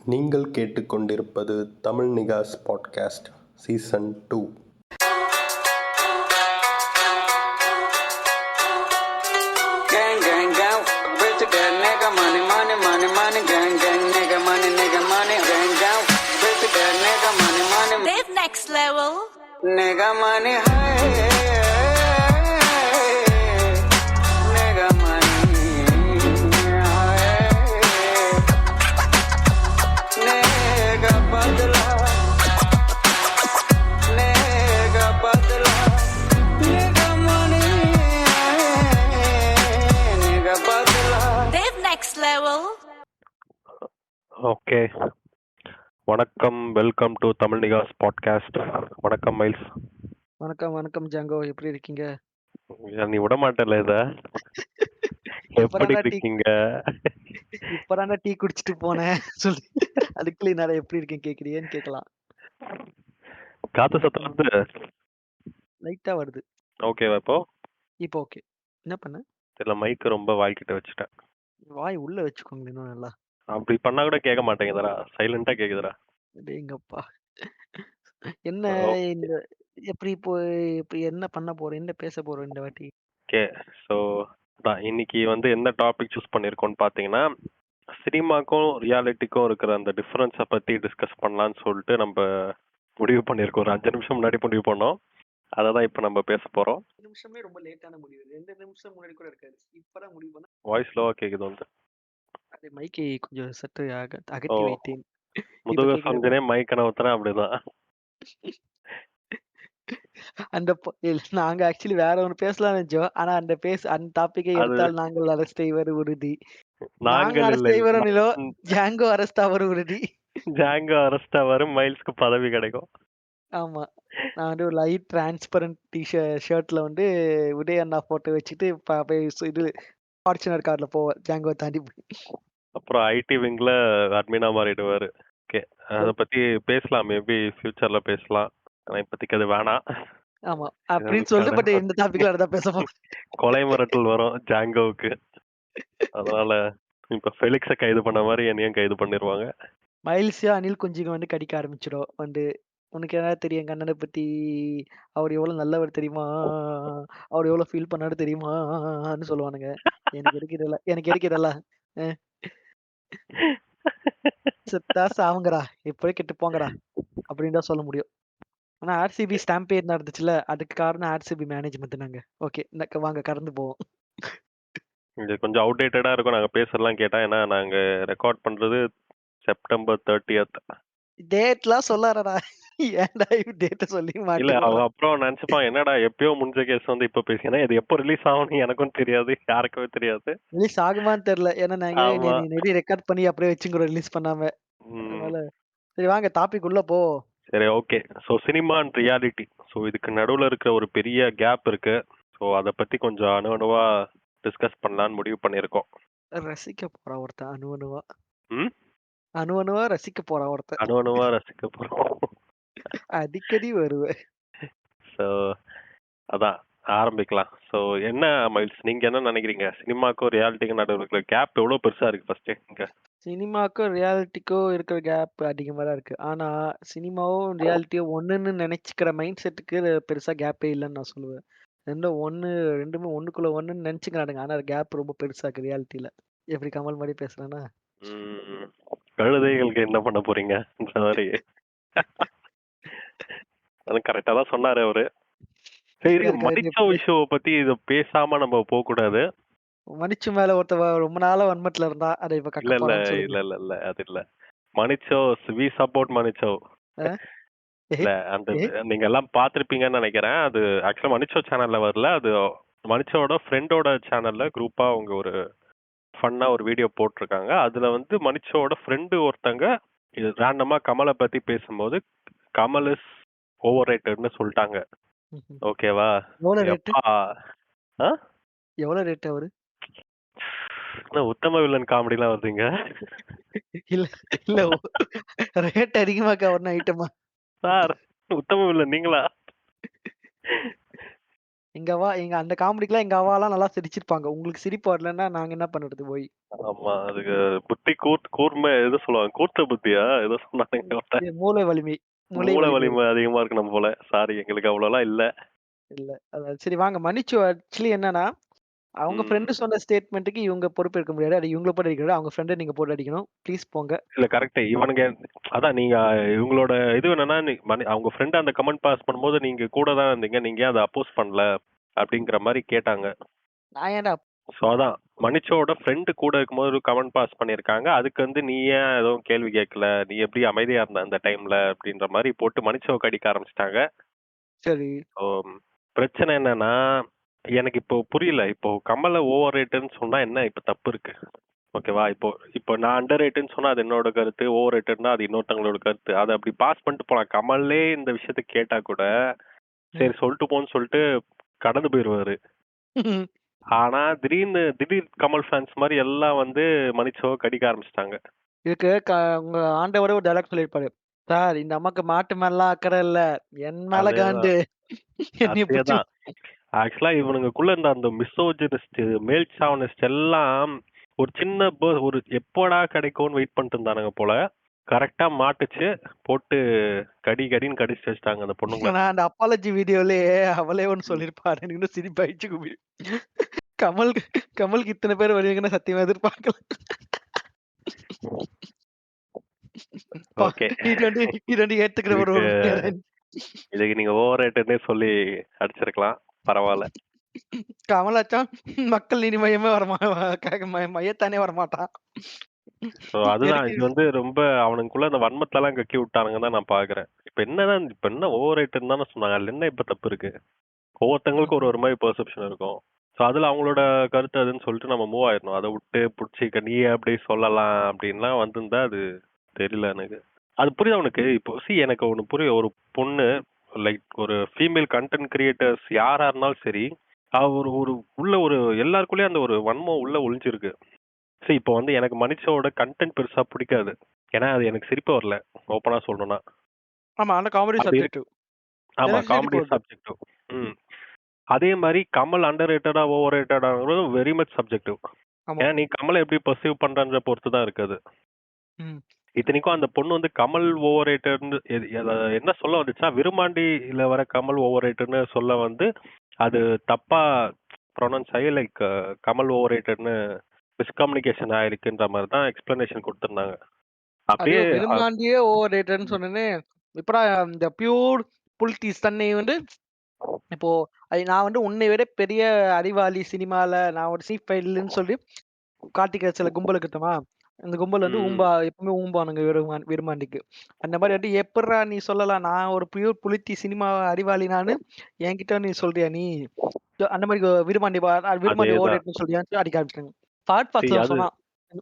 நீங்கள் கேட்டுக்கொண்டிருப்பது தமிழ் நிகாஸ் podcast season 2. Gang gang gang, bitch get nigga money money money money gang gang nigga money gang gang, bitch get nigga money money. Live next level. Nigga money high, nigga money high, nigga badla, nigga badla, nigga money nigga badla. Live next level. Okay, வணக்கம். Welcome to Tamil நிகாஸ் podcast. வணக்கம் Miles. வணக்கம் வணக்கம் Django, எப்படி இருக்கீங்க? நீ விட மாட்டல இத. எப்படி இப்பதான்டா டீ இருக்கீங்க? இப்பதான்டா டீ குடிச்சிட்டு போனேன் சொல்லி அதுக்குள்ள நான் எப்படி இருக்கேன் கேக்குறியேன்னு கேட்கலாம். காத்து சத்தம் வந்து லைட்டா வருது. ஓகேவா இப்போ? இப்போ ஓகே. என்ன பண்ண? இல்ல, மைக் ரொம்ப வாய்க்கிட்ட வச்சுட்டேன். வாய் உள்ள வச்சுக்கோங்க இன்னும் நல்லா. அப்படி பண்ணா கூட கேட்க மாட்டேங்குதுடா, சைலண்டா கேக்குதுடா. டேங்கப்பா. என்ன இந்த எப்படி இப்போ இப்ப என்ன பண்ண போறோம், என்ன பேச போறோம் இந்த வாட்டி? ஓகே, ஸோ இன்னைக்கு வந்து என்ன டாபிக் சூஸ் பண்ணியிருக்கோம்னு பார்த்தீங்கன்னா, சினிமாக்கும் ரியாலிட்டிக்கும் இருக்கிற அந்த டிஃப்ரென்ஸை பற்றி டிஸ்கஸ் பண்ணலான்னு சொல்லிட்டு நம்ம முடிவு பண்ணியிருக்கோம். ஒரு 5 நிமிஷம் முன்னாடி முடிவு பண்ணோம். அதை தான் இப்போ நம்ம பேச போகிறோம். நிமிஷமே ரொம்ப லேட்டான முடிவு. 2 நிமிஷம் முன்னாடி கூட இருக்காது. இப்பதான் முடிவு பண்ண. வாய்ஸ் லோவாக கேட்குது வந்து. அதே மைக்கை கொஞ்சம் சற்று அகற்றி வைத்தேன். முதுக கேக்குதா? சந்தினே மைக்க நவுத்துறேன் அப்படிதான். அந்த நாங்க ஆக்சுவலி வேற ஒண்ணு பேசலாம்னு நினைச்சோம். ஆனா அந்த டாபிக்கை அது எடுத்தால் நாங்கள் அரெஸ்ட் செய்வது உறுதி. நாங்க நாங்கள் அரெஸ்ட் இல்லை, செய்வரோ ஜாங்கோ அரெஸ்ட் ஆவது உறுதி. ஜாங்கோ அரெஸ்ட் வரும், மைல்ஸ்க்கு பதவி கிடைக்கும். ஆமா, நான் வந்து ஒரு லைட் டிரான்ஸ்பரண்ட் ஷர்ட்ல வந்து உதய அண்ணா போட்டோ வச்சுட்டு இது ஃபார்ச்சுனர் கார்ல போவேன் ஜாங்கோ தாண்டி போய். அப்புறம் ஐடி விங்ல அட்மினா மாறிடுவாரு. ஓகே, அதை பத்தி பேசலாம், மேபி ஃபியூச்சர்ல பேசலாம். ஆனா இப்போதைக்கு அது வேணாம். ஆமா அப்படின்னு சொல்லிட்டு பட் இந்த டாபிக்ல அதான் பேச போறோம். கொலை மிரட்டல் வரும் ஜாங்கோவுக்கு. அதனால இப்ப ஃபெலிக்ஸை கைது பண்ண மாதிரி என்னையும் கைது பண்ணிடுவாங்க. மைல்ஸியா அனில் குஞ்சுங்க வந்து கடிக்க ஆரம்பிச்சிடும். வந்து உனக்கு என்ன தெரியும் எங்க அண்ணனை பத்தி, அவர் எவ்வளவு நல்லவர் தெரியுமா, அவர் எவ்வளவு ஃபீல் பண்ணாரு தெரியுமான்னு சொல்லுவானுங்க. எனக்கு எடுக்கிறல்ல செத்தா சாவுங்கடா, எப்படியே கெட்டு போங்கடா அப்படின்னு தான் சொல்ல முடியும். ஆனா ஆர்சிபி ஸ்டாம்பேட் நடந்துச்சுல, அதுக்கு காரணம் ஆர்சிபி மேனேஜ்மெண்ட். நாங்க ஓகே வாங்க கடந்து போவோம். இது கொஞ்சம் அவுடேட்டடா இருக்கும் நாங்க பேசலாம் கேட்டா. ஏன்னா நாங்க ரெக்கார்ட் பண்றது செப்டம்பர் 30th. டேட்லாம் சொல்லாரடா, ஏன்டா டேட்ட சொல்லி இல்ல, மாட்டி அவங்க விடுற. அப்புறம் நினைச்சுப்பான், என்னடா எப்பயோ முடிஞ்ச கேஸ் வந்து இப்ப பேசினா இது எப்போ ரிலீஸ் ஆகும்னு எனக்கும் தெரியாது, யாருக்குமே தெரியாது. ரிலீஸ் ஆகுமான்னு தெரியல, ஏன்னா நாங்க ஆமா. நிறைய ரெக்கார்ட் பண்ணி அப்படியே வச்சுக்கிறோம் ரிலீஸ் பண்ணாம. ம். அதனால சரி வாங்க டாபிக் உள்ள போ. சரி, okay. So cinema and reality, so இதுக்கு நடுவில் இருக்கிற ஒரு பெரிய கேப் இருக்கு. ஸோ அதை பத்தி கொஞ்சம் அணுவணுவா டிஸ்கஸ் பண்ணலான்னு முடிவு பண்ணியிருக்கோம். ரசிக்க போறா ஒருத்தன் அணுவணுவா. ம் அணுவணுவா ரசிக்க போறா ஒருத்தன். அணுவணுவா ரசிக்க போறோம். அடிக்கடி வருவேன். ஸோ அதான் ஆரம்பிக்கலாம். ஸோ என்ன மைல்ஸ், நீங்க என்ன நினைக்கிறீங்க? சினிமாக்கும் ரியாலிட்டிக்கும் நடுவில் இருக்கிற கேப் எவ்வளோ பெருசா இருக்கு ஃபர்ஸ்ட் இங்க? சினிமாக்கும் ரியாலிட்டிக்கும் இருக்கிற கேப் அதிகமா தான் இருக்கு. ஆனா சினிமாவும் ரியாலிட்டியும் ஒண்ணுன்னு நினைச்சுக்கிற மைண்ட் செட்டுக்கு பெருசா கேப்பே இல்லைன்னு நான் சொல்லுவேன். ரெண்டுமே ஒண்ணுக்குள்ள ஒண்ணுன்னு நினைச்சுக்கிறானுங்க. ஆனா கேப் ரொம்ப பெருசா இருக்கு ரியாலிட்டியில. எப்படி கமல் மாதிரி பேசுறேன்னா? ம், கழுதைகளுக்கு என்ன பண்ண போறீங்க இந்த மாதிரி. அது கரெக்டா தான் சொன்னாரு அவரு. சரி, மணிச்சோ விஷயத்தை பத்தி இதை பேசாம நம்ம போக கூடாது. மனிச்சு மேல ஒருத்த ரொம்ப நாளா வன்மத்துல இருந்தா அதை இப்ப இல்ல கக்க இல்ல போறான்னு சொல்லுங்க. இல்ல இல்ல இல்ல அது இல்ல. மணிச்சோ, வி சப்போர்ட் மணிச்சோ. இல்ல, அந்த நீங்க எல்லாம் பாத்திருப்பீங்கன்னு நினைக்கிறேன். அது ஆக்சுவலா மணிச்சோ சேனல்ல வரல, அது மணிச்சோட ஃப்ரெண்டோட சேனல்ல குரூப்பா அவங்க ஒரு ஃபன்னா ஒரு வீடியோ போட்டிருக்காங்க. அதுல வந்து மணிச்சோட ஃப்ரெண்டு ஒருத்தங்க இது ரேண்டமா கமலை பத்தி பேசும்போது கமல் இஸ் ஓவர் ரேட்டட்னு சொல்லிட்டாங்க. ஓகேவா? எவ்வளவு ரேட்? எப்பா எவ்வளவு ரேட் அவரு? உத்தம வில்லன் காமெடிலாம் வருதுங்க. இல்ல இல்ல ரேட் அதிகமாக்கா ஒன்னும் ஐட்டமா சார், உத்தம வில்லன் நீங்களா? எங்க அந்த காமெடிக்குலாம் எங்க அவாலாம் நல்லா சிரிச்சிருப்பாங்க. உங்களுக்கு சிரிப்பு வரலன்னா நாங்க என்ன பண்றது போய்? ஆமா. அதுக்கு புத்தி கூர்மை எதோ சொல்லுவாங்க. கூர்த்த புத்தியா? ஏதோ சொன்னானுங்க ஒருத்தன். மூளை வலிமை. மூளை மூளை வலிமை வலிமை அதிகமா இருக்கணும் போல. சாரி எங்களுக்கு அவ்வளோலாம் இல்ல. இல்ல. அதான் சரி வாங்க மன்னிச்சு ஆக்சுவலி என்னன்னா, அவங்க ம். ஃப்ரெண்ட் சொன்ன ஸ்டேட்மென்ட்க்கு இவங்க பொறுப்பேற்க முடியாது. அது இவங்கள போட்டு அடிக்கிறது. அவங்க ஃப்ரெண்ட நீங்க போட்டு அடிக்கணும். ப்ளீஸ் போங்க. இல்ல கரெக்ட்டு. இவனுங்க அதான் நீங்க இவங்களோட இது என்னன்னா, அவங்க ஃப்ரெண்ட் அந்த கமெண்ட் பாஸ் பண்ணும்போது நீங்க கூட தான் இருந்தீங்க. நீங்க ஏன் அத அப்போஸ் பண்ணல? அப்படிங்கிற மாரி கேட்டாங்க. நான் ஏன்டா ஸோ அதான் மனிஷோட ஃப்ரெண்டு கூட இருக்கும்போது ஒரு கமெண்ட் பாஸ் பண்ணியிருக்காங்க. அதுக்கு வந்து நீ ஏன் எதுவும் கேள்வி கேட்கல? நீ எப்படி அமைதியா இருந்த அந்த டைம்ல? அப்படின்ற மாரி போட்டு மனிஷாவ கடிக்க ஆரம்பிச்சுட்டாங்க. சரி. ஸோ பிரச்சனை என்னன்னா, எனக்கு இப்போ புரியல. இப்போ கமல ஓவர் ரேட்டட்ன்னு சொன்னா என்ன இப்ப தப்பு இருக்கு? ஓகேவா? இப்போ இப்போ நான் அண்டர் ரேட்டட்ன்னு சொன்னா அது என்னோட கருத்து. ஓவர் ரேட்டட்னா அது இன்னொருத்தவங்களோட கருத்து. அத அப்படி பாஸ் பண்ணிட்டு போலாம். கமலே இந்த விஷயத்த கேட்டா கூட, சரி சொல்லிட்டு போன்னு சொல்லிட்டு கடந்து போயிருவாரு. ஆனா திடீர் கமல் ஃபேன்ஸ் மாரி எல்லாம் வந்து மனிஷாவ கடிக்க ஆரம்பிச்சுட்டாங்க. இதுக்கு உங்க ஆண்டவரே ஒரு டயலாக் சொல்லியிருப்பாரு. சார் இந்த அம்மாக்கு மாட்டு மேலலாம் அக்கறை இல்ல. என் மேல அதேதான். காண்டு. என்னைய புடிச்சு அதேதான். ஆக்சுவலா இவனுங்கக்குள்ள இருந்த அந்த மிசோஜினிஸ்ட், மேல் ஷாவனிஸ்ட் எல்லாம் ஒரு சின்ன ஒரு எப்போடா கிடைக்கும்னு வெயிட் பண்ணிட்டு இருந்தானுங்க போல. கரெக்ட்டா மாட்டுச்சு. போட்டு கடின்னு கடிச்சு வச்சுட்டாங்க அந்த பொண்ணுங்கள. நான் அந்த அப்பாலஜி வீடியோலயே அவளே ஒண்ணு ம். சொல்லியிருப்பாரு. எனக்கு இன்னும் சிரிப்பாயிடுச்சு குபி. கமல் கமலுக்கு இத்தனை பேர் வருவீங்கன்னு சத்தியமா எதிர்பார்க்கல. ஓகே. T20 ஏத்துக்கிற ஒரு இதுக்கு உறுப்பினர். இதுக்கு நீங்க ஓவர் ரேட்டட்னே சொல்லி அடிச்சிருக்கலாம். பரவால்ல. கமலாச்சும் மக்கள் நீதி மையமே மையத்தானே வரமாட்டான். ஸோ அதுதான் எதுக்கு இது வந்து ரொம்ப அவனுக்குள்ள அந்த வன்மத்தெல்லாம் கக்கி விட்டானுங்கன்னு தான் நான் பார்க்குறேன். இப்ப என்ன ஓவர் ரேட்டட்ன்னு தானே சொன்னாங்க. அதுல என்ன இப்ப தப்பு இருக்கு? ஒவ்வொருத்தங்களுக்கும் ஒரு மாரி பெர்செப்ஷன் இருக்கும். ஸோ அதுல அவங்களோட கருத்து அதுன்னு சொல்லிட்டு நம்ம மூவ் ஆயிரணும். அத விட்டு புடிச்சு நீயே அப்படி சொல்லலாம் அப்படின்லாம் வந்திருந்தா அது தெரியல எனக்கு. அது புரியுதா உனக்கு? இப்போ எனக்கு ஒண்ணு புரியும். ஒரு பொண்ணு லைக் ஒரு ஃபீமேல் கன்டென்ட் கிரியேட்டர்ஸ் யாரா இருந்தாலும் சரி, ஒரு ஒரு உள்ள ஒரு எல்லாருக்குள்ளயும் அந்த ஒரு வன்மம் உள்ள ஒளிஞ்சிருக்கு. இப்போ வந்து எனக்கு மனிஷாவோட கன்டென்ட் பெருசா பிடிக்காது. ஏன்னா அது எனக்கு சிரிப்பு வரல. ஓப்பனா சொல்லணும்னா. ஆமா. ஆனா காமெடி அப்படி இருக்கு. சப்ஜெக்டிவ். ஆமா எனக்கு சிரிப்பு காமெடி வருது. சப்ஜெக்டிவ். ம். அதே மாரி கமல் அண்டர் ரேட்டடா, ஓவர் ரேட்டடாங்கிறதும் வெரி மச் சப்ஜெக்டிவ். ஆமா. ஏன்னா நீ கமல எப்படி பெர்சீவ் பண்றன்ற பொறுத்து தான் இருக்கு அது. ம். இத்தனைக்கும் அந்த பொண்ணு வந்து கமல் ஓவர் ரேட்டட்ன்னு என்ன சொல்ல வந்துச்சுன்னா, விருமாண்டில வர கமல் ஓவர் ரேட்டட்ன்னு சொல்ல வந்து, அது தப்பா ப்ரொனவுன்ஸ் ஆகி லைக் கமல் ஓவர் ரேட்டட்ன்னு மிஸ்கம்யூனிகேஷன் ஆயிருக்குன்ற மாரி தான் எக்ஸ்பிளனேஷன் குடுத்திருந்தாங்க. அது அப்படியே விரும்மாண்டியே ஓவர் ரேட்டட்ன்னு சொன்னோனே, எப்படா இந்த பியூர் புல்டீஸ் தன்னை வந்து இப்போ நான் வந்து உன்னை விட பெரிய அறிவாளி சினிமால நான் ஒரு ஃபைல்ன்னு சொல்லி காட்டிக்கிற சில கும்பல் இருக்குமா? அந்த கும்பல் வந்து ம். எப்பவுமே ஊம்பானுங்க விருமாண்டிக்கு. அந்த மாரி வந்து எப்புட்றா நீ சொல்லலாம்? நான் ஒரு பியூர் புலித்தி சினிமா அறிவாளி நானு. என்கிட்ட நீ சொல்றியா நீ? அந்த மாரி விருமாண்டி ஓவர் அதேதான். ரேட்ன்னு சொல்றியான்னு அடிக்க ஆரம்பிச்சுட்டாங்க. ஃபஹத் ஃபாசில் அது சொன்னான்.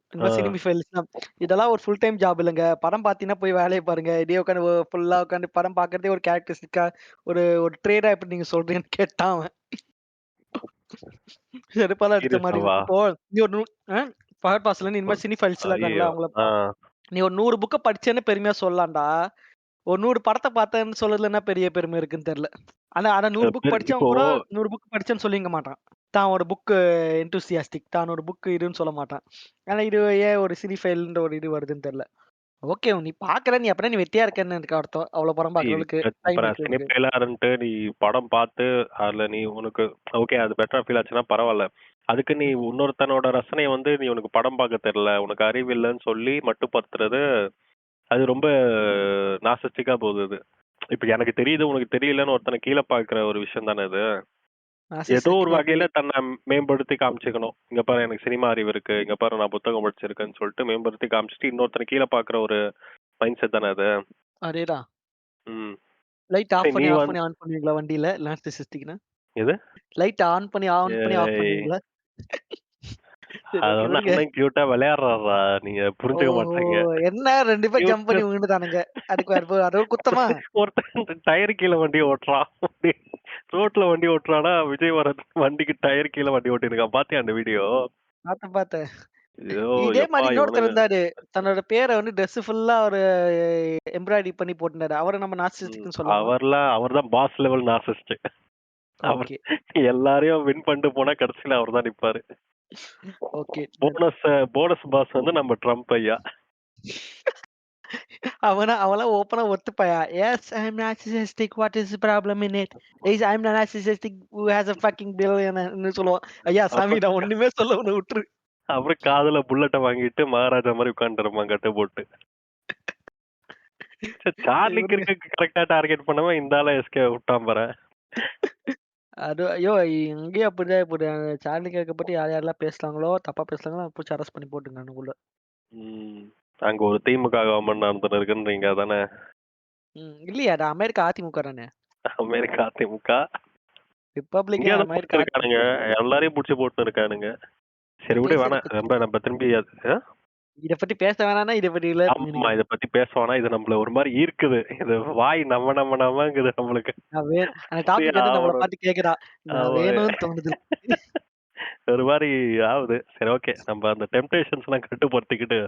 இந்த ஆ. மாரி சினிமி ஃபைல்ஸ்லாம் இதெல்லாம் ஒரு ஃபுல் டைம் ஜாப் இல்லங்க. படம் பார்த்தீங்கன்னா போய் வேலைய பாருங்க. இதே உட்காந்து ஃபுல்லா உட்காந்து படம் பார்க்கறதே ஒரு கேரக்டரிஸ்டிக்கா ஒரு ஒரு ட்ரேடா எப்படி நீங்க சொல்றீங்கன்னு கேட்டான் அவன். செருப்பால அடிச்ச மாரி. சீரியஸாவா? இப்போ நீ ஒரு அ ஃபஹத் ஃபாசில்ன்னு இந்த மாரி சினி ஃபைல்ஸ்லாம் இருக்காங்கல்ல, ஐயய்யோ! அவங்கள ஆ. நீ ஒரு 100 புக்க படிச்சேன்னு பெருமையா சொல்லலாம்டா. ஒரு 100 படத்த பார்த்தேன்னு சொல்றதுல என்ன பெரிய பெருமை இருக்குன்னு தெரியல. ஆனா ஆனா 100 புக் படிச்சவன் இப்போ கூட 100 புக் படிச்சேன்னு சொல்லிக்க மாட்டான். தான் ஒரு புக் என்தூசியாஸ்டிக் தான் ஒரு புக் இதுன்னு சொல்ல மாட்டான். ஆனா இது ஏன் ஒரு சினிஃபைல்ன்ற ஒரு இது வருதுன்னு தெரியல. ஓகே நீ பார்க்குற நீ அப்பனா நீ வெட்டியா இருக்கன்னு எனக்கு அர்த்தம். அவ்வளோ படம் பார்க்குறவளுக்கு இப்ப டைம் நான் இருக்கு உனக்கு. சினிஃபைலா இருந்துட்டு நீ படம் பார்த்து, அதுல நீ உனக்கு ஓகே அது பெட்டரா ஃபீல் ஆச்சுன்னா பரவால்ல. அதுக்கு நீ ம். இன்னொருத்தனோட ரசனைய வந்து நீ உனக்கு படம் பார்க்க தெரியல, உனக்கு அறிவு இல்லன்னு சொல்லி மட்டுப்படுத்துறது, அது ரொம்ப நார்சிஸ்டிக்கா போகுது அது. இப்ப எனக்கு தெரியுது, உனக்கு தெரியலன்னு ஒருத்தன கீழ பார்க்குற ஒரு விஷயம் தானே அது. ஏதோ ஒரு நார்சிசிஸ்டிக் ஓகே. வகையில தன்னை மேம்படுத்தி காமிச்சுக்கணும். இங்க பாரு எனக்கு சினிமா அறிவு இருக்கு. இங்க பாரு நான் புத்தகம் படிச்சிருக்கேன்னு சொல்லிட்டு மேம்படுத்தி காமிச்சுட்டு இன்னொருத்தனை கீழ பார்க்குற ஒரு மைண்ட் செட் தானே அது. அதேதான். ம். லைட் ஆஃப் நீ பண்ணி, ஆஃப் பண்ணி, ஆன் பண்ணுவீங்களா வண்டியில? நார்சிசிஸ்டிக்னா? எது? லைட்ட ஆன் பண்ணி, ஆன் பண்ணி, ஆஃப் ஏய் பண்ணுவீங்களா? சரி அது ஓகே வந்து விடுங்க. அண்ணன் கியூட்டா விளையாடுறாருடா. நீங்க புரிஞ்சுக்க ஓஹோ! மாட்றீங்க. என்ன 2 பேர் ஜம்ப் கியூட்டா பண்ணி விழுந்துட்டானுங்க. அதுக்கு அது ஒரு குத்தமா? ஒருத்தன் டயர் கீழ வண்டி ஓட்டுறான். ரோட்ல வண்டி ஓட்டுறானா, விஜய் வரது வண்டிக்கு டயர் கீழ வண்டி ஓட்டியிருக்கான். பாத்தியா அந்த வீடியோ? பார்த்தேன், பார்த்தேன். ஐயோ! இதே எப்பா மாரி இன்னொருத்தர் இவனுங்க இருந்தாரு. தன்னோட பேர வந்து ட்ரெஸ் ஃபுல்லா ஒரு எம்ப்ராய்டரி பண்ணி போட்டிருந்தாரு. அவர நம்ம ம். நார்சிசிஸ்டிக்ன்னு சொல்லலாமா? அவர்தான் பாஸ் லெவல் நார்சிஸ்ட். அவர் ஓகே. எல்லாரையும் வின் பண்ணிட்டு போனா கடைசியில அவர் தான் நிப்பாரு. ஓகே. போனஸ் பாஸ் வந்து நம்ம ட்ரம்ப் ஐயா. அவன்லாம் ஓப்பனா ஒத்துப்பாயா? Yes I am narcissistic. What is the problem in it? Is I am narcissistic who has a fucking billion சொல்லுவான். ஐயா சாமி அப்புறம் நான் ஒண்ணுமே சொல்ல உன்னை விட்டுரு. அப்புறம் காதுல புல்லட்ட வாங்கிட்டு மகாராஜா மாதிரி உட்காந்துருப்பான் கட்டு போட்டு. சார்லி இவனுங்க கிர்க்கு கரெக்டா டார்கெட் பண்ணவன் இந்த ஆள எஸ்கே விட்டான் பாரு. அது ஐயோ இங்கேயும் அப்படிதான் இப்படி சார்லி கேட்க பத்தி யார் யாரெல்லாம் பேசுறாங்களோ தப்பா பேசுறாங்களோ பிடிச்சி அரெஸ்ட் பண்ணி போட்டுங்க அன்னுக்குள்ள. அங்க ஒரு திமுக கவர்மெண்ட் நடந்துருக்குன்றீங்க தானே? இல்லையா அது அமெரிக்கா அதிமுக தானே. அமெரிக்கா அதிமுக இங்க ரிப்பப்ளிகன் அதை அமெரிக்கா போட்டு இருக்கானுங்க, எல்லாரையும் புடிச்சு போட்டு இருக்கானுங்க. சரி விடு வேணாம், நம்ம திரும்பி இத பத்தி பேச வேணாம்னா இத பத்தி இல்ல ஆமா இத பத்தி பேசுவானா இது நம்மள ஒரு மாதிரி ஈர்க்குது. இது வாய் நம்மங்குது நம்மளுக்கு. அந்த டாபிக் வந்து நம்மள பார்த்து கேக்குதா நான் ஆமா. வேணும்னு தோணுது. ஒரு மாதிரி ஆகுது. சரி ஓகே, நம்ம அந்த டெம்டேஷன்ஸ் எல்லாம் கட்டுப்படுத்திக்கிட்டு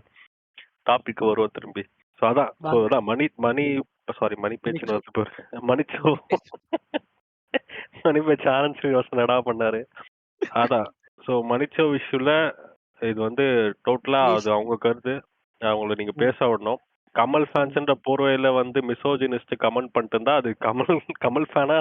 டாபிக் வருவோம் திரும்பி. ஸோ அதான் ஸோ வாங்க. அதான் மணி பேச்சுன்னு வந்து மணிச்சோ மணி பேச்சு ஆனந்த் ஸ்ரீனிவாசன் என்னடா பண்ணாரு. அதான் ஸோ மணிச்சோ விஷயம்ல இது வந்து டோட்டலா அது அவங்க கருத்து, அவங்கள நீங்க பேச விடணும். கமல் ஃபேன்ஸ்ன்ற போர்வையில வந்து மிசோஜினிஸ்ட் கமெண்ட் பண்ணிட்டு இருந்தா அது கமல் ஃபேனா?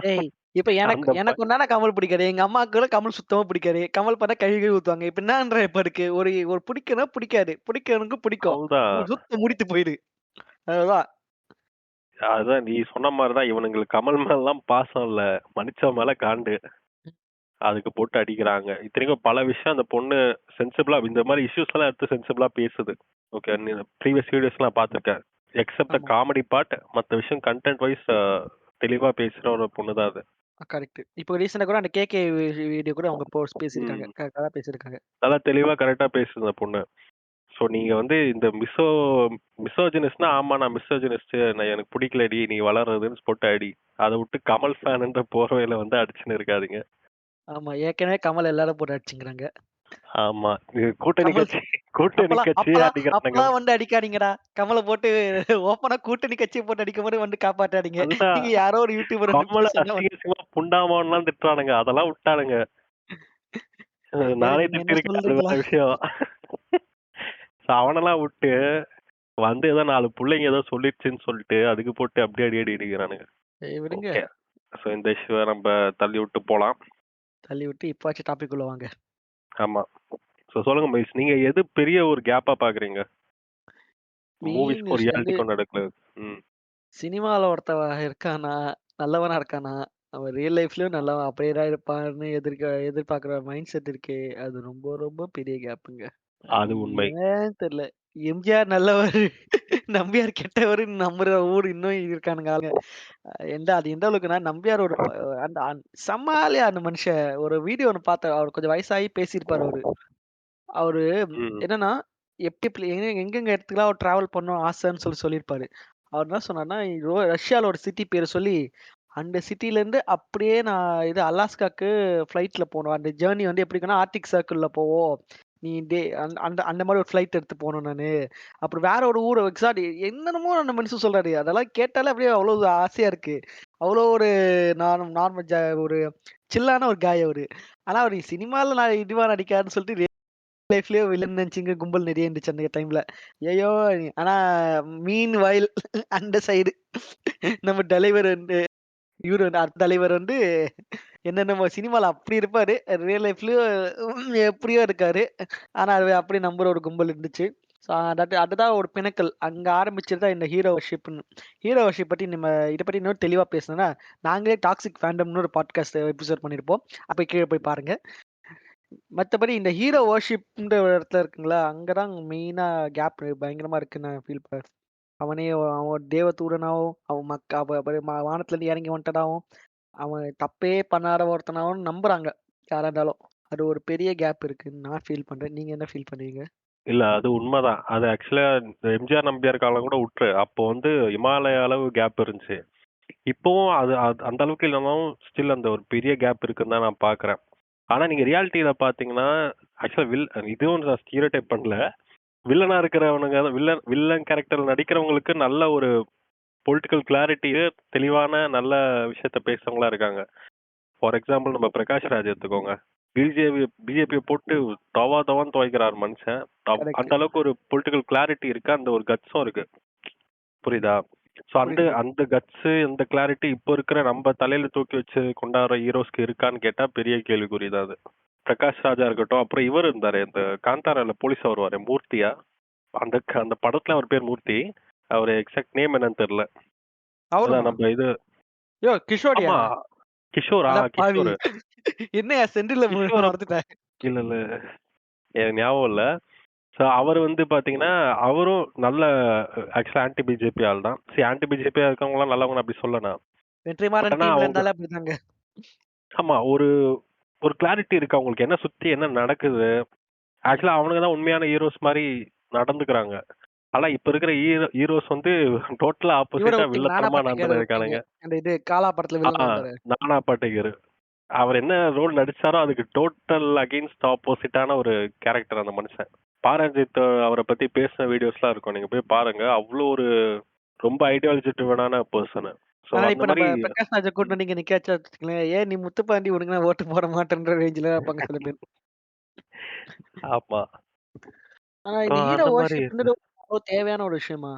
இப்ப எனக்கு ஒன்னா கமல் பிடிக்காது. எங்க அம்மாக்கு கமல் சுத்தமா பிடிக்காது. கமல் பண்ணா கழுவி ஊத்துவாங்க. இப்ப என்னன்ற இப்ப இருக்கு ஒரு ஒரு பிடிக்கணும் பிடிக்காது, பிடிக்கவனுக்கு பிடிக்கும். அவ்வளவுதான். சுத்த முடித்து போயிடு. அதுதான் அதான் நீ சொன்ன மாதிரிதான் இவனுங்களுக்கு கமல் மேலாம் பாசம் இல்ல, மனிச்சா மேல காண்டு. அதுக்கு போட்டு அடிக்கிறாங்க. இத்தனைக்கும் பல விஷயம் அந்த பொண்ணு சென்சிபிளா இந்த மாதிரி இஷ்யூஸ் எல்லாம் எடுத்து சென்சிபிளா பேசுது. ஓகே, ப்ரீவியஸ் வீடியோஸ் நான் பார்த்திருக்கேன். எக்ஸப்ட் த காமெடி பார்ட், மத்த விஷயம் கண்டென்ட் வைஸ் தெளிவா பேசுற ஒரு பொண்ணு தான் அது. கரெக்ட். இப்போ ரீசெண்டா கூட அந்த கேகே வீடியோ கூட அவங்க போஸ்ட் பேசியிருக்காங்க. கரெக்ட்டா தான் பேசியிருக்காங்க. நல்லா தெளிவா கரெக்டா பேசுது அந்த பொண்ணு. ஸோ நீங்க வந்து இந்த மிசோஜினிஸ்ட்னா ஆமா நான் மிசோஜினிஸ்ட், நான் எனக்கு பிடிக்கலடி நீ வளர்றதுன்னு போட்டு அடி. அதை விட்டு கமல் ஃபேன்ன்ற போர்வையில வந்து அடிச்சுன்னு இருக்காதீங்க. ஆமா ஏற்கனவே கமல் எல்லாரும் போட்டு அடிச்சுக்கிறாங்க. ஆமா கூட்டணி கட்சி அடிக்கிறானுங்க. அப்பெல்லாம் வந்து அடிக்காதீங்கடா. கமலை போட்டு ஓப்பனா கூட்டணி கட்சியை போட்டு அடிக்கும் போது வந்து காப்பாற்றாதீங்க. நீங்க யாரோ ஒரு யூடியூபர் கமல அசிங்கமா புண்டாமான்லாம் திட்டுறானுங்க, அதெல்லாம் விட்டானுங்க. நானே திட்டி இருக்கேன், அது வேற விஷயம். அவனெல்லாம் விட்டு வந்து ஏதோ 4 பிள்ளைங்க ஏதோ சொல்லிடுச்சுன்னு சொல்லிட்டு அதுக்கு போட்டு அப்படியே அடி அடிக்கிறானுங்க. விடுங்க. ஸோ இந்த இஷ்யூவை நம்ம தள்ளி விட்டு போலாம். தள்ளி விட்டு இப்பாச்சும் டாபிக் உள்ள வாங்க. ஆமா. ஸோ சொல்லுங்க மகேஷ், நீங்க எது பெரிய ஒரு கேப்பா பாக்குறீங்க மூவிஸ் ஒரு ரியாலிட்டிக்கும் நடக்கல? சினிமால ஒருத்தவன் இருக்கானா நல்லவனா இருக்கானா அவன் ரியல் லைஃப்லயும் நல்லவன் அப்படியே தான் இருப்பான்னு எதிர்பார்க்குற மைண்ட் செட் இருக்கே அது ரொம்ப ரொம்ப பெரிய கேப்புங்க. அது உண்மை. ஏன் தெரியல. எம்ஜிஆர் நல்லவர் நம்பியார் கெட்டவர் நம்புற ஊர் இன்னும் இருக்கானுங்க ஆளுங்க. அது எந்த அளவுக்குன்னா நம்பியார் ஒரு அந்த சமாளியா அந்த மனுஷன் ஒரு வீடியோ ஒன்று பார்த்தேன். அவர் கொஞ்சம் வயசாகி பேசியிருப்பாரு அவரு. அவரு என்னன்னா எப்படி எங்கெங்க இடத்துக்குலாம் அவர் டிராவல் பண்ணணும் ஆசைன்னு சொல்லியிருப்பாரு. அவர் என்ன சொன்னார்னா ரஷ்யால ஒரு சிட்டி பேரை சொல்லி அந்த சிட்டில இருந்து அப்படியே நான் இது அலாஸ்காக்கு ஃப்ளைட்ல போகணும். அந்த ஜேர்னி வந்து எப்படின்னா ஆர்டிக் சர்க்கிள்ல போவோம். நீ அந்த அந்த அந்த மாதிரி ஒரு ஃப்ளைட் எடுத்து போகணும் நானு. அப்புறம் வேற ஒரு ஊர் என்னென்னமோ அந்த மனுஷன் சொல்றாரு. அதெல்லாம் கேட்டாலே அப்படியே அவ்வளோ ஆசையா இருக்கு. அவ்வளோ ஒரு நார்மல் ஒரு சில்லான ஒரு காய் அவரு. ஆனா அவர் சினிமால நான் இதுவா நடிக்காருன்னு சொல்லிட்டு லைஃப்லயே வில்லன் நினைச்சுங்க கும்பல் நிறைய இருந்துச்சு அந்த டைம்ல. ஐயோ! ஆனா மீன் வயல் அந்த சைடு நம்ம தலைவர் வந்து இவரு வந்து தலைவர் வந்து என்னென்னமோ சினிமால அப்படி இருப்பாரு. ரியல் லைஃப்லயும் எப்படியோ இருக்காரு. ஆனா அது அப்படியே நம்புற ஒரு கும்பல் இருந்துச்சு. ஸோ அதுதான் ஒரு பிணக்கல். அங்க ஆரம்பிச்சது தான் இந்த ஹீரோ வொர்ஷிப்ன்னு. ஹீரோ வொர்ஷிப் பத்தி இத பத்தி இன்னும் தெளிவா பேசணும்னா, நாங்களே டாக்ஸிக் ஃபேண்டம்னு ஒரு பாட்காஸ்ட் எபிசோட் பண்ணியிருப்போம். அப்ப கீழ போய் பாருங்க. மத்தபடி இந்த ஹீரோ வொர்ஷிப்ன்ற ஒரு இடத்துல இருக்குங்களா, அங்க தான் மெயினா கேப் பயங்கரமா இருக்குன்னு நான் ஃபீல் பண்றேன். அவன் தேவதூதனாவும், அவன் வானத்துல இருந்து இறங்கி வந்துட்டதாவும், அவன் தப்பே பண்ணாத ஒருத்தனாவும் நம்புறாங்க யாரா இருந்தாலும். அது ஒரு பெரிய கேப் இருக்குன்னு நான் ஃபீல் பண்றேன். நீங்க என்ன ஃபீல் பண்ணுவீங்க? இல்ல அது உண்மைதான். அது ஆக்சுவலா எம்ஜிஆர் நம்பியார் காலம் கூட விட்டுரு. அப்போ வந்து இமாலய அளவு கேப் இருந்துச்சு. இப்பவும் அது அந்த அளவுக்கு இல்லைனாலும் ஸ்டில் அந்த ஒரு பெரிய கேப் இருக்குன்னு தான் நான் பாக்குறேன். ஆனா நீங்க ரியாலிட்டியில பாத்தீங்கன்னா ஆக்சுவலா இதுவும் நான் ஸ்டீரியோடைப் பண்ணல. வில்லனா இருக்கிறவனுங்க வில்லன் கேரக்டர் நடிக்கிறவங்களுக்கு நல்ல ஒரு பொலிட்டிக்கல் கிளாரிட்டி தெளிவான நல்ல விஷயத்த பேசுறவங்களா இருக்காங்க. ஃபார் எக்ஸாம்பிள் நம்ம பிரகாஷ் ராஜ் எடுத்துக்கோங்க. பிஜேபியை போட்டு தவான்னு துவைக்கிறார் மனுஷன். அந்த கரெக்ட். அளவுக்கு ஒரு பொலிட்டிக்கல் கிளாரிட்டி இருக்கு, அந்த ஒரு கட்ஸும் இருக்கு. புரியுதா? ஸோ அந்த புரியுது. அந்த கட்ஸு அந்த கிளாரிட்டி இப்போ இருக்கிற நம்ம தலையில தூக்கி வச்சு கொண்டாடுற ஹீரோஸ்க்கு இருக்கான்னு கேட்டா பெரிய கேள்விக்குறி தான் அது. பிரகாஷ் ராஜா இருக்கட்டும், அப்புறம் இவர் இருந்தாரு இந்த காந்தாரால போலீஸா வருவாரு, மூர்த்தியா? அந்த படத்துல அவர் பேர் மூர்த்தி. அவர் எக்ஸாக்ட் நேம் என்னன்னு தெரியல. அதான் அவருமா? நம்ம இது யோ கிஷோரியா? ஆமா கிஷோரா அட பாவி. கிஷோர் என்னையா சென்டில கிஷோர மறந்துட்டேன். இல்ல இல்ல எனக்கு ஞாபகம் இல்ல. ஸோ அவர் வந்து பாத்தீங்கன்னா அவரும் நல்ல ஆக்சுவலா ஆன்டி பிஜேபி ஆள் தான். சரி, ஆன்டி பிஜேபியா இருக்கவங்களாம் நல்லவங்க அப்படி சொல்லலாம். பட் வெற்றிமாறன் ஆனா டீம்ல அவங்க இருந்தாலே அப்படிதாங்க. ஆமா ஒரு ஒரு கிளாரிட்டி இருக்கு அவங்களுக்கு, என்ன சுத்தி என்ன நடக்குது. ஆக்சுவலா அவனுங்க தான் உண்மையான ஹீரோஸ் மாதிரி நடந்துக்கிறாங்க. ஆனா இப்ப இருக்கிற ஹீரோஸ் வந்து டோட்டலா இவரை ஆப்போசிட்டா விட்டீங்க, நானா வில்லத்தனமா பட்டேகர் நடந்துட்டு விட்டீங்க. இருக்கானுங்க. அந்த இது காலா படத்துல வில்லன் வந்தாரு. நானா பாட்டேகர் அவர் என்ன ரோல் நடிச்சாரோ அதுக்கு டோட்டல் அகைன்ஸ்ட் ஆப்போசிட்டான ஒரு கேரக்டர் அந்த மனுஷன். பாரஞ்சித் அவரை பத்தி பேசின வீடியோஸ்லாம் இருக்கும், நீங்க போய் பாருங்க. அவ்வளோ ஒரு ரொம்ப ஐடியாலஜி ட்ரிவனான பர்சன். ஸோ ஆனா அந்த இப்ப மாதிரி நம்ம பிரகாஷ் ராஜை கூட்டு நீங்க நிக்க வச்சா வச்சுக்கங்களேன், ஏன் நீ முத்துப்பாண்டி உனக்கு நான் ஓட்டு போட மாட்டேன்ற ரேஞ்சில இருப்பாங்க சில பேர். ஆமா. ஆனா இந்த ஹீரோ அந்த மாதிரி வர்ஷிப்ன்றது அவ்வளவு தேவையான ஒரு விஷயமா?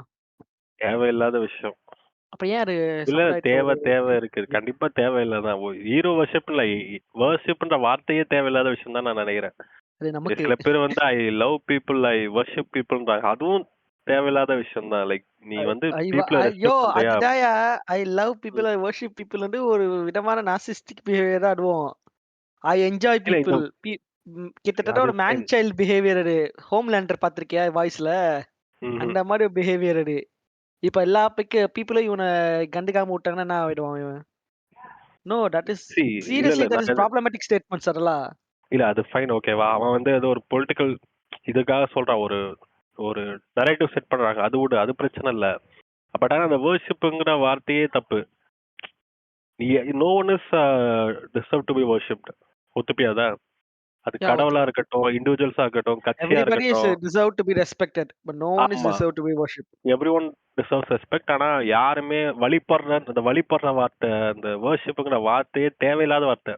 தேவையில்லாத விஷயம். அப்ப ஏன் அது இல்ல சமுதாயத்துல தேவை இருக்கு, கண்டிப்பா தேவையில்லதான். ஹீரோ வர்ஷிப் இல்ல, வர்ஷிப்ன்ற வார்த்தையே தேவையில்லாத விஷயம் தான் நான் நினைக்கிறேன். அது நமக்கு சில பேர் வந்து I love people, I worship பீப்புள்ன்றாங்க, அதுவும் தேவையில்லாத விஷயம் தான். லைக் நீ வந்து பீப்புளை ஐயோ ரெஸ்பெக்ட் பண்றியா? அதுதாயா I love people I worship people வந்து ஒரு விதமான நார்சிஸ்டிக் பிஹேவியர் தான் அதுவும். ஐ என்ஜாய் இல்ல இந்த பீப்புள் கிட்டத்தட்ட அது ஒரு மேன் fine. சைல்டு பிஹேவியர் அது. ஹோம்லேண்டர் பாத்திருக்கியா வாய்ஸ்ல? ம்ஹும். அந்த மாதிரி ஒரு பிஹேவியர் அது. இப்ப எல்லா பீப்புளும் இவனை கண்டுக்காம விட்டாங்கன்னா என்ன ஆயிடுவான் இவன்? Know that is See, seriously that is நான் ப்ராப்ளமேட்டிக் ஸ்டேட்மெண்ட்ஸ் அதெல்லாம். இல்ல அது ஃபைன், ஓகேவா? அவன் வந்து ஏதோ ஒரு பொலிட்டிக்கல் இதுக்காக சொல்றான், ஒரு ஒரு நரேட்டிவ் செட் பண்றாங்க, அது விடு, அது பிரச்சனை இல்ல. பட் ஆனா அந்த வர்ஷிப்புங்கிற வார்த்தையே தப்பு. No one is deserve to be worshipped. ஒத்துப்பியாதா? அது யா கடவுளா இருக்கட்டும், இண்டிவிஜுவல்ஸா இருக்கட்டும், கட்சியா எவ்ரிபடி இஸ் இருக்கட்டும். Deserve to be respected but no one is ஆமா, deserve to be worship. Everyone deserves respect. ஆனா யாருமே வழிபடுற வார்த்தை, அந்த வர்ஷிப்புங்கிற வார்த்தையே தேவையில்லாத வார்த்தை.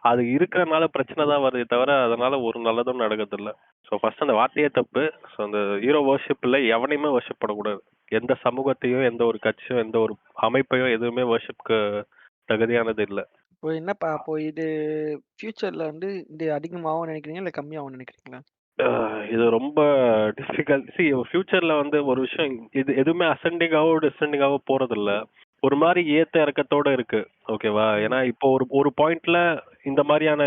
அது இருக்கிறனால பிரச்சனை தான் வருதே தவிர அதனால ஒரு நல்லதும் நடக்கிறது இல்ல. ஸோ ஃபர்ஸ்ட் அந்த வார்த்தையே தப்பு. ஸோ அந்த ஹீரோ வர்ஷிப்ல எவனையுமே வர்ஷிப் பண்ணக்கூடாது. எந்த சமூகத்தையோ, எந்த ஒரு கட்சியோ, எந்த ஒரு அமைப்பையோ எதுவுமே வர்ஷிப்க்கு தகுதியானது இல்லை. இப்போ என்னப்பா அப்போ இது ஃபியூச்சர்ல வந்து இது அதிகமாகும் நினைக்கிறீங்களா இல்ல கம்மியாகும் நினைக்கிறீங்களா? இது ரொம்ப டிஃபிகல்ட். ஃபியூச்சர்ல வந்து ஒரு விஷயம், இது எதுவுமே அசெண்டிங்காவோ டிசெண்டிங்காவோ போறது இல்ல. ஒரு மாதிரி ஏத்த இறக்கத்தோட இருக்கு, ஓகேவா? ஏன்னா இப்போ ஒரு ஒரு பாயிண்ட்ல இந்த மாதிரியான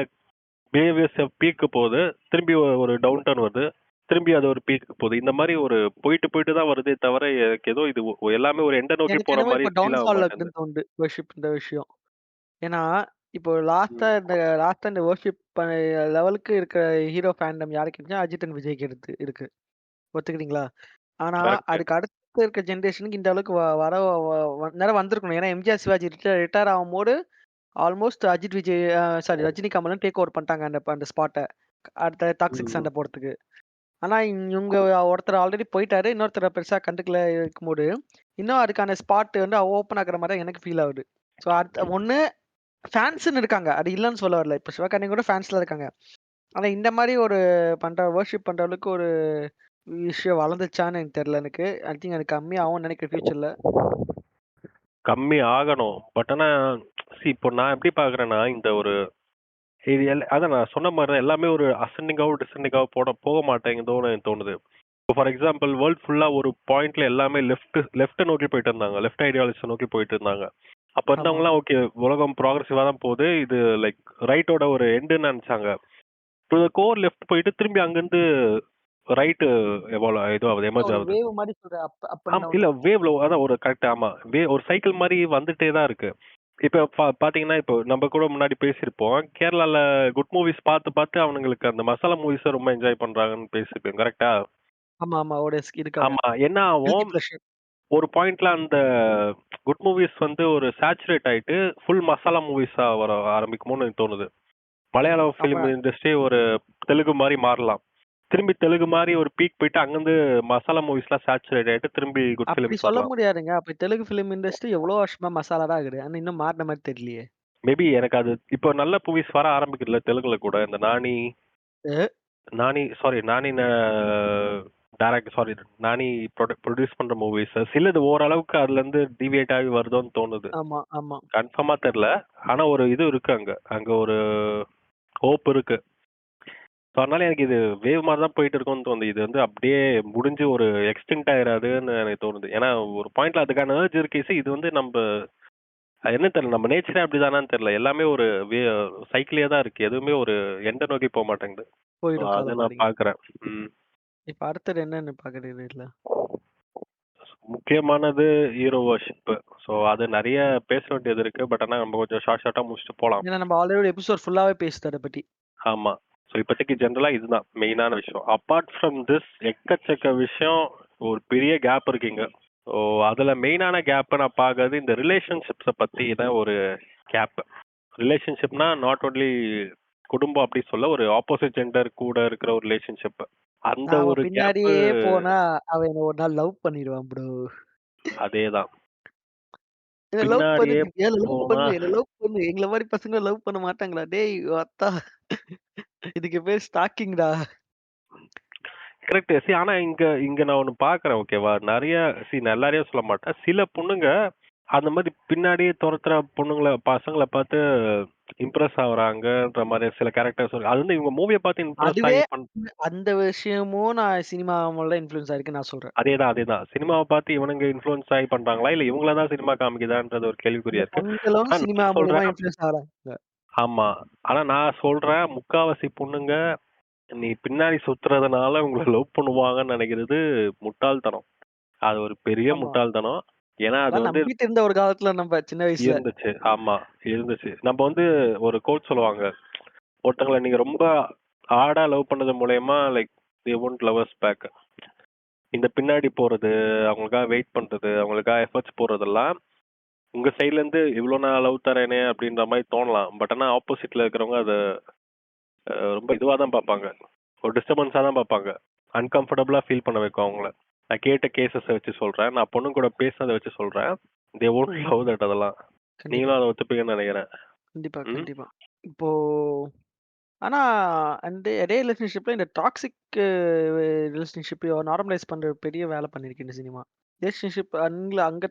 பிஹேவியர்ஸ் பீக்கு போகுது, திரும்பி ஒரு டவுன் டர்ன் வருது, திரும்பி அது ஒரு பீக்கு போகுது. இந்த மாதிரி ஒரு போயிட்டு தான் வருதே தவிர எனக்கு ஏதோ இது எல்லாமே ஒரு எண்டை நோக்கி எனக்கு போற என்னமோ மாதிரி இப்போ ஃபீல் ஆக டவுன்ஃபால் மாட்டேங்குது. இருக்குன்னு தோணுது வர்ஷிப் இந்த விஷயம். ஏன்னா இப்போ ம். லாஸ்டா இந்த வர்ஷிப் லெவலுக்கு இருக்கிற ஹீரோ ஃபேண்டம் யாருக்கு இருந்துச்சு? அஜித் அண்ட் விஜய்க்கு இருக்கு. ஒத்துக்கிறீங்களா? ஆனா கரெக்ட். அதுக்கு அடுத்து இருக்க ஜெனரேஷனுக்கு இந்த அளவுக்கு நேரம் வந்திருக்கணும். ஏன்னா எம்ஜிஆர் சிவாஜி ரிட்டயர் ஆகும்போது ஆல்மோஸ்ட் அஜித் விஜய் சாரி ரஜினி கமலும் டேக் ஓவர் பண்ணிட்டாங்க அந்த ஸ்பாட்ட. அடுத்த டாக்ஸிக் ம். சண்டை போடுறதுக்கு. ஆனா இவங்க ஒருத்தர் ஆல்ரெடி போயிட்டாரு. இன்னொருத்தர பெருசா கண்டுக்கல இருக்கும்போது, இன்னும் அதுக்கான ஸ்பாட் வந்து ஓப்பன் ஆகுற மாரி தான் எனக்கு ஃபீல் ஆகுது. ஸோ அடுத்த ஒண்ணு ஃபேன்ஸ்ன்னு இருக்காங்க. அது இல்லன்னு சொல்ல வரல. இப்ப சிவகார்த்திகேயன் கூட ஃபேன்ஸ்லாம் இருக்காங்க. ஆனா இந்த மாரி ஒரு வொர்ஷிப் பண்ற அளவுக்கு ஒரு விஷயம் வளர்ந்துச்சான்னு எனக்கு தெரியல எனக்கு. ஐ திங்க் அது கம்மியாகும்னு நினைக்கிறேன் ஃபியூச்சர்ல. கம்மி ஆகணும். பட் ஆனா இப்போ நான் எப்படி பாக்குறேன்னா, இந்த ஒரு அதான் நான் சொன்ன மாதிரி தான், எல்லாமே ஒரு அசெண்டிங்காவோ டிசெண்டிங்காவோ போக மாட்டேங்குதோன்னு எனக்கு தோணுது. இப்போ ஃபார் எக்ஸாம்பிள் வேர்ல்ட் ஃபுல்லா ஒரு பாயிண்ட்ல எல்லாமே லெஃப்ட்டை நோக்கி போயிட்டு இருந்தாங்க, லெஃப்ட் ஐடியாலஜி நோக்கி போயிட்டு இருந்தாங்க. அப்ப ஆமா. இருந்தவங்கலாம் ஓகே, உலகம் ப்ராக்ரஸிவா தான் போகுது, இது லைக் ரைட்டோட ஒரு எண்டுன்னு நினைச்சாங்க. டு கோர் லெஃப்ட் போயிட்டு திரும்பி அங்கிருந்து ரைட்டு இதுவாகுது, எமர்ஜ் ஒரு ஆகுது. வேவ் மாரி சொல்ற அப் அப் அண்ட் டவுன். இல்ல வேவ்ல அதான் ஒரு கரெக்ட், ஆமா. ஒரு சைக்கிள் மாதிரி வந்துட்டே தான் இருக்கு. இப்ப பாத்தீங்கன்னா, இப்போ நம்ம கூட முன்னாடி பேசியிருப்போம். கேரளால குட் மூவிஸ் பார்த்து அவனுங்களுக்கு அந்த மசாலா மூவிஸ ரொம்ப என்ஜாய் பண்றாங்கன்னு பேசியிருப்போம். கரெக்ட்டா? ஆமா, ஆமா. இருக்காங்க. ஆமா. என்ன கில்டி ஆகும்? பிளஷர். ஒரு பாயிண்ட்ல அந்த குட் மூவிஸ் வந்து ஒரு சேச்சுரேட் ஆயிட்டு ஃபுல் மசாலா மூவிஸா வர ஆரம்பிக்குமோன்னு எனக்கு தோணுது. மலையாளம் அப்ப ஃபிலிம் இண்டஸ்ட்ரி ஒரு தெலுங்கு மாரி மாறலாம். திரும்பி தெலுங்கு மாரி ஒரு பீக் போயிட்டு அங்கருந்து மசாலா மூவிஸ்லாம் சேச்சுரேட் ஆயிட்டு திரும்பி குட் அப்படி ஃபிலிம்ஸ் சொல்ல வரலாம். முடியாதுங்க. அப்ப தெலுங்கு ஃபிலிம் இண்டஸ்ட்ரி எவ்வளோ வருஷமா மசாலா தான் ஆகுது. ஆனா இன்னும் மாறுன மாரி தெரியலையே. மேபி எனக்கு அது இப்போ நல்ல மூவிஸ் வர ஆரம்பிக்குதுல்ல தெலுங்குல கூட. இந்த நானி அ நானி டைரக்ட் சாரி நானி ப்ரொடியூஸ் பண்ற மூவிஸ் சிலது ஓரளவுக்கு அதுல இருந்து டிவியேட் ஆகி வருதோன்னு தோணுது. ஆமா, ஆமா. கன்ஃபார்மா தெரியல. ஆனா ஒரு இது இருக்கு அங்க. அங்க ஒரு ஹோப் இருக்கு. ஸோ அதனால எனக்கு இது வேவ் மாதிரி தான் போயிட்டு இருக்கும்னு தோணுது. இது வந்து அப்படியே முடிஞ்சு ஒரு எக்ஸ்டிங்க்ட் ஆயிராதுன்னு எனக்கு தோணுது. ஏன்னா ஒரு பாயிண்ட்ல அதுக்கான ஏர்ஜ் இருக்கு. இது வந்து நம்ம என்ன தெரியல, நம்ம நேச்சரே அப்படிதானான்னு தெரியல. எல்லாமே ஒரு சைக்கிளே தான் இருக்கு. எதுவுமே ஒரு எண்ட நோக்கி போக மாட்டேங்குது. ஸோ போயிடும் அத காலம் நான் பாத்தீங்கன்னா. பார்க்குறேன். ம். இப்ப அடுத்தது என்னன்னு பாக்குறீங்க இதுல? முக்கியமானது ஹீரோ வொர்ஷிப். ஸோ அது நெறைய பேச வேண்டியது இருக்கு. பட் ஆனா நம்ம கொஞ்சம் ஷார்ட்டா முடிச்சுட்டு போலாம். ஏன்னா நம்ம ஆல்ரெடி எபிசோட் ஃபுல்லாவே பேசிட்டோம் அத பத்தி. ஆமா. ஸோ இப்போதைக்கு ஜெனரலா இதுதான் மெயினான விஷயம். அப்பார்ட் ஃப்ரம் திஸ் எக்கச்சக்க விஷயம் ஒரு பெரிய கேப் இருக்கு இங்க. ஸோ அதுல மெயினான கேப் நான் பார்க்கறது இந்த ரிலேஷன்ஷிப்ஸ பத்தின ஒரு கேப். ரிலேஷன்ஷிப்னா நாட் ஒன்லி குடும்பம் அப்படி சொல்ல, ஒரு ஆப்போசிட் ஜெண்டர் கூட இருக்கிற ஒரு ரிலேஷன்ஷிப். அந்த நாம ஒரு கேப்பு பின்னாடியே போனா அவன் என்ன ஒரு நாள் லவ் பண்ணிருவான் ப்ரோ. அதேதான். என்ன லவ் பின்னாடியே பண்ணு, என்ன லவ் போனா பண்ணு, என்ன லவ் பண்ணு. எங்கள மாரி பசங்க லவ் பண்ண மாட்டாங்களா? டேய் அத்தா. இதுக்கு பேர் ஸ்டாக்கிங்டா. கரெக்ட். ஆனா இங்க இங்க நான் ஒண்ணு பார்க்குறேன் ஓகேவா? நெறைய நான் எல்லாரையும் சொல்ல மாட்டேன். சில பொண்ணுங்க அந்த மாரி பின்னாடியே தொரத்துற பொண்ணுங்கள பசங்கள பார்த்து இம்ப்ரெஸ் ஆகுறாங்கன்ற மாரி சில கேரக்டர்ஸ் இருக்கு. அது வந்து இவங்க மூவிய பார்த்து இம்ப்ரெஸ் அதுவே ஆகி அந்த விஷயமும் நான் சினிமா மூலம் இன்ஃப்ளூயன்ஸ் ஆயிருக்குன்னு நான் சொல்றேன். அதேதான். சினிமாவ பார்த்து இவனுங்க இன்ஃப்ளூயன்ஸ் ஆகி பண்றாங்களா? இல்ல இவங்கள தான் சினிமா காமிக்குதான்றது ஒரு இந்த கேள்விக்குறியா இருக்கு. பொண்ணுங்களும் ஆனா சினிமா நான் மூலியமா சொல்றேன் இன்ஃப்ளூயன்ஸ் ஆகுறாங்க. ஆமா. ஆனா நான் சொல்றேன் முக்காவாசி பொண்ணுங்க நீ பின்னாடி சுத்துறதுனால உங்கள லவ் பண்ணுவாங்கன்னு நெனைக்கிறது முட்டாள்தனம். அது ஒரு பெரிய ஆமா. முட்டாள்தனம். ஏன்னா அது அதான் வந்து நம்பிட்டு இருந்த ஒரு காலத்துல நம்ம சின்ன வயசுல. இருந்துச்சு. ஆமா, இருந்துச்சு. நம்ம வந்து ஒரு கோட் சொல்லுவாங்க. ஒருத்தங்கள நீங்க ரொம்ப ஹார்டா லவ் பண்ணது மூலியமா like they won't love us back. இந்த பின்னாடி போறது, அவங்களுக்காக வெயிட் பண்றது, அவங்களுக்காக எஃபர்ட்ஸ் போடுறதெல்லாம் உங்க சைட்ல இருந்து இவ்ளோ நான் லவ் தரேனே அப்படின்ற மாரி தோணலாம். பட் ஆனா ஆப்போசிட்ல இருக்கிறவங்க அத ரொம்ப இதுவா தான் பார்ப்பாங்க. ஒரு டிஸ்டர்பன்ஸா தான் பார்ப்பாங்க. அன்கம்ஃபர்டபுளா ஃபீல் பண்ண வைக்கும் அவங்கள. நான் கேட்ட கேஸஸ வச்சு சொல்றேன். நான் பொண்ணுங்க கூட பேசினத வச்சு சொல்றேன். தே வொன்ட் லவ் தட் அதெல்லாம். கண்டிப்பா, நீங்களும் அத ஒத்துப்பீங்கன்னு நெனைக்கிறேன். கண்டிப்பா, ம். கண்டிப்பா. இப்போ ஆனா அந்த அதே ரிலேஷன்ஷிப்ல இந்த டாக்ஸிக் ரிலேஷன்ஷிப் நார்மலைஸ் பண்ற பெரிய வேலை பண்ணிருக்கு இந்த சினிமா. ரிலேஷன்ஷிப் அங்க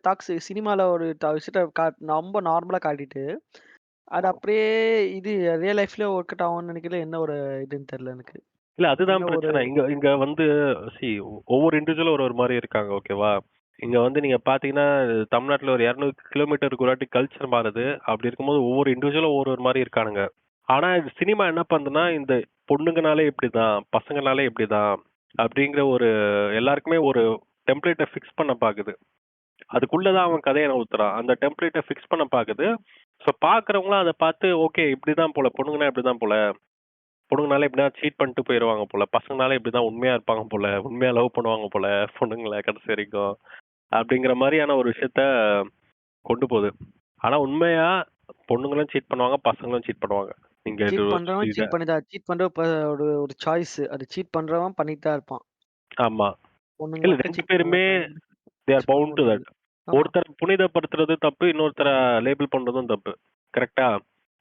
சினிமால ஒரு விஷயத்த ரொம்ப நார்மலா காட்டிட்டு, அது அப்படியே இது ரியல் லைஃப்ல ஒர்க் அவுட் ஆகும்னு நினைக்கிறது என்ன ஒரு இதுன்னு தெரியல எனக்கு. இல்ல அதுதான் என்ன ஒரு பிரச்சனை. இங்க இங்க வந்து சி ஒவ்வொரு இண்டிவிஜுவலும் ஒரு ஒரு மாரி இருக்காங்க. ஓகேவா? இங்க வந்து நீங்க பார்த்தீங்கன்னா, தமிழ்நாட்டுல ஒரு 200 கிலோமீட்டருக்கு ஒரு வாட்டி கல்ச்சர் மாறுது. அப்படி இருக்கும்போது ஒவ்வொரு இண்டிவிஜுவலும் ஒரு ஒரு மாரி இருக்கானுங்க. ஆனா சினிமா என்ன பண்ணுதுன்னா, இந்த பொண்ணுங்கனாலே இப்படிதான், பசங்கனாலே இப்படிதான் அப்படிங்கிற ஒரு எல்லாருக்குமே ஒரு டெம்ப்ளேட்ட ஃபிக்ஸ் பண்ண பாக்குது. அதுக்குள்ள தான் அவன் கதைய நவுத்துறான். அந்த டெம்ப்ளேட்ட ஃபிக்ஸ் பண்ண பாக்குது. ஸோ பார்க்குறவங்களும் அத பார்த்து ஓகே இப்படிதான் போல, பொண்ணுங்கன்னா இப்படிதான் போல. பொண்ணுங்கனாலே இப்படிதான் சீட் பண்ணிட்டு போயிருவாங்க போல. பசங்கனாலே இப்படிதான் உண்மையா இருப்பாங்க போல. உண்மையா லவ் பண்ணுவாங்க போல பொண்ணுங்கள கடைசி வரைக்கும். அப்படிங்கிற மாரியான ஒரு விஷயத்த கொண்டு போகுது. ஆனா உண்மையா பொண்ணுங்களும் சீட் பண்ணுவாங்க, பசங்களும் சீட் பண்ணுவாங்க. நீங்க இது சீட் பண்றவன் இத சீட் பண்ணிதான் சீட் பண்ற ஒரு ஒரு சாய்ஸ். அது சீட் பண்றவன் பண்ணிட்டு தான் இருப்பான். ஆமா. பொண்ணுங்க இல்ல மட்டும் 2 சீட் பண்ண பேருமே மாட்டாங்க. தே ஆர் மிஸ் பண்ண பவுண்ட் டூ மாட்டாங்க. தட். ஆமா. ஒருத்தர புனிதப்படுத்துறது தப்பு, இன்னொருத்தர லேபிள் பண்றதும் தப்பு. கரெக்ட்டா?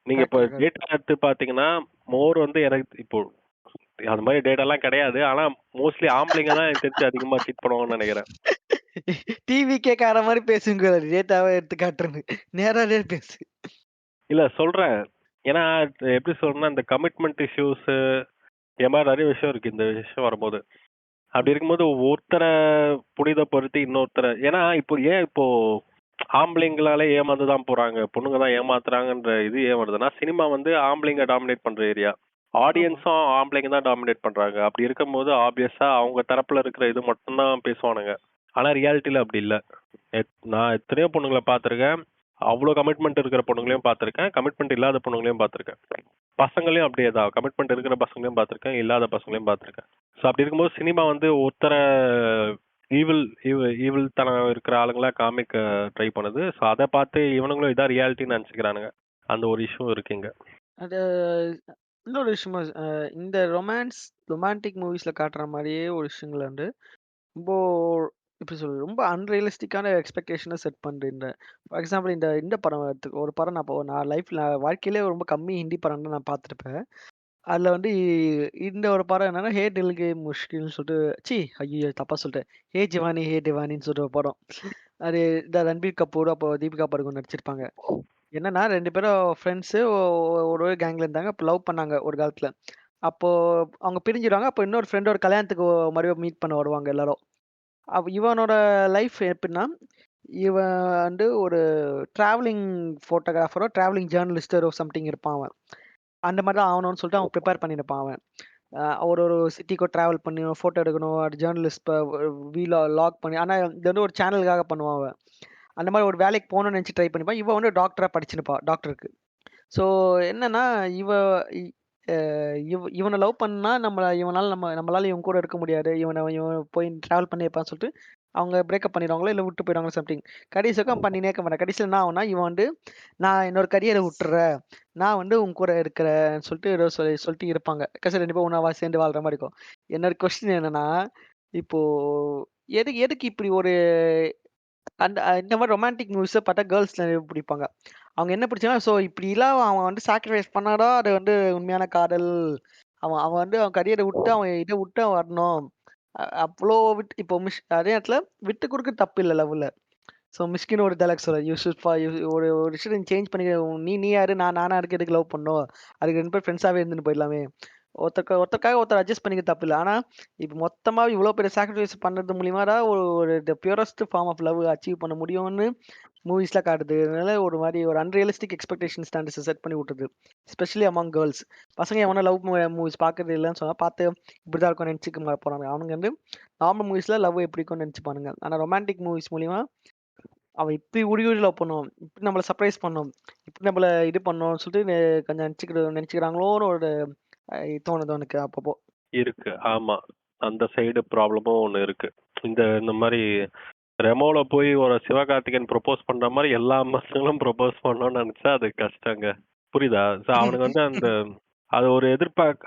நீங்க இப்ப கரெக்ட், கரெக்ட். டேட்டா எடுத்து பார்த்தீங்கன்னா, மோர் வந்து எனக்கு இப்போ அது மாரி டேட்டாலாம் கிடையாது. ஆனா மோஸ்ட்லி ஆம்பளைங்க தான் எனக்கு தெரிஞ்சு அதிகமா சீட் பண்ணுவாங்கன்னு நெனைக்கிறேன். டிவிக்கே கார மாரி பேசுங்க. டேட்டாவ எடுத்து காட்டுறேன்னு. நேராவே பேசு. இல்ல சொல்றேன். ஏன்னா எப்படி சொல்றேன்னா, இந்த கமிட்மெண்ட் இஷ்யூஸு இது மாரி நெறைய விஷயம் இருக்கு இந்த விஷயம் வரும்போது. அப்படி இருக்கும்போது ஒருத்தர புனிதப்படுத்தி இன்னொருத்தர ஏன்னா இப்போ ஆம்பளைங்களாலே ஏமாந்து தான் போறாங்க. பொண்ணுங்க தான் ஏமாத்துறாங்கன்ற இது ஏன் வருதுன்னா, சினிமா வந்து ஆம்பளைங்க டாமினேட் பண்ற ஏரியா. ஆமா. ஆடியன்ஸும் ஆம்பளைங்க தான் டாமினேட் பண்றாங்க. அப்படி இருக்கும்போது ஆப்வியஸா அவங்க தரப்புல இருக்கிற இது மட்டும் தான் பேசுவானுங்க. ஆனா ரியாலிட்டில அப்படி இல்ல. நான் எத்தனையோ பொண்ணுங்கள பார்த்துருக்கேன். அவ்ளோ கமிட்மெண்ட் இருக்கிற பொண்ணுங்களையும் பார்த்துருக்கேன். கமிட்மெண்ட் இல்லாத பொண்ணுங்களையும் பார்த்துருக்கேன். பசங்களையும் அப்படியே தான். கமிட்மெண்ட் இருக்கிற பசங்களையும் பார்த்துருக்கேன். இல்லாத பசங்களையும் பார்த்துருக்கேன். ஸோ அப்படி இருக்கும்போது சினிமா வந்து ஒருத்தர ஈவில் தனம் இருக்கிற ஆளுங்களா காமிக்க ட்ரை பண்ணுது. ஸோ அத பார்த்து இவனுங்களும் இதான் ரியாலிட்டின்னு நெனச்சுக்கிறானுங்க. அந்த ஒரு இஷ்யூ இருக்கு இங்க. அது இன்னொரு விஷயமா இந்த ரொமான்டிக் மூவிஸ்ல காட்டுற மாரியே ஒரு விஷயங்கள் வந்து, இப்போ எப்படி சொல்றது? ரொம்ப அன்ரியலிஸ்டிக்கான எக்ஸ்பெக்டேஷன செட் பண்ற ஃபார் எக்ஸாம்பிள் இந்த படம் ஒரு படம் நான் லைஃப்ல வாழ்க்கையிலே ரொம்ப கம்மி ஹிந்தி படம் தான் நான் பார்த்துருப்பேன். அதுல வந்து இந்த ஒரு படம் என்னன்னா, "ஹே தில் கே முஷ்கில்னு" சொல்லிட்டு ஐய்யயோ! தப்பா சொல்லிட்டேன். "ஹே ஜவானி ஹே டிவானின்னு" சொல்லிட்டு ஒரு படம். அது இந்த ரன்பீர் கபூர், அப்போ தீபிகா படுகோன் நடிச்சிருப்பாங்க. என்னன்னா 2 பேரும் ஃப்ரெண்ட்ஸு ஒரு கேங்ல இருந்தாங்க. அப்ப லவ் பண்ணாங்க ஒரு காலத்துல. அப்போ அவங்க பிரிஞ்சிருவாங்க. அப்போ இன்னொரு ஃப்ரெண்டோட கல்யாணத்துக்கு மறுபடியும் மீட் பண்ண வருவாங்க எல்லாரும். இவனோட லைஃப் எப்டின்னா, இவன் வந்து ஒரு டிராவலிங் ஃபோட்டோகிராஃபரோ, டிராவலிங் ஜர்னலிஸ்டரோ சம்திங் இருப்பான் அவன். அந்த மாரி தான் ஆவணும்னு சொல்லிட்டு அவன் ப்ரிப்பேர் பண்ணியிருப்பான் அவன். ஒரு ஒரு சிட்டிக்கும் டிராவல் பண்ணி ஃபோட்டோ எடுக்கணும். அது ஜர்னலிஸ்ட் லாக் பண்ணி ஆனா இது வந்து ஒரு சேனலுக்காக பண்ணுவான் அவன். அந்த மாரி ஒரு வேலைக்கு போணும்னு நெனச்சு ட்ரை பண்ணிப்பான். இவன் வந்து டாக்டரா படிச்சிருப்பா டாக்டருக்கு. ஸோ என்னன்னா, இவ இ அ இவன லவ் பண்ணா நம்மளால இவன் கூட இருக்க முடியாது. இவன் போய் டிராவல் பண்ணியிருப்பான்னு சொல்லிட்டு, அவங்க பிரேக்கப் பண்ணிருவாங்களோ, இல்ல விட்டு போயிடுவாங்களோ சம்திங். கடைசி வரைக்கும் அவன் பண்ணினே இருக்க மாட்டான். கடைசில என்ன ஆகும்னா, இவன் வந்து நான் என்னோட கரியர விட்டுர்றேன். நான் வந்து உன் கூட இருக்கிறேன்னு சொல்லிட்டு ஏதோ சொல்லிட்டு இருப்பாங்க. கடைசில 2 பேரும் ஒண்ணாவா சேர்ந்து வாழ்ற மாரி இருக்கும். என்னோட கொஸ்டின் என்னன்னா, இப்போ எதுக்கு இப்படி ஒரு இந்த மாரி ரொமான்டிக் மூவிஸ பார்த்தா கேர்ள்ஸ் நெறைய பிடிப்பாங்க. அவங்க என்ன பிடிச்சதுன்னா, இப்படிலாம் அவன் வந்து சாக்ரிஃபைஸ் பண்ணா அது வந்து உண்மையான காதல். அவன் அவன் வந்து அவன் கரியர விட்டு, அவன் இத விட்டு அவன் வரணும். அவ்ளோ விட்டு இப்போ அதே நேரத்தில விட்டு குடுக்க தப்பு இல்ல லவ்ல. மிஷ்கின் ஒரு டயலாக் சொல்றாரு. யூ ஷுட் ஃபா யூ ஒரு ஒரு விஷயத்த நீ சேஞ்ச் பண்ணிக்க. நீ யாரு? நானா இருக்க எதுக்கு லவ் பண்ணணும்? அதுக்கு 2 பேரும் ஃப்ரெண்ட்ஸாவே இருந்துட்டு போயிடலாமே. ஒருத்தருக்காக ஒருத்தர் அட்ஜஸ்ட் பண்ணிக்க தப்பில்ல. ஆனா, இப்ப மொத்தமா இவ்ளோ பெரிய சாக்ரிஃபைஸ் பண்றது மூலியமா தான் ஒரு ஒரு the purest form of love achieve பண்ண முடியும்னு மூவிஸ்ல காட்டுது. அதனால ஒரு மாரி ஒரு அன்ரியலிஸ்டிக் எக்ஸ்பெக்டேஷன் ஸ்டாண்டர்ட்ஸ செட் பண்ணி விட்டுருது. Especially among girls. பசங்க எவனும் லவ் மூவிஸ் பார்க்கறது இல்லன்னு சொன்னா, பார்த்து இப்படிதான் இருக்கும்னு நெனச்சுக்க போறாங்க. அவனுங்க வந்து நார்மல் மூவிஸ்ல லவ் எப்படி இருக்கும்னு நெனச்சுப்பானுங்க. ஆனா ரொமான்டிக் மூவிஸ் மூலியமா அவன் இப்படி உருகி உருகி லவ் பண்ணுவான். இப்படி நம்மள சர்ப்ரைஸ் பண்ணணும். இப்படி நம்மள இது பண்ணணும்னு சொல்லிட்டு கொஞ்சம் நெனச்சுக்கிறாங்களோன்னு ஒரு தோணுது எனக்கு அப்பப்போ. இருக்கு. ஆமா. அந்த சைடு ப்ராப்ளமும் ஒண்ணு இருக்கு. இந்த மாரி ரெமோல போய் ஒரு சிவகார்த்திகேயன் ப்ரொபோஸ் பண்ற மாரி எல்லா பசங்களும் ப்ரொபோஸ் பண்ணணும்னு நெனச்சா அது கஷ்டங்க. புரியுதா? அவனுங்க வந்து அது ஒரு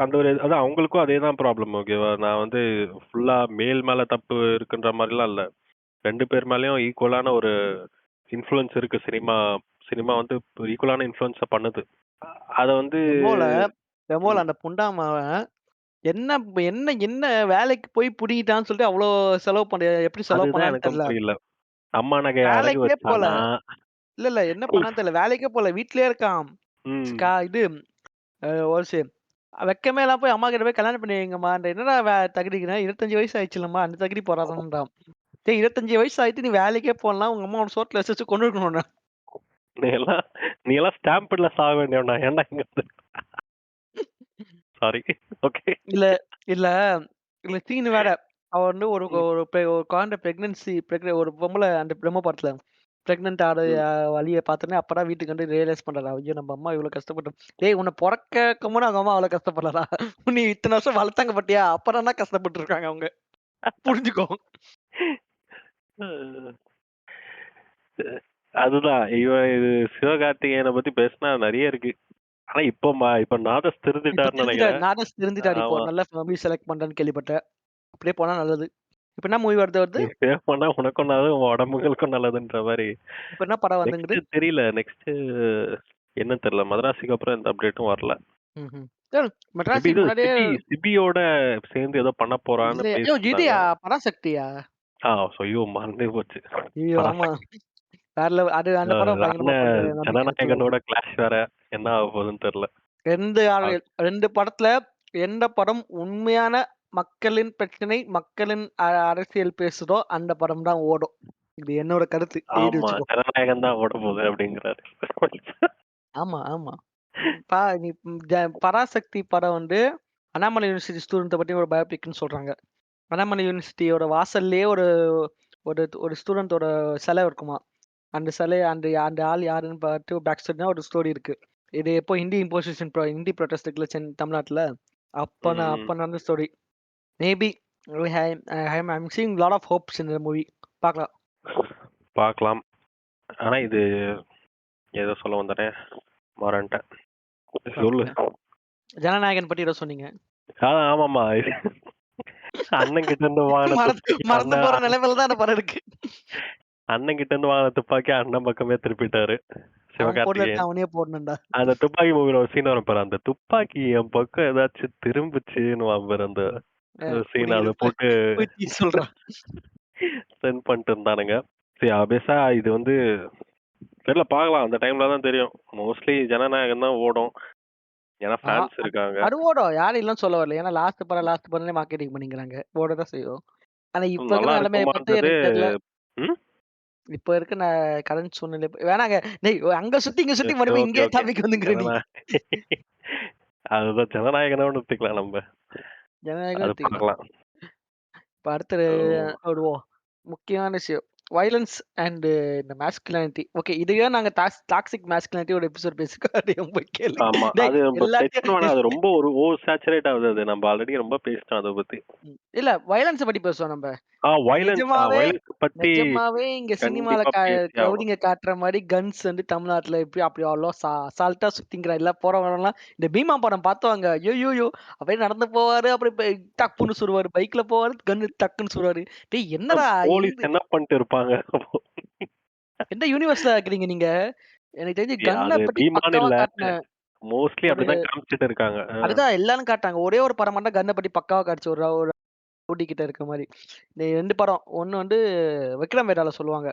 அந்த ஒரு அதான் அவங்களுக்கும் அதே தான் ப்ராப்ளம் ஓகேவா? நான் வந்து ஃபுல்லா மேல் மேல தப்பு இருக்குன்ற மாரிலாம் இல்ல. 2 பேர் மேலயும் ஈக்குவலான ஒரு இன்ஃப்ளூயன்ஸ் இருக்கு. சினிமா வந்து ஈக்குவலான இன்ஃப்ளூயன்ஸ பண்ணுது. அத வந்து ரெமோல ரெமோல அந்த புண்டாமாவன் என்ன என்ன என்ன வேலைக்கு போய் புடிங்கிட்டான்னு சொல்லிட்டு அவ்ளோ செலவு எப்படி செலவு அதுதான் பண்ணான்னு எனக்கும் தெரியல. புரியல. அம்மா நகைய அடகு வேலைக்கே போல. வச்சானா? இல்ல என்ன பண்ணான்னு தெரியல. வேலைக்கே போல. வீட்லயே இருக்கான். ம். இது ஒரு வெக்கமே இல்லாம போய் அம்மா கிட்ட போய் கல்யாணம் பண்ணி வைங்கம்மா. என்னடா தகுதிக்குன்னா 25 வயசு ஆயிடுச்சுல்லம்மா. அந்த தகுதி போறாதான்றான். 25 வயசு ஆயிட்டு நீ வேலைக்கே போலாம். உங்க அம்மா உன்ன சோத்துல வச்சு கொன்னு இருக்கணும் உன்ன. நீ எல்லாம் ஸ்டாம்புல சாக வேண்டியவனா? ஏன்டா இங்க வந்து சாரி. ஓகே. இல்ல இல்ல இல்ல சீன் வேற. அவ வந்து ஒரு ம். ஒரு ஒரு குழந்தை ஒரு பொம்பள அந்த பிரம்ம படத்துல பிரெக்னன்ட் ஆற ம். வலிய பார்த்தோனே அப்பதான் வீட்டுக்கு வந்து ரியலைஸ் பண்றா. ஐயோ! நம்ம அம்மா இவ்வளவு கஷ்டப்பட்டோம். டேய் உன்ன பொறக்கமுன்னு அவங்க அம்மா அவ்வளவு கஷ்டப்படலடா. நீ இத்தன வருஷம் வளர்த்தாங்க பாத்தியா? அப்பறம் தான் கஷ்டப்பட்டு இருக்காங்க அவங்க. புரிஞ்சுக்கோ. அதுதான். இது சிவகார்த்திகேயன பத்தி பேசினா நெறைய இருக்கு. ஆனா இப்ப நாதஸ் இப்ப திருந்திட்டாருன்னு திருந்திட்டாரு. நெனைக்கிறேன். நாதஸ் திருந்திட்டாரு இப்போ. ஆமா. நல்ல மூவி செலக்ட் பண்றேன்னு கேள்விப்பட்டேன். அப்படியே போனா நல்லது. இப்ப என்ன மூவி வருது? நீ சேவ் பண்ணா உனக்கும் நல்லது, உன் உடம்புகளுக்கும் நல்லதுன்ற மாரி. இப்ப என்ன படம் நெக்ஸ்ட் வந்துங்குது? தெரியல. நெக்ஸ்ட் என்னன்னு தெரியல. மதராசிக்கு அப்புறம் எந்த அப்டேட்டும் வரல. ம்ஹ்ம். மேபி மெட்ராஸுக்கு இது முன்னாடியே சிபியோட சேர்ந்து ஏதோ பண்ண போறான்னு இல்லையா? பேசியிருந்தாங்க. இதுயா பராசக்தியா? ஐயோ! மறந்தே போச்சு. ஐயோ! ஆமா. பராசக்தி. வேற லெவல். அந்த படம் பயங்கரமா கொஞ்சம் அண்ணன் நம்பிக்கை குடுத்தது. ஜனநாயகனோட கிளாஷ் வேற. என்ன ஆக போகுதுன்னு தெரியல. 2 படத்துல எந்த படம் உண்மையான மக்களின் பிரச்சனை, மக்களின் அரசியல் பேசுதோ அந்த படம் தான் ஓடும். இது என்னோட கருத்து. எழுதி ஆமா. வச்சுக்கோ. ஜனநாயகன் தான் ஓடப்போகுது அப்படிங்கிறாரு. ஆமா, ஆமா. நீ பராசக்தி படம் வந்து அண்ணாமலை யூனிவர்சிட்டி ஸ்டூடண்ட்ட பத்தி ஒரு பயோபிக்ன்னு சொல்றாங்க. அண்ணாமலை யூனிவர்சிட்டியோட வாசல்லயே ஒரு ஒரு ஒரு ஸ்டூடண்ட்டோட சிலை இருக்குமாம். அந்த சிலை அந்த அந்த ஆள் யாருன்னு பார்த்து பேக் ஸ்டோரினா ஒரு ஸ்டோரி இருக்கு. இது எப்போ ஹிந்தி ப்ரொடெஸ்ட் இருக்குல்ல தமிழ்நாட்டுல. ம். அப்ப நடந்த story. Maybe I am seeing lot of hopes in the movie. பார்க்கலாம். பார்க்கலாம். ஆனா இது ஏதோ சொல்ல வந்தனே மறந்துட்டேன். சொல்லு. ஓகே. ஜனநாயகன் பத்தி ஏதோ சொன்னீங்க. ஆமாமா. அண்ணன் கிட்ட இருந்து வாங்கின துப்பாக்கி மறந்து போற நிலைமையில தான் அந்த படம் இருக்கு. அண்ணன் கிட்ட இருந்து வாங்கின துப்பாக்கி அண்ணன் பக்கமே திருப்பிட்டாரு அவன் போடலட்டா சிவகார்த்திகேயன். அவனே போடணும்டா. அந்த துப்பாக்கி மூவில ஒரு சீன் வரும் பாரு, அந்த துப்பாக்கி என் பக்கம் ஏதாச்சும் திரும்பிச்சுன்னு பாரு, அந்த சீன் அதை போட்டு பூச்சி சொல்றான். சென்ட் பண்ணிட்டு இருந்தானுங்க. சரி அபேசா இது வந்து தெரியல, பார்க்கலாம், அந்த டைம்ல தான் தெரியும். மோஸ்ட்லி ஜனநாயகம் தான் ஓடும், ஏன்னா ஃபேன்ஸ் இருக்காங்க. அது ஓடும். யாரும் இல்லைன்னு சொல்ல வரல. ஏன்னா லாஸ்ட் படம்னே மார்க்கெட்டிங் பண்ணிக்கிறாங்க. ஓடதான் செய்யும். ஆனா இப்ப இருக்கிற நல்லா நிலைமையை பார்த்து இருக்குமான்றது. எனக்கு தெரியல. ம் இப்ப இருக்க கரண்ட் சூழ்நிலை வேணாங்க. டேய் அங்க சுத்தி இங்க சுத்தி சரி, மறுபடியும் ஓகே இங்கே ஓகே டாபிக் வந்துங்கிற நீ. அதுதான் ஜனநாயகனோட எடுத்துக்கலாம் நம்ம, ஜனநாயகம் அது எடுத்துக்கலாம். பார்க்கலாம். இப்ப அடுத்தது வருவோம். முக்கியமான விஷயம் வயலன்ஸ் அண்ட் இந்த மாஸ்குலானிட்டி. ஓகே, இதுவே நாங்க டாக்ஸிக் மாஸ்குலானிட்டி ஒரு எபிசோட் பேசிக்கோ. போய் கேளு. ஆமா, டேய் அது நம்ம எல்லாத்தையும் பேசணும். அது ரொம்ப ஒரு ஓவர் சேச்சுரேட் ஆகுது. அது நம்ம ஆல்ரெடி ரொம்ப பேசிட்டோம் அதை பத்தி. இல்ல வயலன்ஸ பத்தி பேசுவோம் நம்ம. வயலன்ஸ் நிஜமாவே பத்தி நிஜமாவே இங்க சினிமால கண்டிப்பா பேசி ஆகணும். ரவுடிங்க காட்டுற மாதிரி கன்ஸ் வந்து தமிழ்நாட்டுல எப்படி அப்படி அவ்வளோ அசால்ட்டா சுத்திங்கிற எல்லாம் போறவங்கலாம் இந்த பீமா படம் பார்த்தவங்க. ஐயோ அப்படியே நடந்து போவாரு, அப்புறம் டக்குன்னு சுடுவாரு, பைக்ல போவாரு, கன்னு டக்குன்னு சுடுவாரு. டேய் என்னடா போலீஸ் என்ன பண்ணிட்டு இருப்பாங்க? எந்த யூனிவர்ஸ்ல இருக்கிறீங்க நீங்க? எனக்கு தெரிஞ்சு கன்ன அது பத்தி பீமான் பக்காவா இல்ல, காட்டின மோஸ்ட்லி ஒரு அப்படிதான் காமிச்சிட்டு இருக்காங்க. அதுதான் எல்லாரும் காட்டாங்க. ஒரே ஒரு படம் மட்டும் கன்ன பத்தி பக்காவா காட்டுச்சு. ஒரு ஒரு ரவுடி கிட்ட இருக்க மாதிரி. இந்த 2 படம். ஒண்ணு வந்து விக்ரம் வேதாள சொல்லுவாங்க.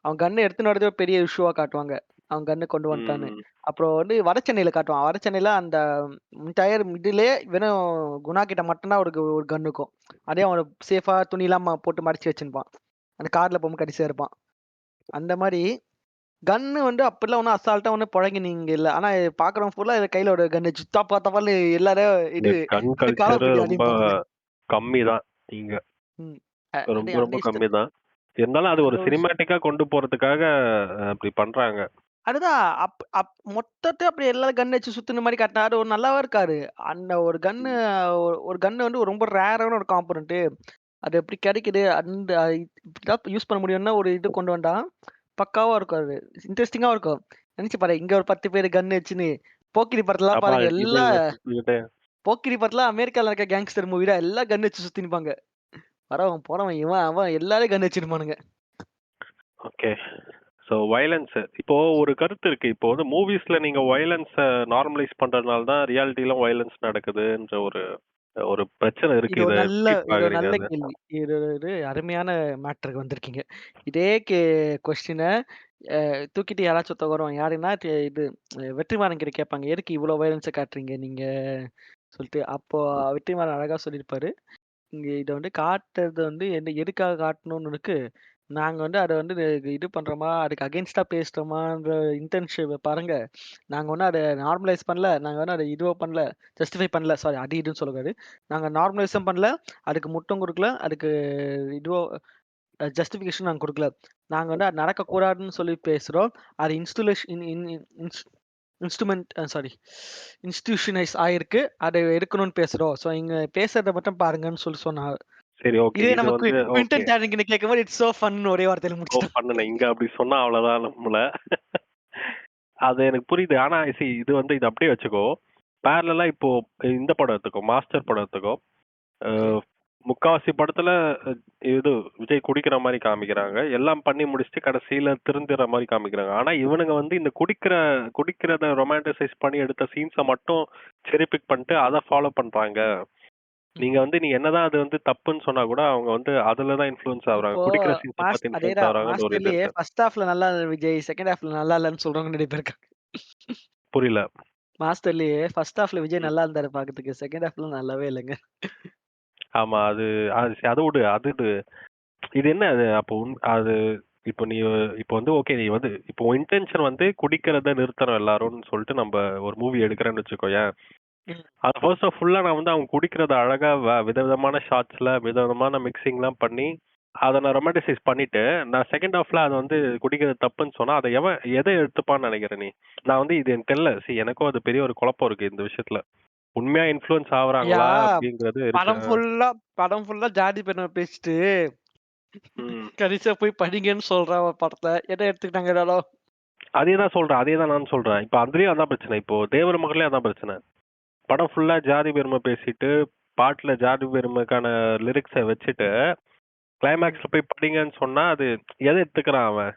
அவன் கன்ன எடுத்துன்னு வரதே ஒரு பெரிய இஷ்யூவா காட்டுவாங்க. அவன் கன்ன கொண்டு வந்துட்டான்னு. ம். அப்புறம் வந்து வடசென்னையில காட்டுவான். வடசென்னையில அந்த என்டயர் மிடிலே வெறும் குணா கிட்ட மட்டும் தான் அவருக்கு ஒரு கன் இருக்கும். அதே அவன் சேஃபா துணிலாம் போட்டு மறைச்சு வச்சிருப்பான். அந்த கார்ல போகும்போது கடைசியா இருப்பான். அந்த மாதிரி கன்னு வந்து அப்பெல்லாம் ஒன்றும் அசால்ட்டா ஒன்றும் புழங்கினீங்க இல்ல. ஆனா பாக்குறவங்க ஃபுல்லா கையில ஒரு கன்னு சுத்தா பார்த்தாலும் எல்லாரும் இந்த கன் கல்ச்சர் ரொம்ப அப்படிம்பாங்க. கம்மி தான் இங்க, ம். ரொம்ப ரொம்ப கம்மி தான். இருந்தாலும் அது ஒரு சினிமேட்டிக்கா கொண்டு போறதுக்காக அப்படி பண்றாங்க. அதுதான் மொத்தத்தை அப்படி எல்லா கன் வச்சு சுத்துன மாதிரி காட்டினாரு. ஒரு நல்லாவா இருக்காரு. அந்த ஒரு கன்னு வந்து ரொம்ப ரேரான ஒரு காம்பனன்ட். அது எப்படி கிடைக்குது அந்த இப்படிதான் யூஸ் பண்ண முடியும்னா ஒரு இது கொண்டு வந்தா பக்காவா இருக்கும். அது இன்ட்ரெஸ்டிங்கா இருக்கும். நினைச்சு பாரு, இங்க ஒரு 10 பேர் கன் வச்சுன்னு போக்கிரி படத்துலாம் அப்பா பாருங்க. இது எல்லாம் இதுகிட்ட போக்கிரி படத்துல அமெரிக்கால இருக்க கேங்ஸ்டர் மூவில எல்லாம் கன் வச்சு சுத்தினுப்பாங்க. வரவன் போறவன் இவன் அவன் எல்லாரும் கன் வச்சிருப்பானுங்க. ஓகே. ஸோ வயலன்ஸ் இப்போ ஒரு கருத்து இருக்கு. இப்போ வந்து மூவிஸ்ல நீங்க வயலன்ஸை நார்மலைஸ் பண்றதுனால தான் ரியாலிட்டியிலும் வயலன்ஸ் நடக்குதுன்ற ஒரு ஒரு பிரச்சனை இருக்கு. இது ஒரு இதை நல்ல எப்படி பாக்குறீங்க அது? கேள்வி. இது ஒரு அருமையான மேட்டருக்கு வந்திருக்கீங்க. இதே கொஸ்டினை தூக்கிட்டு யாராச்சும் ஒருத்தவங்க வருவாங்க. யாருன்னா இது வெற்றிமாறன் கிட்ட கேட்பாங்க. எதுக்கு இவ்வளவு வயலன்ஸை காட்டுறீங்க நீங்க சொல்லிட்டு. அப்போ வெற்றிமாறன் அழகா சொல்லியிருப்பாரு. இங்க இத வந்து காட்டுறது வந்து எதுக்காக காட்டணும்னு இருக்கு. நாங்க வந்து அத வந்து இது பண்றோமா, அதுக்கு அகைன்ஸ்டா பேசுறோமான்ற இன்டென்ஷன் பாருங்க. நாங்க ஒண்ணும் அத நார்மலைஸ் பண்ணல. நாங்க வந்து அத இதுவோ பண்ணல. ஜஸ்டிஃபை பண்ணல. சாரி, அது இதுன்னு சொல்லக்கூடாது. நாங்க நார்மலைஸும் பண்ணல. அதுக்கு முட்டும் குடுக்கல. அதுக்கு இதுவோ ஜஸ்டிஃபிகேஷன் நாங்க குடுக்கல. நாங்க வந்து அது நடக்கக்கூடாதுன்னு சொல்லி பேசுறோம். அது இன்ஸ்டிடியூஷனைஸ் ஆயிருக்கு. அதை எடுக்கணும்னு பேசுறோம். ஸோ இங்க பேசுறத மட்டும் பாருங்கன்னு சொல்லி சொன்னாங்க. சரி, ஓகே. இதே இது நமக்கு வந்து ஓகே. குவிண்டன் டாரண்டினோ கேட்கும்போது இட்ஸ் சோ ஃபன் ஒரே வார்த்தையில ஓ முடிச்சிட்டோம். பண்ணுன இங்க அப்படி சொன்னா அவ்வளவுதான் நம்மள. அது எனக்கு புரியுது. ஆனா இது வந்து இது அப்படியே வச்சுக்கோ. பேரலா இப்போ இந்த படம் எடுத்துக்கோ, மாஸ்டர் படம் எடுத்துக்கோ. முக்காவாசி படத்துல இது விஜய் குடிக்கிற மாதிரி காமிக்கிறாங்க. எல்லாம் பண்ணி முடிச்சுட்டு கடைசியில திருந்துற மாதிரி காமிக்கிறாங்க. ஆனா இவனுங்க வந்து இந்த குடிக்கிறத ரொமான்டிசைஸ் பண்ணி எடுத்த சீன்ஸை மட்டும் செரி பிக் பண்ணிட்டு அதை ஃபாலோ பண்றாங்க. நீங்க வந்து நீ என்னதான் அது வந்து தப்புன்னு சொன்னா கூட அவங்க வந்து அதுலதான் இன்ஃப்ளூயன்ஸ் ஆகுறாங்க. இப்போ குடிக்கிற சீன்ஸை பார்த்து இன்ஃப்ளூயன்ஸ் அதேதான் ஆகுறாங்கன்னு ஒரு இது மாஸ்டர்லயே இருக்கு. ஃபர்ஸ்ட் ஹாஃப்ல நல்லா இருந்த விஜய், செகண்ட் ஹாஃப்ல நல்லா இல்லன்னு சொல்றவங்க நிறைய பேர் இருக்காங்க. புரியல. மாஸ்டர்லயே ஃபர்ஸ்ட் ஹாஃப்ல விஜய் நல்லா இருந்தாரு பாக்கிறதுக்கு, செகண்ட் ஹாஃப்ல நல்லாவே இல்லைங்க. ஆமா, அது அதை விடு. இது என்ன அது அப்போ அது இப்போ நீ இப்போ வந்து ஓகே, நீ வந்து இப்போ இன்டென்ஷன் வந்து குடிக்கிறத நிறுத்தணும் எல்லாரும்னு சொல்லிட்டு நம்ம ஒரு மூவி எடுக்கிறேன்னு வச்சுக்கோயேன். அது ஃபர்ஸ்ட் ஃபுல்லா நான் வந்து அவங்க குடிக்கிறத அழகா விதவிதமான ஷார்ட்ஸ்ல விதவிதமான மிக்சிங்லாம் பண்ணி அதை நான் ரொமான்டிசைஸ் பண்ணிட்டு நான் செகண்ட் ஹாஃப்ல அதை வந்து குடிக்கிறது தப்புன்னு சொன்னா அதை எதை எடுத்துப்பான்னு நினைக்கிறேன் நீ? நான் வந்து இது எனக்கு தெரியல. எனக்கும் அது பெரிய ஒரு குழப்பம் இருக்கு இந்த விஷயத்துல. உண்மையா இன்ஃப்ளூயன்ஸ் ஆகுறாங்களா அப்படிங்கிறது இருக்கு. படம் ஃபுல்லா ஜாதி பெருமை பேசிட்டு ம். கடைசியா போய் படிங்கன்னு சொல்ற ஒரு படத்தை எதை எடுத்துக்கிட்டாங்க எல்லாரும்? அதேதான் நான் சொல்றேன். இப்போ அதுலயும் அதான் பிரச்சனை. இப்போ தேவர் மகளே அதான் பிரச்சனை. படம் ஃபுல்லா ஜாதி பெருமை பேசிட்டு பாட்டுல ஜாதி பெருமைக்கான லிரிக்ஸை வச்சுட்டு கிளைமேக்ஸ்ல போய் படிங்கன்னு சொன்னா அது எதை எடுத்துக்கிறான் அவன்?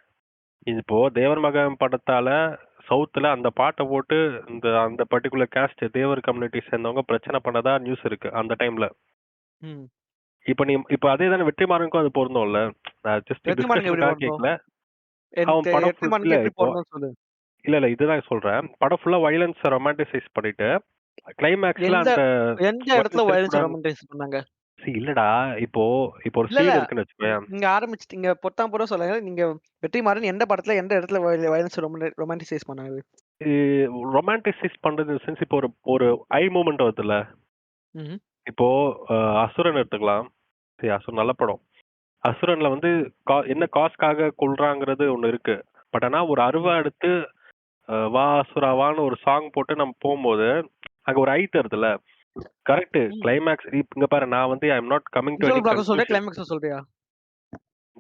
இப்போ தேவர் மகன் படத்தால சவுத்துல அந்த பாட்டை போட்டு அந்த பர்டிகுலர் காஸ்ட் தேவர் கம்யூனிட்டி சேர்ந்தவங்க பிரச்சனை பண்ணதா நியூஸ் இருக்கு அந்த டைம்ல. ம். இப்போ அதே தானே வெற்றிமாறனுக்கும் அது பொருந்தும்ல. நான் ஜஸ்ட் வெற்றிமாறனுக்கு எப்படி டிஸ்கஷனுக்காக பொருந்தும்? கேட்கல. அவன் படம் இல்ல வெற்றிமாறனுக்கு எப்படி இப்போ பொருந்தும்னு சொல்லு. இல்ல இதுதான் சொல்றேன். படம் ஃபுல்லா வயலன்ஸ் ரொமான்டிசைஸ் பண்ணிட்டு கிளைமேக்ஸ்ல எந்த அந்த எந்த இடத்துல வயலன்ஸ் ரொமான்டைஸ் பண்ணாங்க? இல்லடா இப்போ இப்போ ஒரு இல்ல சீன் இருக்குன்னு வச்சுக்கோயேன். நீங்க ஆரம்பிச்சிட்டீங்க. பொத்தாம் பொதுவா சொல்லுங்க. நீங்க வெற்றிமாறன் எந்த படத்துல எந்த இடத்துல வயலன்ஸ் ரொமான்டிசைஸ் பண்ணாரு? ரொமான்டிசைஸ் பண்றது சென்ஸ் இப்போ ஒரு ஒரு ஐ மூமெண்ட் வருதுல்ல. ம்ஹ்ம். இப்போ அசுரன் எடுத்துக்கலாம். சரி, அசுரன் நல்ல படம். அசுரன்ல வந்து என்ன காஸ்க்காக கொல்றாங்கிறது ஒண்ணு இருக்கு. பட் ஆனா ஒரு அருவா எடுத்து வா அசுராவான்னு ஒரு சாங் போட்டு நம்ம போகும்போது அங்க ஒரு ஐ தருதுல்ல. கரெக்ட். கிளைமேக்ஸ் இங்க பாரு, நான் வந்து I am not coming to any interval block சொல்றியா? கன்க்ளூஷன். கிளைமாக்ஸ் சொல்றியா?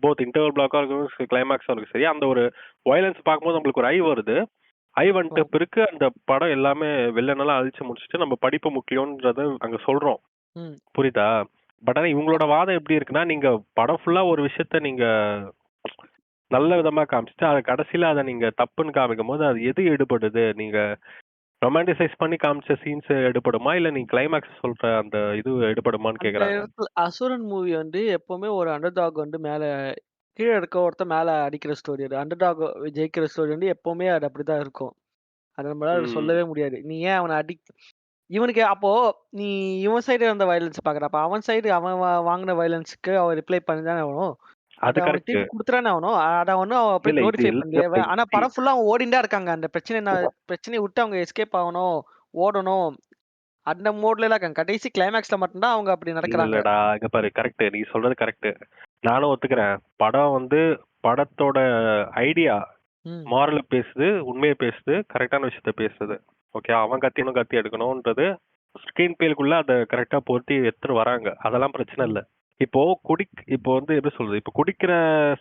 போத் இன்டர்வல் பிளாக்கா இருக்கும், கிளைமேக்ஸா இருக்கும். சரி, அந்த ஒரு வயலன்ஸ் பார்க்கும்போது நம்மளுக்கு ஒரு ஐ வருது. ஐ வந்துட்ட பிறகு அந்த படம் எல்லாமே வில்லனெல்லாம் அழிச்சு முடிச்சுட்டு நம்ம படிப்பு முக்கியம்ன்றத அங்க சொல்றோம். ம். புரியுதா? பட் ஆனா இவங்களோட வாதம் எப்படி இருக்குன்னா, நீங்க படம் ஃபுல்லா ஒரு விஷயத்த நீங்க நல்ல விதமா காமிச்சிட்டு அதை கடைசியில அதை நீங்க தப்புன்னு காமிக்கும் போது அது எது எடுபடுது? நீங்க ரொமான்டிசைஸ் பண்ணி காமிச்ச சீன்ஸ் எடுபடுமா, இல்ல நீ கிளைமேக்ஸ் சொல்ற அந்த இது எடுபடுமான்னு அந்த கேக்குறாங்க. இடத்துல அசுரன் மூவி வந்து எப்பவுமே ஒரு அண்டர்டாக் வந்து மேல கீழ இருக்க ஒருத்தன் மேல அடிக்கிற ஸ்டோரி. அது அண்டர்டாக் ஜெயிக்கிற ஸ்டோரி வந்து எப்பவுமே அது அப்படிதான் இருக்கும். அத நம்மளால சொல்லவே முடியாது. நீ ஏன் அவன இவனுக்கு அப்போ நீ இவன் சைடு இருந்த வயலன்ஸ் பாக்குற. அப்ப அவன் சைடு அவன் வாங்குன வயலன்ஸ்க்கு அவன் ரிப்ளை பண்ணி தானே ஆகணும். அது அத அவனுக்கு கரெக்ட். திருப்பி குடுத்துறானே ஆகணும். அத ஒண்ணும் அவன் அப்படியே இல்ல இது குளோரிஃபை பண்ணலையே. ஆனா எல்லாம் படம் ஃபுல்லா அவன் ஓடிண்டே இருக்காங்க. அந்த பிரச்சனைய விட்டு அவங்க எஸ்கேப் ஆகணும், ஓடணும். அந்த மோட்ல எல்லாம் இருக்காங்க. கடைசி கிளைமாக்ஸ்ல மட்டும் தான் அவங்க அப்படி நடக்குறாங்க. இல்லடா, இங்க பாரு, கரெக்ட், நீ சொல்றது கரெக்ட். நானும் ஒத்துக்கிறேன். படம் வந்து படத்தோட ஐடியா ம். மாரல பேசுது, உண்மையை பேசுது, கரெக்டான விஷயத்த பேசுது. ஓகே, அவன் கத்தி எடுக்கணும்ன்றது ஸ்கிரீன் பேலுக்குள்ள அதை கரெக்டா பொருத்தி எடுத்துட்டு வராங்க. அதெல்லாம் பிரச்சனை இல்ல. இப்போ இப்போ வந்து எப்படி சொல்றது, இப்போ குடிக்கிற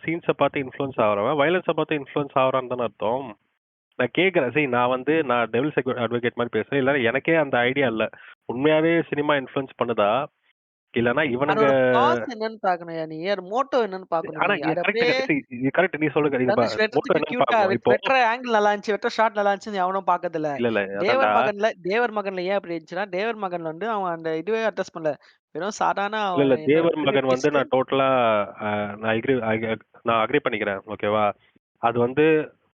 சீன்ஸை பார்த்து இன்ஃப்ளூயன்ஸ் ஆகிறவன் வயலன்ஸை பார்த்து இன்ஃப்ளூயன்ஸ் ஆகிறான்னு தானே அர்த்தம். நான் கேட்குறேன், சரி, நான் டெவில்ஸ் அட்வொகேட் மாதிரி பேசுறேன். இல்லைன்னா எனக்கே அந்த ஐடியா இல்லை. உண்மையாவே சினிமா இன்ஃப்ளூயன்ஸ் பண்ணுதா, இல்லைன்னா இவனுங்க? அதோட காஸ் என்னன்னு பாக்கணும்யா நீ. அது மோட்டோ என்னன்னு பாக்கணும் ஆனா நீ. அது அப்படியே கரெக்ட், நீ சொல்லுங்க. தனுஷ் மோட்டோ வெட்டுறதுக்கு என்னன்னு கியூட்டா பார்க்கணும் இப்போ. வெட்டுற ஆங்கிள் நல்லா இருந்துச்சு, வெட்டுற ஷாட் நல்லா இருந்துச்சு எவனும் பாக்கறதில்ல. இல்ல தேவர் அதான்டா. மகன்ல தேவர் மகன்ல ஏன் அப்படி இருந்துச்சுன்னா, தேவர் மகன்ல வந்து அவன் அந்த இதுவே அட்ரஸ் பண்ணல. வெறும் சாதாரண இல்ல அவன் என்னோட தேவர் திரும்பி மகன் வந்து கிஸ்ட். நான் டோட்டலா நான் அக்ரி பண்ணிக்கிறேன். ஓகேவா? அது வந்து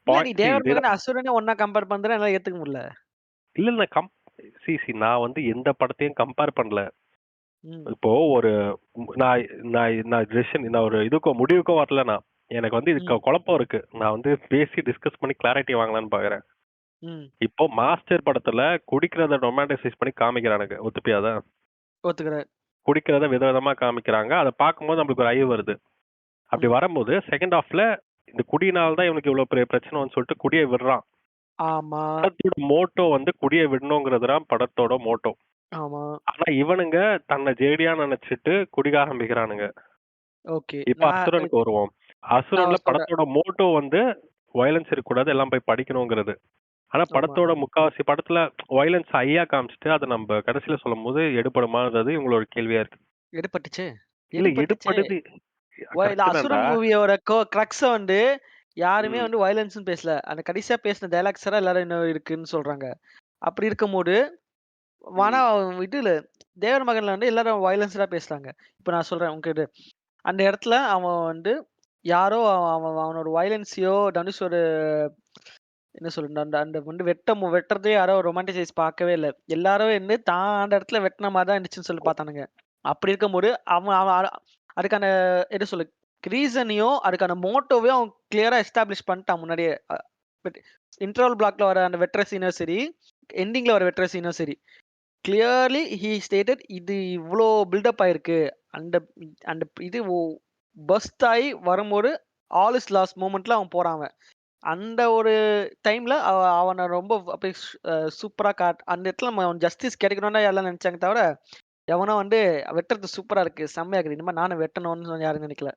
இல்ல நீ தேவர் இதுதான். மகன் அசுரனே ஒண்ணா கம்பேர் பண்ற என்னால ஏத்துக்க முடியல. இல்ல நான் நான் வந்து எந்த படத்தையும் கம்பேர் பண்ணல. ம். இப்போ ஒரு நான் நான் ஒரு முடிவுக்கும் வரல. எனக்கு வந்து இதுக்கு குழப்பம் இருக்கு. நான் வந்து பேசி டிஸ்கஸ் பண்ணி கிளாரிட்டி வாங்கலாம்னு பாக்குறேன். ம். இப்போ மாஸ்டர் படத்துல குடிக்கிறத ரொமான்டிசைஸ் பண்ணி காமிக்கிறானுங்க. ஒத்துப்பியாதா? ஒத்துக்கிறேன். குடிக்கிறத விதவிதமா காமிக்கிறாங்க. அதை பார்க்கும்போது நம்மளுக்கு ஒரு ஐ வருது. அப்படி வரும்போது செகண்ட் ஹாஃப்ல இந்த குடியினால தான் இவனுக்கு இவ்வளவு பெரிய பிரச்சனைன்னு சொல்லிட்டு குடியை விடுறான். ஆமா, படத்தோட மோட்டோ வந்து குடியை விடணுங்கிறது தான் படத்தோட மோட்டோ. ஆமா. ஆனா இவனுங்க தன்னை ஜேடியா நினைச்சிட்டு குடிக்க ஆரம்பிக்கிறானுங்க. ஓகே. இப்ப அசுரனுக்கு வருவோம். அசுரன்ல நான் சொல்றேன். படத்தோட மோட்டோ வந்து வயலன்ஸ் இருக்கக்கூடாது, எல்லாம் போய் படிக்கணுங்கிறது. ஆனா ஆமா. படத்தோட முக்காவாசி படத்துல வயலன்ஸ் ஐயா காமிச்சிட்டு அதை நம்ம கடைசியில சொல்லும் போது எடுபடுமான்றது இவங்களோட கேள்வியா இருக்கு. எடுபட்டுச்சு. இல்ல எடுபட்டுச்சு. எடுபடுது. இல்ல கரெக்ட் தான்டா. அசுரன் மூவியோட கிரக்ஸ வந்து யாருமே ம். வந்து வயலன்ஸ்னு பேசல. அந்த கடைசியா பேசின டயலாக்ஸ் எல்லாம் எல்லாரும் இன்னும் இருக்குன்னு சொல்றாங்க. அப்படி இருக்கும்போது ஆனா இதுல தேவர் மகன்ல வந்து எல்லாரும் வயலன்ஸ்டா பேசுறாங்க. இப்ப நான் சொல்றேன் உனக்கு அந்த இடத்துல அவன் வந்து யாரோ அவனோட வயலன்ஸையோ தனுஷோட என்ன சொல்றது அந்த அந்த வந்து வெட்டுறதே யாரோ ரொமான்டிசைஸ் பார்க்கவே இல்ல. எல்லாரும் வந்து தான் அந்த இடத்துல வெட்டுன மாரி தான் இருந்துச்சுன்னு சொல்லி பார்த்தானுங்க. அப்படி இருக்கும்போது அவன் அவன் அதுக்கான என்ன சொல்லு ரீசனையும் அதுக்கான மோட்டோவையும் அவன் கிளியரா எஸ்டாப்ளிஷ் பண்ணிட்டான் முன்னாடியே. பட் இன்டர்வல் பிளாக்ல வர அந்த வெட்டுற சீனும் சரி, எண்டிங்ல வர வெட்டுற சீனும் சரி. கிளியர்லி ஹி ஸ்டேட்டட் இது இவ்ளோ பில்டப் ஆயிருக்கு. அந்த அந்த இது பர்ஸ்ட் ஆயி வரும்போது ஆல் இஸ் லாஸ்ட் மொமெண்ட்ல அவன் போறான் அவன். அந்த ஒரு டைம்ல அவன ரொம்ப அப்படியே சூப்பரா அந்த இடத்துல அவன் ஜஸ்டிஸ் கிடைக்கணும்னு தான் எல்லாம் நினைச்சாங்க தவிர, எவனும் வந்து வெட்டுறது சூப்பரா இருக்கு. செம்மையா இருக்குது. இனிமே நானும் வெட்டணும்னு யாரும் நினைக்கல.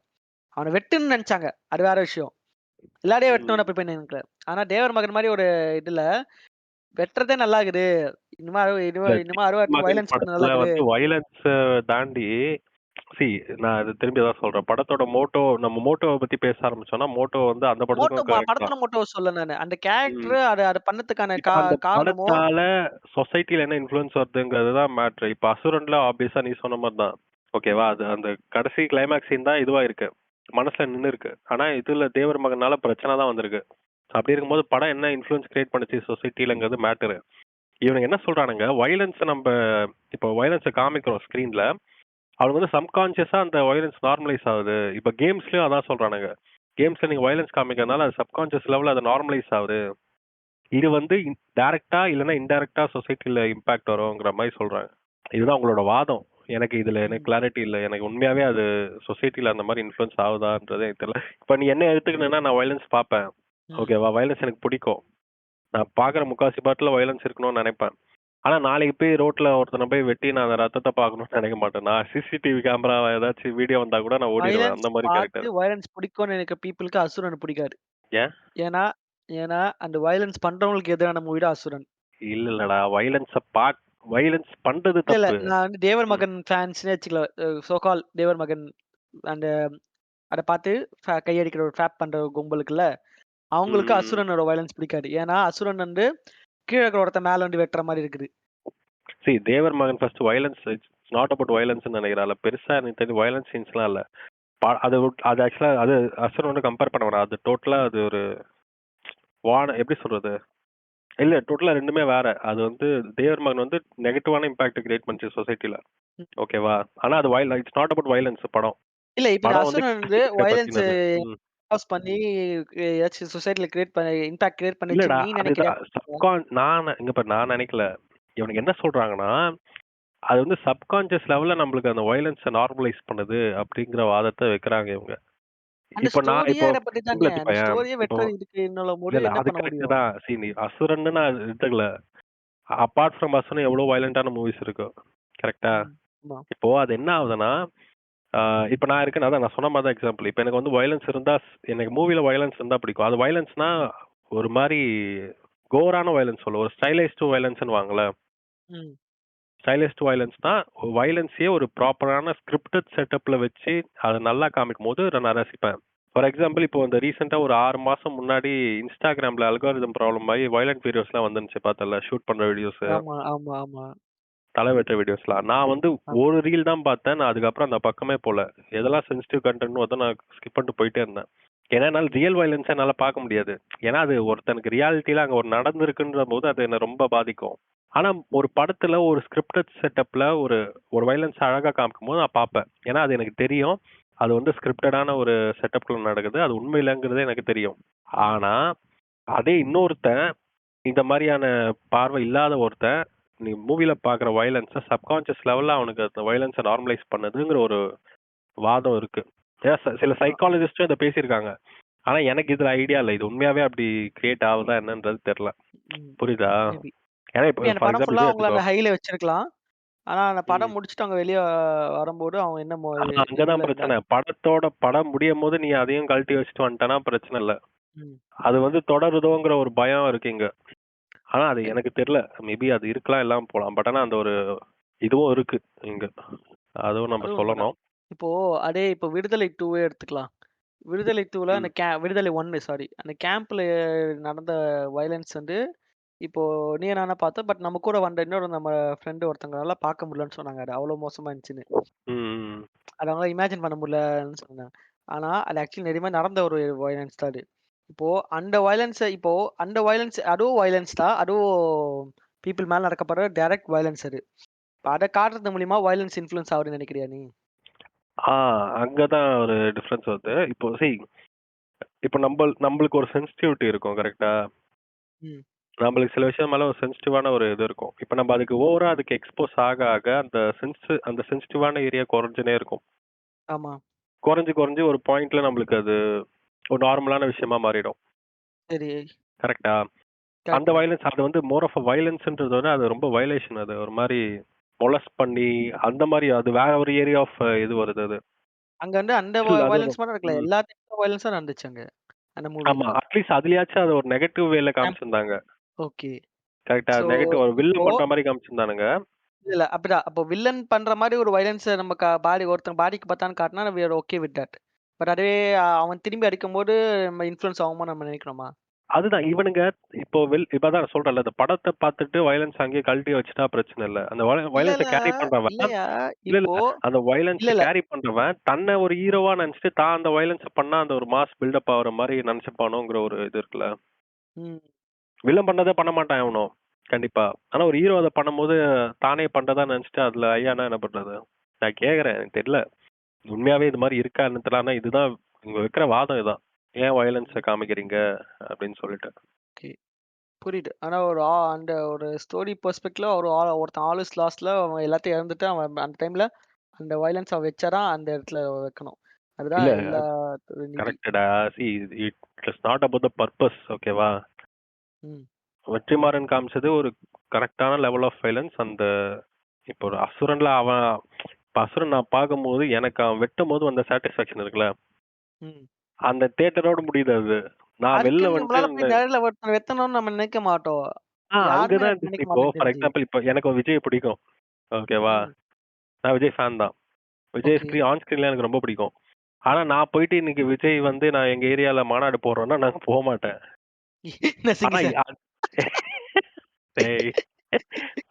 அவன வெட்டுன்னு நினைச்சாங்க. அது வேற விஷயம். எல்லாரையும் வெட்டணும்னு அப்படி போய் நினைக்கல. ஆனா தேவர் மகன் மாரி ஒரு இதுல வெட்டுறதே நல்லா இருக்குது. இனிமே இல்ல இன்னுமா அருவாட்டுக்கு மகன் வயலன்ஸ் பண்ண நல்லா படத்துல இருக்குது. வந்து வயலன்ஸ தாண்டி நான் அது திரும்பி அதான் சொல்றேன். படத்தோட மோட்டோ நம்ம மோட்டோவ பத்தி பேச ஆரம்பிச்சோம்னா, மோட்டோ வந்து அந்த மோட்டோ படத்துக்கும் கரெக்ட் தான். படத்தோட மோட்டோவ சொல்லல நானு. அந்த ம். கேரக்டர் அத பண்ணதுக்கான இப்ப அந்த காரணமோ படத்தால சொசைட்டில என்ன இன்ஃப்ளூயன்ஸ் வருதுங்கிறது தான் மேட்ரு. இப்ப அசுரன்ல ஆப்வியஸா நீ சொன்ன மாரி தான். ஓகேவா? அது அந்த கடைசி கிளைமாக்ஸ் சீன் தான் இதுவா இருக்கு. மனசுல நின்னுருக்கு. ஆனா இதுல தேவர் மகனால பிரச்சனை தான் வந்திருக்கு. அப்படி இருக்கும்போது படம் என்ன இன்ஃப்ளூயன்ஸ் கிரியேட் பண்ணுச்சு சொசைட்டிலங்கிறது மேட்டரு. இவனுங்க என்ன சொல்றானுங்க, வயலன்ஸ இப்போ வயலன்ஸ காமிக்கிறோம் ஸ்க்ரீன்ல. அவனுக்கு வந்து சப்கான்ஷியஸா அந்த வயலன்ஸ் நார்மலைஸ் ஆகுது. இப்ப கேம்ஸ்லயும் அதான் சொல்றானுங்க. கேம்ஸ்ல நீங்க வயலன்ஸ் காமிக்கிறதுனால அது சப்கான்ஷியஸ் லெவல்ல அது நார்மலைஸ் ஆகுது. இது வந்து டைரக்ட்டா இல்லன்னா இன்டைரக்ட்டா சொசைட்டில இம்பாக்ட் வருங்கிற மாரி சொல்றாங்க. இதுதான் அவங்களோட வாதம். எனக்கு ம். கிளாரிட்டி இல்ல. எனக்கு உண்மையாவே அது சொசைட்டில அந்த மாரி இன்ஃப்ளூயன்ஸ் ஆகுதான்றதே எனக்கு தெரியல. இப்ப நீ என்ன எடுத்துக்கிட்டன்னா நான் வயலன்ஸ் பார்ப்பேன். ம். ஓகேவா? வயலன்ஸ் எனக்கு பிடிக்கும். நான் பார்க்குற முக்காவாசி படத்துல வயலன்ஸ் இருக்கணும்னு நெனைப்பேன். ஆனா நாளைக்கு போய் ரோட்ல ஒருத்தன போய் வெட்டி நான் அந்த ரத்தத்த பார்க்கணும்னு நெனைக்க மாட்டேன். நான் சிசிடிவி கேமரா ஏதாச்சும் வீடியோ வந்தா கூட நான் ஓடிருவேன். வயலன்ஸ் அந்த மாரி பார்த்து கேரக்டர். வயலன்ஸ் பிடிக்கும்னு நெனைக்கிற பீப்பிள்க்கு அசுரன் பிடிக்காது. ஏன்? ஏன்னா ஏன்னா அந்த வயலன்ஸ் பண்றவங்களுக்கு எதிரான மூவி தான் அசுரன். இல்லடா. வயலன்ஸ் பண்றது இல்ல தப்பு. நான் வந்து தேவர் ம். மகன் ஃபேன்ஸ்னே வச்சுக்கலாம். சோ கால் தேவர் மகன் அந்த அத பார்த்து கையடிக்கிற ஒரு ஃபேப் பண்ற கும்பலுக்குல்ல, அவங்களுக்கு ம். அசுரனோட வயலன்ஸ் பிடிக்காது. ஏன்னா அசுரன் வந்து கீழ இருக்கிற ஒருத்தன் மேல வந்து வெட்டுற மாரி இருக்குது. Thevar Magan first violence it's not about வயலன்ஸ்ன்னு நெனைக்கிறேன். அதுல பெருசா எனக்கு தெரிஞ்சு வயலன்ஸ் சீன்ஸ்லாம் இல்ல. அது ஆக்சுவலா அது அசுரனோட கம்பேர் பண்ண வேணாம். அது டோட்டலா அது ஒரு எப்படி சொல்றது? இல்ல டோட்டலா 2மே வேற. அது வந்து தேவர் மகன் வந்து நெகட்டிவான இம்பாக்ட் கிரியேட் பண்ணுச்சு சொசைட்டில. ம். ஓகேவா? ஆனா அது இட்ஸ் நாட் அபௌட் வயலன்ஸ் படம். இல்ல இப்ப படம் வந்து அசுரன் வந்து கிறிஸ்டியானிட்டிய வயலன்ஸ் பத்தினது. ம். காஸ் பண்ணி ஏதாச்சும் சொசைட்டில கிரியேட் பண்ணி இம்பாக்ட் கிரியேட் இல்லடா. பண்ணுச்சுன்னு நீ நினைக்கிறியா? அதுதான் இங்க பாரு நான் நெனைக்கல. இவனுங்க என்ன சொல்றாங்கன்னா, அது வந்து சப்கான்ஷியஸ் லெவல்ல நம்மளுக்கு அந்த வயலன்ஸ நார்மலைஸ் பண்ணுது அப்படிங்கிற வாதத்த வைக்கிறாங்க இவங்க. அந்த ஸ்டோரியே இப்போ அத பத்தி சிம்பிள் தானே. அந்த எடுத்துக்கோயேன். ஸ்டோரியே இப்போ வெட்டுறது இதுக்குன்னும் போது இல்ல என்ன அது பண்ண கரெக்ட் முடியும்? தான். நீ அசுரன்னு நான் எடுத்துக்கல. அபார்ட் ஃப்ரம் அசுரன் எவ்வளோ வயலன்ட்டான மூவிஸ் இருக்கு. கரெக்ட்டா? ம். ஆமா. இப்போ அது என்ன ஆகுதுன்னா, ஆ இப்ப நான் இருக்கேன் அதான் நான் சொன்ன மாரி தான் எக்ஸாம்பிள். இப்ப எனக்கு வந்து வயலன்ஸ் இருந்தா எனக்கு மூவில வயலன்ஸ் இருந்தா பிடிக்கும். அது வயலன்ஸ்னா ஒரு மாரி கோரான வயலன்ஸ் சொல்ல. ஒரு ஸ்டைலைஸ்டு வயலன்ஸ்ன்னுவாங்கல்ல. ம். ஸ்டைலிஸ்ட் வயலன்ஸ்னா வயலன்ஸையே ஒரு ப்ராப்பரான ஸ்கிரிப்டட் செட்டப்ல வச்சு அதை நல்லா காமிக்கும்போது நான் ரசிப்பேன். ஃபார் எக்ஸாம்பிள் இப்போ இந்த ரீசெண்டா ஒரு 6 மாசம் முன்னாடி இன்ஸ்டாகிராம்ல அல்காரிதம் ப்ராப்ளம் ஆகி வயலண்ட் வீடியோஸ்லாம் வந்துருந்துச்சு பார்த்தல ஷூட் பண்ற வீடியோஸ் ஆமா, ஆமா, ஆமா. தலை வெட்டுற வீடியோஸ்லாம் நான் வந்து ஆமா. ஒரு ரீல் தான் பார்த்தேன். நான் அதுக்கப்புறம் அந்த பக்கமே போல. எதெல்லாம் சென்சிட்டிவ் கண்டென்ட் வந்து நான் ஸ்கிப் பண்ணிட்டு போயிட்டே இருந்தேன். ஏன்னா என்னால் ரியல் வயலன்ஸை என்னால் பார்க்க முடியாது. ஏன்னா அது ஒருத்தனுக்கு ரியாலிட்டியில அங்கே ஒரு நடந்திருக்குன்ற போது அது என்னை ரொம்ப பாதிக்கும். ஆனா ஒரு படத்துல ஒரு ஸ்கிரிப்டட் செட்டப்ல ஒரு ஒரு வயலன்ஸ் அழகா காமிக்கும்போது நான் பார்ப்பேன். ஏன்னா அது எனக்கு தெரியும். அது வந்து ஸ்கிரிப்டடான ஒரு செட்டப்ல நடக்குது. அது உண்மை இல்லைங்கிறது எனக்கு தெரியும். ஆனா அதே இன்னொருத்தன் இந்த மாதிரியான பார்வை இல்லாத ஒருத்தன் நீ மூவில பார்க்குற வயலன்ஸை சப்கான்ஷியஸ் லெவல்ல அவனுக்கு அந்த வயலன்ஸை நார்மலைஸ் பண்ணுதுங்கிற ஒரு வாதம் இருக்கு. ஏன்னா சில ஆ. சைக்காலஜிஸ்டும் இதை பேசியிருக்காங்க. ஆனா எனக்கு இதுல ஐடியா இல்லை. இது உண்மையாவே அப்படி கிரியேட் ஆகுதா என்னன்றது தெரியல. ம். புரியுதா? மேபி. ஏன்னா இப்போ மேபி அந்த ஃபார் படம் எக்ஸாம்பிள் ஃபுல்லா இதே அவங்கள எடுத்துக்கோ. அந்த ஹைல வச்சிருக்கலாம். ஆனா அந்த ம். படம் முடிச்சுட்டு அவங்க வெளிய வரும்போது அவங்க என்ன அங்கதான் இதுல பிரச்சனை. இருந்தாங்க. படம் முடியும்போது நீ அதையும் கழட்டி வச்சுட்டு வந்துட்டேன்னா பிரச்சனை இல்ல. ம். அது வந்து தொடருதோங்கிற ஒரு பயம் இருக்கு இங்க. ஆனா அது எனக்கு தெரியல. மேபி அது இருக்கலாம் இல்லாம போலாம். பட் ஆனா அந்த ஒரு இதுவும் இருக்கு இங்க. அதுவும் நம்ம அதுவும் உண்மதான். சொல்லணும். இப்போ இப்போ விடுதலை 2வே எடுத்துக்கலாம். விடுதலை 2ல அந்த ம். விடுதலை 1 சாரி. அந்த கேம்ப்ல நடந்த வயலன்ஸ் வந்து இப்போ நீ நானா பார்த்தோம். பட் நம்ம கூட வந்த இன்னொரு நம்ம ஃப்ரெண்ட் ஒருத்தவங்களால பார்க்க முடியலன்னு சொன்னாங்க. அது அவ்வளோ மோசமா இருந்துச்சுன்னு. ம். அத அவங்களால இமேஜின் பண்ண முடியலன்னு சொன்னாங்க. ஆனா, அது ஆக்சுவலி நிஜமா நடந்த ஒரு வயலன்ஸ் தான் அது. இப்போ அந்த வயலன்ஸ் அதுவும் வயலன்ஸ் தான். அதுவும் பீப்பிள் மேல நடக்கப்படுற டைரக்ட் வயலன்ஸ் அது. இப்ப அத காட்டுறது மூலியமா வயலன்ஸ் இன்ஃப்ளூயன்ஸ் ஆகுதுன்னு நினைக்கிறியா நீ? ஆ அங்கதான் ஒரு டிஃபரன்ஸ் வருது. இப்போ நம்மளுக்கு ஒரு சென்சிட்டிவிட்டி இருக்கும் கரெக்ட்டா? ம். நம்மளுக்கு சில விஷயம் மேல ஒரு சென்சிட்டிவான ஒரு இது இருக்கும். இப்ப நம்ம அதுக்கு எக்ஸ்போஸ் ஆக ஆக அந்த சென்சிட்டிவான ஏரியா குறைஞ்சுனே இருக்கும். ஆமா. குறைஞ்சு ஒரு பாயிண்ட்ல நம்மளுக்கு அது ஒரு நார்மலான விஷயமா மாறிடும். சரி. கரெக்ட்டா? அந்த கரெக்ட் தான். வயலன்ஸ் அது வந்து மோர் ஆஃப் அ வயலன்ஸ்ன்றத விட அது ரொம்ப வயலேஷன் அது. ஒரு மாரி மொலஸ்ட் பண்ணி அந்த மாரி அது வேற ஒரு ஏரியா ஆஃப் இது வருது அது. அங்க வந்து அந்த ஸ்டில் அது ஒரு வயலன்ஸ் மட்டும் நடக்கல. ம். எல்லா டைப்பும் வயலன்ஸும் நடந்துச்சு அங்க. அந்த மூவில. ஆமா. அட்லீஸ்ட் அதுலயாச்சும் அத ஒரு நெகட்டிவ் வேல கேம்ப் காமிச்சிருந்தாங்க. ஓகே. கரெக்ட்டா. ஸோ நெகட்டிவ் ஒரு இப்போ வில்லன் பண்ற மாரி காமிச்சிருந்தானுங்க. இல்ல அப்படிதான். அப்போ வில்லன் பண்ற மாரி ஒரு வயலன்ஸ நம்ம பாடி ஒருத்தன் பாடிக்கு பார்த்தான்னு காட்டுனா we are okay with that. But அதுவே அவன் திரும்பி அடிக்கும்போது நம்ம இன்ஃப்ளூயன்ஸ் ஆகுமோன்னு நம்ம நினைக்கிறோமா? அதுதான் இவனுங்க இப்போ இப்ப அதான் நான் சொல்றேன்ல, இந்த படத்த பார்த்துட்டு வயலன்ஸ் அங்கேயே கழட்டி வச்சுட்டா பிரச்சனை இல்ல. அந்த இல்ல, வயலன்ஸ இல்ல. கேரி பண்றவன் இல்லையா, இல்ல, இல்ல. இப்போ அந்த இல்ல, வயலன்ஸ இல்ல. கேரி பண்றவன் தன்னை ஒரு ஹீரோவா நெனச்சுட்டு தான் அந்த வயலன்ஸ பண்ணா அந்த ஒரு மாஸ் பில்டப் ஆகுற மாரி நெனச்சுப்பானோங்கிற ஒரு இது இருக்குல்ல. ம். வில்லன் பண்ணதே பண்ண மாட்டான் எவனும். கண்டிப்பா. ஆனா ஒரு ஹீரோ அத பண்ணும்போது தானே பண்றதா நெனச்சுட்டு அதுல ஐயான்னா என்ன பண்றது? நான் கேட்கிறேன். எனக்கு தெரியல. உண்மையாவே இது மாரி இருக்கா என்னன்னு தெரியல. ஆனா இதுதான் இவங்க வைக்கிற வாதம் இதான். ஏன் வயலன்ஸ காமிக்கிறீங்க? அப்படின்னு சொல்லிட்டு. ஓகே. புரியுது. ஆனா ஒரு அந்த ஒரு ஸ்டோரி பெர்ஸ்பெக்டிவ்ல ஒரு ஒருத்தன் ஆல் இஸ் லாஸ்ட்ல அவன் எல்லாத்தையும் இழந்துட்டு அவன் அந்த டைம்ல அந்த வயலன்ஸ வச்சாதான் அந்த இடத்துல வைக்கணும். அதுதான் இல்ல எல்லா நீதி. கரெக்ட்டடா. See it is not about the purpose ஓகேவா? ம். வெற்றிமாறன் காமிச்சது ஒரு கரெக்ட்டான லெவல் ஆஃப் வயலன்ஸ். அந்த இப்போ ஒரு அசுரன்ல அவன் இப்ப அசுரன் நான் பார்க்கும்போது எனக்கு அவன் வெட்டும்போது வந்த சாட்டிஸ்ஃபேக்ஷன் இருக்குல்ல, ம். அந்த தியேட்டரோட முடியுது அது. நான் வெளில அதுக்குன்னு வந்துட்டு நம்மளால போய் நேர்ல ஒருத்தன வெத்தணும்னு நம்ம நினைக்க மாட்டோம். அங்க யாருமே தான் அப்படி நினைக்க இப்போ மாட்டோம் ஃபார் தெரிஞ்சு. எக்ஸாம்பிள் இப்போ எனக்கு விஜய் பிடிக்கும். ஓகேவா? ம். நான் விஜய் ஃபேன் தான். விஜய் ஓகே. ஆன் ஸ்க்ரீன்ல எனக்கு ரொம்ப பிடிக்கும். ஆனா நான் போயிட்டு இன்னைக்கு விஜய் வந்து நான் எங்க ஏரியால மாநாடு போடுறோம்னா நான் போமாட்டேன். ஆனா நசுங்கி சார். டேய்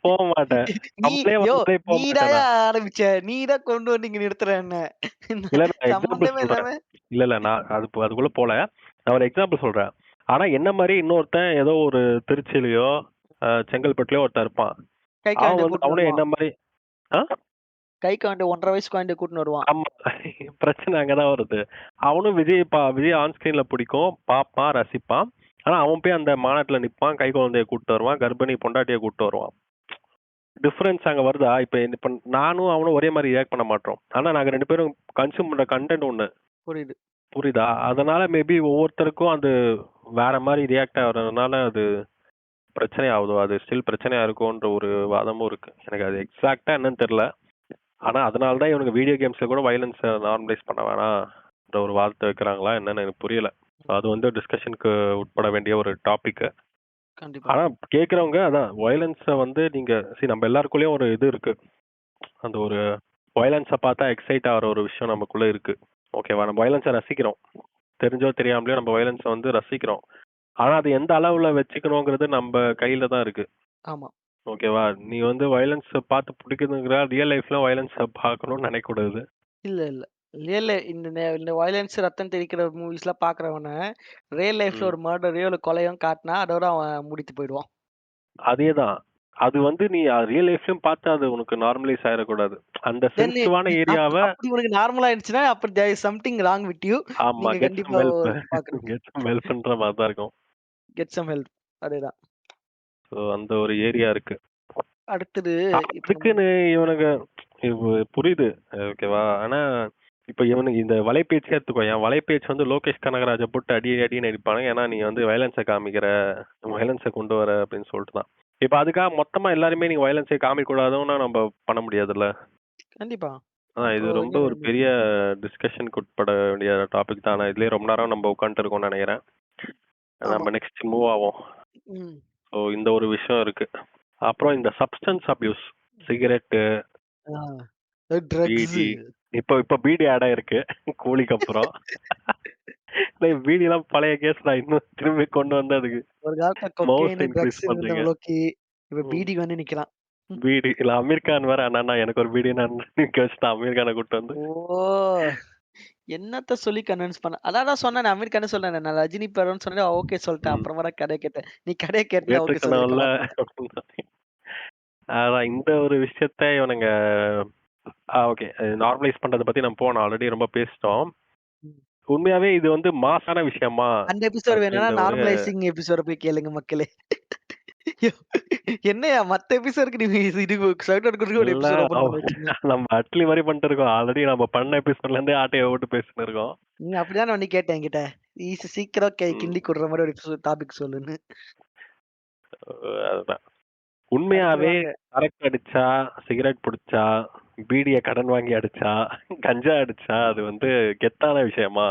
போமாட்டேன். நீ நம்மளே யோ வந்தாலே நீதாயா போமாட்டேனா? ஆரம்பிச்ச. நீ தான் கொண்டு வந்து இங்க நிறுத்துற என்ன. இல்ல நான் எக்ஸாம்பிள் சம்மந்தமே சொல்றேன். இல்லாம இல்ல நான் அதுக்குள்ள போல. நான் ஒரு எக்ஸாம்பிள் சொல்றேன். ஆனா என்ன மாரி இன்னொருத்தன் ஏதோ ஒரு திருச்சிலயோ, செங்கல்பட்டுலயோ ஒருத்தன் இருப்பான். கை அவன் குழந்தைய வந்து கூட்டின்னு அவனும் வருவான். என்ன மாரி ஆ? கை குழந்தை 1½ வயசு குழந்தைய கூட்டின்னு வருவான். ஆமா. பிரச்சனை அங்க தான் வருது. அவனும் விஜய் ஆன் ஸ்கிரீன்ல பிடிக்கும். பார்ப்பான், ரசிப்பான். ஆனா அவன் போய் அந்த மாநாட்டுல நிப்பான். கை குழந்தைய கூட்டிட்டு வருவான். கர்ப்பிணி பொண்டாட்டிய கூட்டிட்டு வருவான். டிஃபரன்ஸ் அங்க வருதா? இப்ப நானும் அவனும் ஒரே மாரி ரியாக்ட் பண்ண மாட்றோம். ஆனா நாங்க 2 பேரும் கன்சியூம் பண்ற கன்டென்ட் ஒண்ணு. புரியுது. புரியுதா? அதனால மேபி ஒவ்வொருத்தருக்கும் அது வேற மாரி ரியாக்ட் ஆகுறதுனால அது பிரச்சனை ஆகுதோ, அது ஸ்டில் பிரச்சனையா இருக்குன்ற ஒரு வாதமும் இருக்கு. எனக்கு அது எக்ஸாக்ட்டா என்னன்னு தெரியல. ஆனா அதனால தான் இவனுங்க வீடியோ கேம்ஸ்ல கூட வயலன்ஸ நார்மலைஸ் பண்ண வேணாம்ன்ற ஒரு வாதத்த வைக்கிறாங்களா என்னன்னு எனக்கு புரியல. அது வந்து டிஸ்கஷனுக்கு உட்பட வேண்டிய ஒரு டாபிக். கண்டிப்பா. ஆனா கேட்கிறவங்க அதான் வயலன்ஸ வந்து நீங்க நம்ம எல்லாருக்குள்ளயும் ஒரு இது இருக்கு. அந்த ஒரு வயலன்ஸ பார்த்தா எக்ஸைட் ஆகுற ஒரு விஷயம் நமக்குள்ள இருக்கு. ஓகேவா? நம்ம வயலன்ஸ ரசிக்கிறோம். தெரிஞ்சோ தெரியாமலயோ நம்ம வயலன்ஸ வந்து ரசிக்கிறோம். ஆனா அது எந்த அளவுல வச்சுக்கணுங்கிறது நம்ம கையில தான் இருக்கு. ஆமா. ஓகேவா? நீ வந்து வயலன்ஸ பார்த்து பிடிக்குதுங்கிற ரியல் லைஃப்ல வயலன்ஸ பார்க்கணும்னு நினைக்கக்கூடாது. இல்ல, இல்ல. இல்ல இந்த வயலன்ஸ் ரத்தம் தெறிக்கிற மூவிஸ்லாம் பார்க்குறவன, ரியல் லைஃப்ல ம். ஒரு மர்டரையோ, இல்ல கொலையோ காட்டுனா, அதோட அவன் முடித்து போயிடுவான். அதேதான். அது வந்து நீ ரியல் லைஃப்லயும் பார்த்து அது உனக்கு நார்மலைஸ் ஆயிறக்கூடாது. அந்த தென் சென்சிட்டிவான ஏரியாவ அப்படி உனக்கு நார்மலா இருந்துச்சுன்னா, அப்ப there is something wrong with you. ஆமா. நீங்க கெட் சம் கண்டிப்பா ஹெல்ப் பார்க்கணும். கெட் சம் ஹெல்ப்ன்ற மாரி தான் இருக்கும். Get some help. அதேதான். ஸோ அந்த ஒரு ஏரியா இருக்கு. அடுத்தது இப்போ அதுக்குன்னு இவனுங்க புரியுது. ஓகேவா? ஆனா இப்ப இவனுங்க இந்த வலைபேச்சே எடுத்துக்கோ. என் வலைபேச்சு வந்து லோகேஷ் கனகராஜ போட்டு அடி அடின்னு அடிப்பானுங்க. ஏன்னா நீ வந்து வயலன்ஸ காமிக்கிற, வயலன்ஸ கொண்டு வர அப்படின்னு சொல்லிட்டு தான். இப்ப அதுக்காக மொத்தமா எல்லாருமே நீங்க வயலன்ஸே காமிக்கக்கூடாதுன்னா நம்ம பண்ண முடியாதுல்ல. கண்டிப்பா. இது அப்போ ரொம்ப ஒரு பெரிய டிஸ்கஷனுக்கு உட்பட வேண்டிய டாபிக் தான். ஆனா இதுலயே ரொம்ப நேரம் நம்ம உட்காந்துட்டு இருக்கோம்னு நினைக்கிறேன். ஆமா. நம்ம நெக்ஸ்ட் மூவ் ஆவோம். ம். ஸோ இந்த ஒரு விஷயம் இருக்கு. அப்புறம் இந்த சப்ஸ்டன்ஸ் அபியூஸ், சிகரெட்டு, ஆ. ட்ரக்ஸு. பீடி. இப்போ இப்போ பீடி ஆட் ஆயிருக்கு கூலிக்கு அப்புறம். பீடிலாம் பழைய கேஸ் தான். இன்னும் திரும்பி கொண்டு வந்து அதுக்கு ஒரு காலத்துல மவுஸ் கொக்கைன், இன்க்ரீஸ் ட்ரக்ஸ் பண்றீங்க. இருந்த லோக்கி, இப்ப ம். பீடிக்கு வந்து நிக்கிறான். ம். பீடி இல்ல அமீர் கான் வேற அண்ணா எனக்கு ஒரு பீடி நான் நிக்க வச்சுட்டான் அமீர் கானை கூட்டு வந்து. ஓ! என்னத்த சொல்லி கன்வின்ஸ் பண்ண அதான் சொன்னேனே அமீர் கானே சொன்னானே. நான் ரஜினி படம்ன்னு சொன்னேனே ஓகே சொல்லிட்டேன். ம். அப்புறமா தான் கதைய கேட்டேன். நீ கதைய கேட்டுனா ஓகே கேட்டிருக்கணும்ல. சொல்லியிருக்க மாட்டேன். அதான் இந்த ஒரு விஷயத்த இவனுங்க ஓகே. நார்மலைஸ் பண்றத பத்தி நம்ம போனோம். ஆல்ரெடி ரொம்ப பேசிட்டோம். ம். உண்மையாவே இது வந்து மாஸான விஷயமா? அந்த எபிசோட் வேணும்னா அப்படின்ற ஒரு நார்மலைசிங் எபிசோட போய் கேளுங்க மக்களே. யோ, என்னய்யா மத்த எபிசோடுக்கு நீ இது ஷவுட் அவுட் குடுக்க ஒரு எபிசோட் ஓப்பன் பண்ணி வச்சிருந்த. நம்ம அட்லி மாரி பண்ணிட்டு இருக்கோம். ஆல்ரெடி நம்ம பண்ண எபிசோட்ல இருந்தே ஆட்டைய போட்டு பேசிட்டு இருக்கோம். நீ அப்படிதானே வந்து கேட்ட என்கிட்ட. சீக்கிரம் ம். கிண்டி குடுற மாரி ஒரு எபிசோட் டாபிக் சொல்லுன்னு. அதுதான். அடுத்து உண்மையாவே வாங்க. சரக்கு அடிச்சா, சிகரெட் புடிச்சா, பீடிய கடன் வாங்கி அடிச்சா, கஞ்சா அடிச்சா அது வந்து கெத்தான விஷயமா?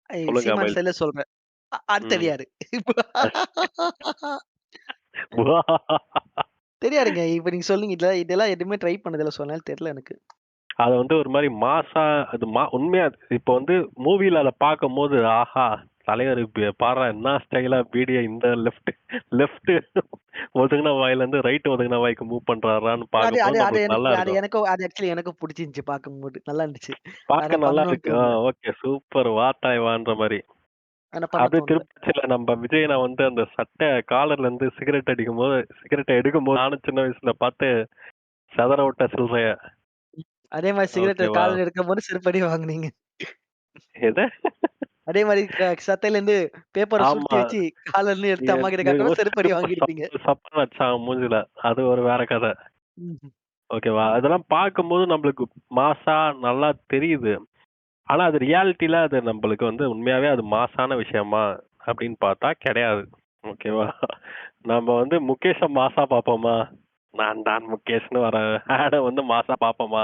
சொல்லுங்க சீமான் அமேல். ஸ்டைல்ல சொல்றேன். அடுத்தது ம். யாரு? தெரியாதுங்க. இப்ப நீங்க சொல்லுங்க. இதெல்லாம் எதுவுமே ட்ரை பண்ணதில்ல. ஸோ அதனால தெரியல எனக்கு. அது வந்து ஒரு மாரி மாஸா அது உண்மையா இப்போ வந்து மூவில அத பார்க்கும்போது, ஆஹா! தலைவர் பார்றா என்ன ஸ்டைலா பீடிய இந்த லெஃப்ட் ஒதுங்குன வாயிலருந்து ரைட் ஒதுங்குன வாய்க்கு மூவ் பண்றாரான்னு அது அது பார்க்கும்போது அது நம்மளுக்கு நல்லா எனக்கு அது இருக்கும். எனக்கும் அது ஆக்சுவலி எனக்கும் புடிச்சிருந்துச்சு பார்க்கும்போது. நல்லா இருந்துச்சு. ஆனா பார்க்க நல்லா பண்ணணும்னு இருக்கு. தோணல. ஓகே சூப்பர் வாட்டாய் வான்ற மாரி. ஆனா பண்ண அது தோணல. திருப்பச்சில நம்ம விஜய் நான் வந்து அந்த சட்டை காலர்ல இருந்து சிகரெட் எடுக்கும்போது நானும் சின்ன வயசுல பார்த்து செதற விட்ட சில்லறைய. அதே மாரி சிகரெட்ட ஓகேவா? கால்ல எடுக்கும்போது செருப்படி வாங்குனீங்க. எத? அதே மாரி சட்டையிலேருந்து பேப்பர சுருட்டி ஆமா. வச்சு காலர்ன்னு எடுத்து அம்மா கிட்ட காட்டும்போது செருப்படி செருப்பு வாங்கியிருப்பீங்க. சப்பு சப்புன்னு வச்சான் மூஞ்சில. அது ஒரு வேற கத. ம். ஓகேவா? அதெல்லாம் பார்க்கும்போது நம்மளுக்கு மாஸா நல்லா தெரியுது. ஆனா அது ரியாலிட்டில அது நம்மளுக்கு வந்து உண்மையாவே அது மாஸான விஷயமா அப்படின்னு பார்த்தா கிடையாது. ஓகேவா? நம்ம வந்து முகேஷ மாஸா பார்ப்போமா? நான் தான் முகேஷ்ன்னு வர ஆட வந்து மாஸா பார்ப்போமா?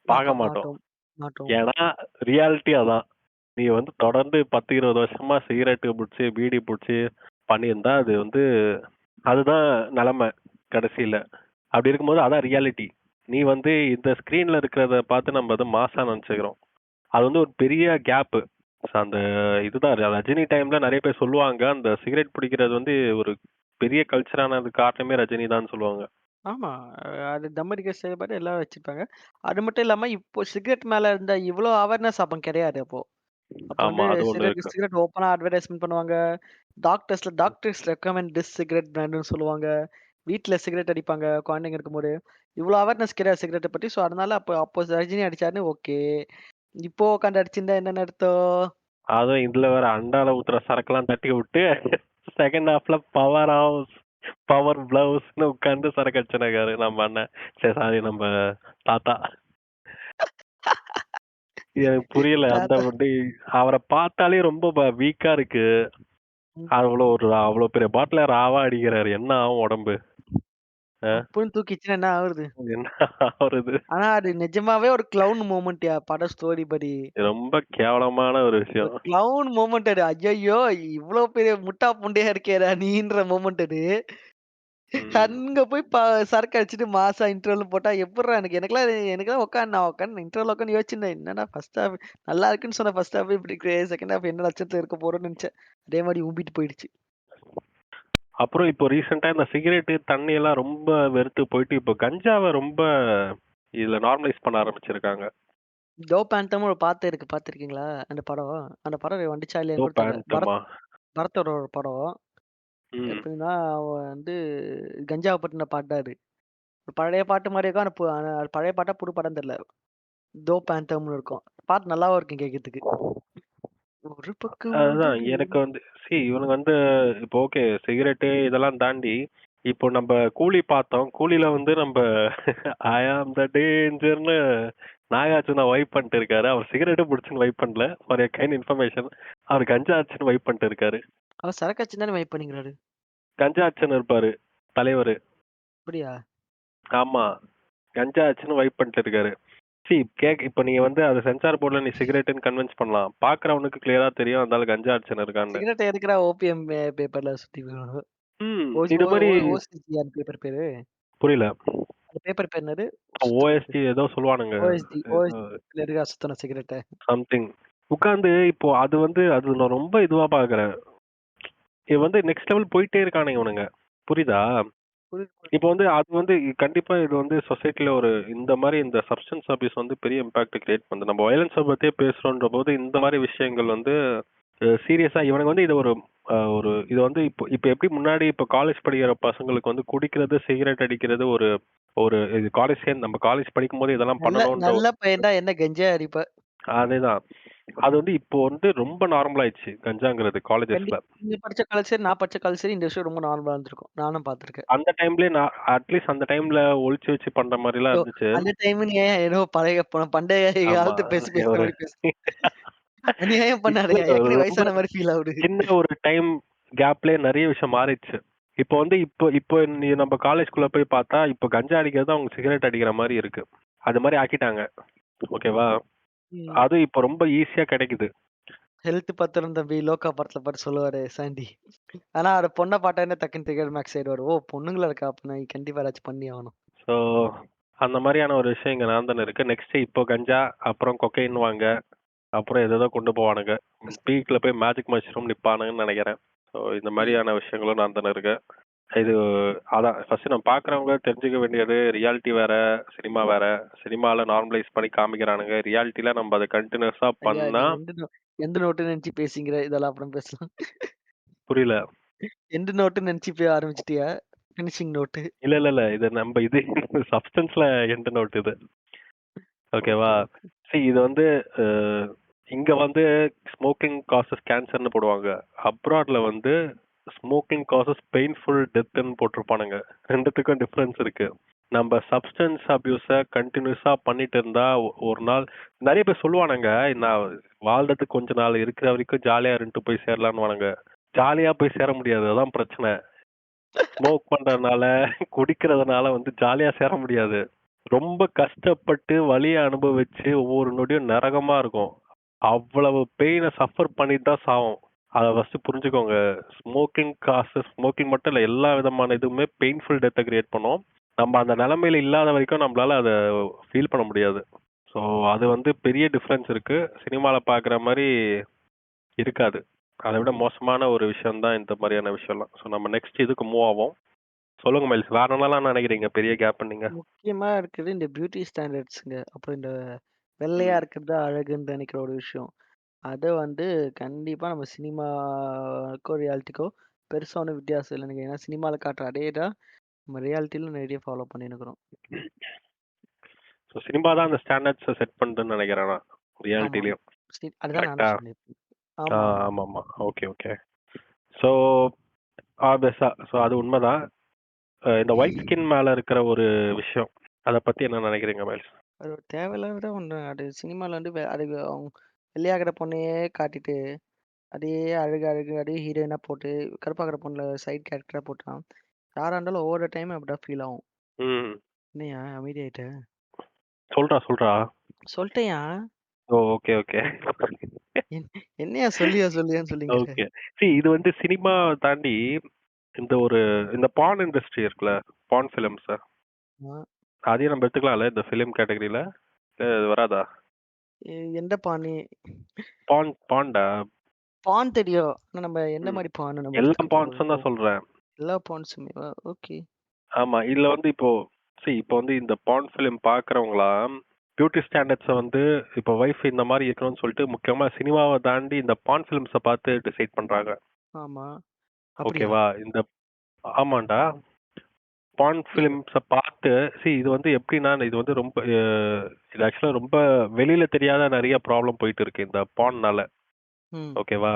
பார்க்க மாட்டோம். மாட்டோம். மாட்டோம். ஏன்னா ரியாலிட்டி அதான். நீ வந்து தொடர்ந்து 10, 20 வருஷமா சிகரெட்டு புடிச்சு, பீடி புடிச்சு பண்ணியிருந்தா அது வந்து அதுதான் நிலைமை கடைசியில. அப்படி இருக்கும்போது அதான் ரியாலிட்டி. நீ வந்து இந்த ஸ்க்ரீன்ல இருக்கிறத பார்த்து நம்ம வந்து மாஸா நினைச்சுக்கிறோம். அது வந்து ஒரு பெரிய கேப்பு. அந்த இதுதான் ரஜினி டைம்ல நெறைய பேர் சொல்லுவாங்க. அந்த சிகரெட் பிடிக்கிறது வந்து ஒரு பெரிய கல்ச்சரானதுக்கு காரணமே ரஜினி தான் சொல்லுவாங்க. ஆமா. அது தம் அடிக்கிற செயல்பாடு எல்லாம் வச்சிருப்பாங்க. அது மட்டும் இல்லாம இப்போ சிகரெட் மேல இருந்த இவ்ளோ அவேர்னஸ் அப்ப கிடையாது அப்போ. அப்போ ஆமா, வந்து அது ஒண்ணு சிலருக்கு இருக்கு. சிகரெட் ஓப்பனா அட்வர்டைஸ்மென்ட் பண்ணுவாங்க. டாக்டர்ஸ் ரெக்கமெண்ட் திஸ் சிகரெட் பிராண்ட்ன்னு சொல்லுவாங்க. வீட்ல சிகரெட் அடிப்பாங்க குழந்தைங்க இருக்கும்போது. இவ்ளோ அவேர்னஸ் கிடையாது சிகரெட்ட பத்தி. ஸோ அதனால அப்போ அப்போ ரஜினி அடிச்சாருன்னு ஓகே. இப்போ உட்காந்து அடிச்சிருந்தா என்னன்னு அர்த்தம்? அதுவும் இதுல வேற அண்டால ஊத்துற சரக்கெல்லாம் தட்டி விட்டு செகண்ட் ஹாஃப்ல பவர் ஹவுஸ், பவர் பிளவுஸ்ன்னு உட்கார்ந்து சரக்கு அடிச்சுனக்காரு நம்ம அண்ணன். சரி சாரி நம்ம தாத்தா. எனக்கு புரியல. அந்த தாத்தா. வந்து அவர பார்த்தாலே ரொம்ப வீக்கா இருக்கு. ம். அவ்வளோ பெரிய பாட்டில ராவா அடிக்கிறாரு. என்ன ஆகும் உடம்பு? அப்புன்னு தூக்கிச்சுன்னா என்ன ஆகுறது? என்ன ஆவுறது? ஆனா அது நிஜமாவே ஒரு கிளவுன் மொமெண்ட்யா பட ஸ்டோரி படி. ரொம்ப கேவலமான ஒரு ஒரு விஷயம். கிளவுன் மொமெண்ட் அது. ஐய்யய்யோ! இவ்ளோ பெரிய முட்டா புண்டையா இருக்கேடா நீன்ற மொமெண்ட் அது. ம். அங்க போய் சரக்கு அடிச்சுட்டு மாஸா இன்டர்வல் போட்டா எப்புட்றா எனக்கெல்லாம் நான் உட்காந்து இன்டர்வல்ல உட்காந்து யோசிச்சிருந்தேன். என்னடா ஃபர்ஸ்ட் ஹாஃப் நல்லா இருக்குன்னு சொன்ன ஃபர்ஸ்ட் ஹாஃப் இப்படி இருக்கே. செகண்ட் ஹாஃப் என்ன லட்சத்துல இருக்க போறோம்னு நெனச்சேன். அதே மாரி ஊம்பிட்டு போயிடுச்சு. அப்புறம் இப்போ ரீசென்ட்டா இந்த சிகரெட்டு, தண்ணி எல்லாம் ரொம்ப வெறுத்து போயிட்டு, இப்போ கஞ்சாவ ரொம்ப இதுல நார்மலைஸ் பண்ண ஆரம்பிச்சிருக்காங்க. டோப் ஆந்தம்னு ஒரு பாட்டு இருக்கு பார்த்திருக்கீங்களா? அந்த படம். அந்த படம் வந்துச்சா இல்லையான்னு கூட டோப் தெரியல. ஆண்டமா? பரத்தோட ஒரு படம். ம். எப்படின்னா, அவன் வந்து கஞ்சாவ பத்தின பாட்டு தான் அது. ஒரு பழைய பாட்டு மாரி இருக்கும். ஆனா பழைய பாட்டா புது பாட்டான்னு தெரியல. டோப் ஆந்தம்னு இருக்கும். பாட்டு நல்லாவும் இருக்கும் கேட்கறதுக்கு. ஒரு பக்கம் அதுதான் முதலில் எனக்கு வந்து இவனுங்க வந்து இப்போ ஓகே சிகரெட்டு இதெல்லாம் தாண்டி, இப்போ நம்ப கூலி பார்த்தோம். கூலில வந்து நம்ப ஐ ஆம் த டேஞ்சர்ன்னு நாகார்ஜுனா வைப் பண்ணிட்டு இருக்காரு. அவர் சிகரெட்டும் புடிச்சுன்னு வைப் பண்ணல. For a kind information. அவர் கஞ்சா அடிச்சுன்னு வைப் பண்ணிட்டு இருக்காரு. அவர் சரக்கு அடிச்சுன்னு தானே வைப் பண்ணிக்கிறாரு. கஞ்சா அடிச்சுன்னு இருப்பாரு தலைவரு. அப்படியா? ஆமா. கஞ்சா ஆச்சுன்னு வைப் பண்ணிட்டு இருக்காரு. இப்ப நீங்க வந்து அத சென்சார் போர்ட்ல நீ சிகரெட்ன்னு கன்வின்ஸ் பண்ணலாம். பார்க்கிறவனுக்கு கிளியரா தெரியும் அந்த ஆளு கஞ்சா அடிச்சுன்னு இருக்கான்னு. சிகரெட்ட எதுக்குடா ஓபிஎம் பேப்பர்ல சுத்தி விக்கணும்? ஓசி இது ஓ மாரி ஓ ஓசிஜி அந்த பேப்பர் பேரு. புரியல. அந்த பேப்பர் பேர் என்னது? ஓஎஸ்டி ஏதோ சொல்லுவானுங்க. ஓஎஸ்டில எதுக்குடா சுத்தணும் சிகரெட்ட? சம்திங். உட்கார்ந்து இப்போ அது வந்து அது நான் ரொம்ப இதுவா பார்க்குறேன். இது வந்து நெக்ஸ்ட் லெவல் போயிட்டே இருக்கானுங்க இவனுங்க. புரியுதா? புரியுது. இப்போ வந்து அது வந்து கண்டிப்பா இது வந்து சொசைட்டில ஒரு இந்த மாரி இந்த சப்ஸ்டன்ஸ் அபியூஸ் வந்து பெரிய இம்பாக்ட் கிரியேட் பண்ணுது. நம்ம வயலன்ஸ பத்தியே பேசுறோன்றபோது இந்த மாரி விஷயங்கள் வந்து சீரியஸா இவனுங்க வந்து இது ஒரு இது வந்து இப்போ இப்போ எப்படி முன்னாடி இப்போ காலேஜ் படிக்கிற பசங்களுக்கு வந்து குடிக்கிறது, சிகரெட் அடிக்கிறது ஒரு ஒரு இது நம்ம காலேஜ் படிக்கும்போது இதெல்லாம் நல்ல பண்ணணுன்ற நல்ல பையன்டா என்ன கெஞ்சா அடிப்ப. அதேதான். அது வந்து இப்போ வந்து ரொம்ப நார்மல் ஆயிடுச்சு கஞ்சாங்கிறது காலேஜஸ்ல. கண்டிப்பா. நீங்க படிச்ச காலேஜ் சரி, நான் படிச்ச காலேஜ் சரி, இந்த விஷயம் ரொம்ப நார்மலா இருந்திருக்கும். நானும் பார்த்துருக்கேன். அந்த டைம்லயே நான் அட்லீஸ்ட் அந்த டைம்ல ஒளிச்சு வச்சு பண்ற மாரிலாம் ஸோ இருந்துச்சு. அந்த டைம்ன்னு ஏன் ஏதோ பண்டைய ஆமா. காலத்து பேசுற ஒரு மாரி பேசு. அநியாயம் இல்ல பண்ணாதயா. ஏற்கனவே ரொம்ப வயசான மாரி ஃபீல் ஆவுது. சின்ன ஒரு டைம் கேப்லயே நெறைய விஷயம் மாறிடுச்சு. இப்போ வந்து இப்போ நீ நம்ம காலேஜ்குள்ள போய் பார்த்தா, இப்போ கஞ்சா அடிக்கிறது அவங்க சிகரெட் அடிக்கிற மாரி இருக்கு. அது மாரி ஆக்கிட்டாங்க. ஓகேவா? ம். அது இப்போ ரொம்ப ஈஸியா கிடைக்குது. ஹெல்த் பத்திரம் தம்பி லோக்கா படத்துல பாட்டு சொல்லுவாரு சாண்டி. ஆனா அத பொண்ண பாத்தோனே டக்குன்னு ட்ரிகர் மேக்ஸ் ஆயிடுவாரு. ஓ! பொண்ணுங்களா இருக்கா? அப்ப நான் கண்டிப்பா ஏதாச்சும் பண்ணி ஆகணும். ஸோ அந்த மாதிரியான ஒரு விஷயம் இங்கே நான் தானே இருக்கு. நெக்ஸ்ட் இப்போ கஞ்சா, அப்புறம் கொக்கைன் வாங்க, அப்புறம் ஏதேதோ கொண்டு போவானுங்க. பீக்ல போய் மேஜிக் மஷ்ரூம் நிப்பானுங்கன்னு நினைக்கிறேன். ஸோ இந்த மாதிரியான விஷயங்களும் நான் தானே இருக்கேன். இது அதான் ஃபர்ஸ்ட் நம்ம பார்க்குறவங்க தெரிஞ்சுக்க வேண்டியது ரியாலிட்டி வேற, சினிமா வேற. சினிமாவில் நார்மலைஸ் பண்ணி காமிக்கிறானுங்க. ரியாலிட்டியில் நம்ம அதை கண்டினியூஸாக ஐயா நீ பண்ணா எந்த நோட்டுன்னு நினைச்சு பேசிங்கிற? இதெல்லாம் அப்புறம் பேசலாம். புரியல. எந்த நோட்டுன்னு நினைச்சு போய் ஆரம்பிச்சிட்டியா? Finishing note. இல்ல. இது நம்ம இது சப்ஸ்டன்ஸ்ல எந்த நோட் இது. ஓகேவா? Okay, okay. இது வந்து அஹ், இங்க வந்து ஸ்மோக்கிங் காசஸ் கேன்சர்னு போடுவாங்க. அப்ராட்ல வந்து ஸ்மோக்கிங் காசஸ் பெயின்ஃபுல் டெத்ன்னு போட்டிருப்பானுங்க. ரெண்டுத்துக்கும் டிஃபரன்ஸ் இருக்கு. நம்ம சப்ஸ்டன்ஸ் அபியூஸை கண்டினியூஸா பண்ணிட்டு இருந்தா ஒரு நாள் நிறைய பேர் சொல்லுவானுங்க, நான் வாழ்றதுக்கு கொஞ்ச நாள் இருக்கிற வரைக்கும் ஜாலியா இருந்துட்டு போய் சேரலான்னு. ஜாலியா போய் சேர முடியாது, அதான் பிரச்சனை. ஸ்மோக் பண்றதுனால குடிக்கிறதுனால வந்து ஜாலியா சேர முடியாது. ரொம்ப கஷ்டப்பட்டு வலியை அனுபவிச்சு ஒவ்வொரு நொடியும் நரகமா இருக்கும். அவ்வளவு பெயினை சஃபர் பண்ணிட்டு தான் சாவும். அதை ஃபர்ஸ்ட் புரிஞ்சுக்கோங்க. ஸ்மோக்கிங் மட்டும் இல்லை, எல்லா விதமான இதுவுமே பெயின்ஃபுல் டெத்தை கிரியேட் பண்ணும். நம்ம அந்த நிலைமையில இல்லாத வரைக்கும் நம்மளால அதை ஃபீல் பண்ண முடியாது. ஸோ அது வந்து பெரிய டிஃப்ரென்ஸ் இருக்கு. சினிமாவில் பார்க்குற மாதிரி இருக்காது. அதை விட மோசமான ஒரு விஷயம் தான் இந்த மாதிரியான விஷயம்லாம். ஸோ நம்ம நெக்ஸ்ட் இதுக்கு மூவ் ஆவோம். சொல்லுங்க மைல்ஸ், வேற என்னலாம் நினைக்கிறீங்க பெரிய கேப் நீங்க? முக்கியமா இருக்குது இந்த பியூட்டி ஸ்டாண்டர்ட்ஸ்ங்க. அப்புறம் இந்த வெள்ளையா இருக்கிறது தான் அழகுன்னு நினைக்கிற ஒரு விஷயம். அத வந்து கண்டிப்பா நம்ம சினிமாக்கோ, ரியாலிட்டிக்கோ பெருசா ஒண்ணும் வித்தியாசம் இல்ல நினைக்கிறேன். ஏன்னா சினிமால காட்டுற அதே தான் நம்ம ரியாலிட்டில நிறைய ஃபாலோ பண்ணின்னுக்குறோம். ஸோ சினிமா தான் அந்த ஸ்டாண்டர்ட்ஸை செட் பண்ணுதுன்னு நினைக்கிறேன் நான், ஆமா. ரியாலிட்டிலையும். அதுதான் கரெக்டா? நானும் சொன்னேன். ஆமா, ஆமா. ஆமாம். ஓகே. ஸோ ஸோ அது உண்மைதான். இந்த ஒயிட் ஸ்கின் மேலே இருக்கிற ஒரு விஷயம், அதை பற்றி என்ன நினைக்கிறீங்க மைல்ஸ்? அது ஒரு தேவையில்லாத ஒண்ணு. அது சினிமால வந்து அது அவங்க வெள்ளையாகிற பொண்ணையே காட்டிட்டு, அதே அழகு அழகு அதே ஹீரோயினா போட்டு, கருப்பாகிற பொண்ணுல சைட் கேரக்டரா போட்டா, யாரா இருந்தாலும் ஒவ்வொரு டைம் அப்படிதான் ஃபீல் ஆகும். ம். என்னய்யா அமைதியாயிட்ட? சொல்றா. சொல்ட்டேன்யா. ஓகே. என் என்னய்யா சொல்லியான்னு சொல்லிங்கிற? ஓகே. இது வந்து சினிமா தாண்டி இந்த பான் இண்டஸ்ட்ரி இருக்குல்ல, பான் ஃபிலிம்ஸ், ஆமா. அதையும் நம்ம எடுத்துக்கலாம்ல இந்த ஃபிலிம் கேட்டகரியில? இது வராதா? எந்த பாணி? பாண்டா? பான் தெரியும். ஆனா நம்ம எந்த ம். மாரி பான் நம்ம எல்லா எடுத்துக்க போறோம் பான்ஸும் இப்போ? தான் சொல்றேன். எல்லா பான்ஸுமேவா? ஓகே. ஆமா. இதுல வந்து இப்போ வந்து இந்த பான் ஃபிலிம் பார்க்குறவங்களாம் பியூட்டி ஸ்டாண்டர்ட்ஸை வந்து இப்போ வைஃப் இந்த மாதிரி இருக்கணும்னு சொல்லிட்டு முக்கியமா சினிமாவை தாண்டி இந்த பான் ஃபிலிம்ஸை பார்த்து டிசைட் பண்றாங்க. ஆமா. அப்படியா? ஓகேவா? ஆமாண்டா. பான் ஃபிலிம்ஸை பார்த்து இது வந்து எப்படின்னா, இது வந்து ரொம்ப இது ஆக்சுவலாக ரொம்ப வெளியில தெரியாத நிறைய ப்ராப்ளம் போயிட்டு இருக்கு இந்த பான்னால. ம். ஓகேவா?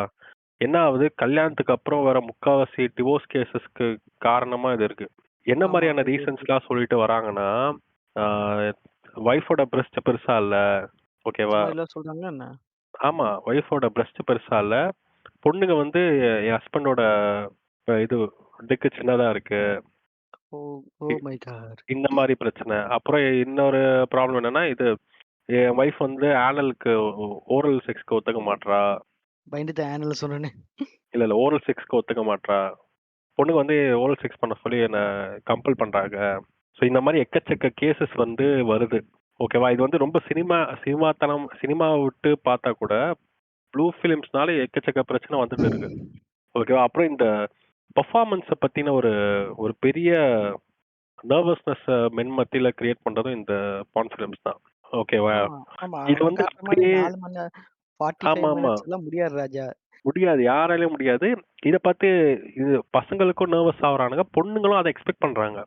என்ன ஆகுது, கல்யாணத்துக்கு அப்புறம் வர முக்காவாசி டிவோர்ஸ் கேசஸ்க்கு காரணமா இது இருக்கு. என்ன ஆமா. மாதிரியான ரீசன்ஸ்லாம் சொல்லிட்டு வராங்கன்னா, ஒய்ஃபோட பிரஸ்ட் பெருசா இல்ல. இந்த ஓகேவா? மாரிலாம் சொல்றாங்களா என்ன? ஆமா. ஒய்ஃபோட பிரஸ்ட் பெருசா இல்ல. பொண்ணுங்க வந்து என் ஹஸ்பண்டோட இது டிக்கு சின்னதா இருக்கு. ஓ! ஓ இ- மை காட்! இந்த மாதிரி பிரச்சனை. அப்புறம் இன்னொரு ப்ராப்ளம் என்னன்னா, என் ஒய்ஃப் வந்து ஆனலுக்கு ஓரல் செக்ஸ்க்கு ஒத்துக்க மாட்றா. பயந்துட்டேன் ஆனல்ல சொன்னோனே. இல்ல ஓரல் செக்ஸ்க்கு ஒத்துக்க மாட்றா. பொண்ணுங்க வந்து ஓரல் செக்ஸ் பண்ண சொல்லி என்ன கம்பல் பண்றாங்க. ஸோ இந்த மாதிரி எக்கச்சக்க கேசஸ் வந்து வருது. ஓகேவா? இது வந்து ரொம்ப சினிமாவை விட்டு பார்த்தா கூட ப்ளூ ஃபிலிம்ஸ்னால எக்கச்சக்க பிரச்சனை வந்துட்டு இருக்கு. ஓகேவா? அப்புறம் இந்த பெர்ஃபார்மன்ஸை பத்தின ஒரு ஒரு பெரிய நர்வஸ்னஸ் மென் மத்தியில கிரியேட் பண்றதும் இந்த பான் ஃபிலிம்ஸ் தான். ஓகேவா? ஆமா, ஆமா. இது அவங்க வந்து காட்டுற மாரி அப்படியே 4 மணி நேரம் 45 ஆமா. மினிட்ஸ் எல்லாம் முடியாது ராஜா. முடியாது. யாராலயும் முடியாது. இத பார்த்து இது பசங்களுக்கும் நர்வஸ் ஆகுறானுங்க. பொண்ணுங்களும் அத எக்ஸ்பெக்ட் பண்றாங்க.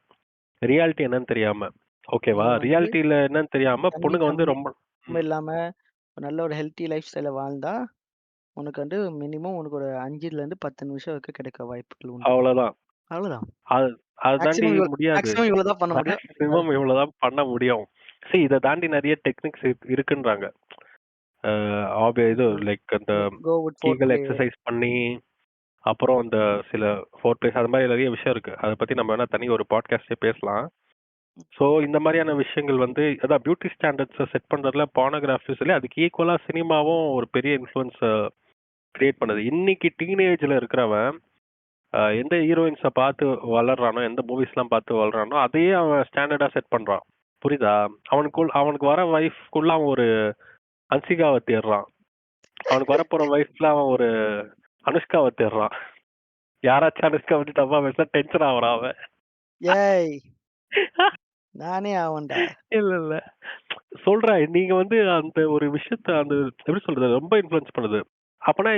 ரியாலிட்டி என்னன்னு தெரியாம. ஓகேவா? நீ வந்து ரியாலிட்டில என்னன்னு தெரியாம தண்ணி பொண்ணுங்க வந்து கம்மி ரொம்ப இல்லாம நல்ல ஒரு ஹெல்த்தி லைஃப் ஸ்டைல வாழ்ந்தா, உனக்கு வந்து மினிமம் உனக்கு ஒரு 5லருந்து 10 நிமிஷம் வரைக்கும் கிடைக்க வாய்ப்புகள் உண்டு. அவ்வளோதான். அவ்வளோதான். அது அது தாண்டி முடியாது. மேக்ஸிமம் இவ்வளோ தான் பண்ண முடியும். மேக்ஸிமம் இவ்வளவுதான் பண்ண முடியும். இத தாண்டி நெறைய டெக்னிக்ஸ் இருக்குன்றாங்க. இது லைக் அந்த go with four giggle play. Exercise பண்ணி, அப்புறம் அந்த சில ஃபோர் பிளேஸ் அது மாதிரி நெறைய விஷயம் இருக்கு. அத பத்தி நம்ம வேணா தனி ஒரு பாட்காஸ்டே பேசலாம். இந்த மாதிரியான விஷயங்கள் வந்து அதான் பியூட்டி ஸ்டாண்டர்ட்ஸை செட் பண்றதுல போனோகிராஃபி சொல்லி அதுக்கு ஈக்குவலா சினிமாவும் ஒரு பெரிய இன்ஃப்ளூயன்ஸ் கிரியேட் பண்ணது. இன்னைக்கு டீனேஜ்ல இருக்கிறவன் எந்த ஹீரோயின்ஸை பார்த்து வளர்றானோ, எந்த மூவிஸ்லாம் பார்த்து வளர்றானோ, அதையே அவன் ஸ்டாண்டர்டா செட் பண்றான். புரியுதா? அவனுக்கு வர வைஃப்குள்ள அவன் ஒரு ஹன்சிகாவை தேடுறான். அவனுக்கு வரப்போற வைஃப்ல அவன் ஒரு அனுஷ்காவை தேடுறான். யாராச்சும் அனுஷ்கா வந்து தப்பா பேசினா டென்ஷன் ஆகுறான் அவன். ஏய் நானே ஆவன்டா. இல்ல சொல்றேன். நீங்க வந்து அந்த ஒரு விஷயத்த அந்த எப்படி சொல்றது, ரொம்ப இன்ஃப்ளூயன்ஸ் பண்ணுது. அப்பனா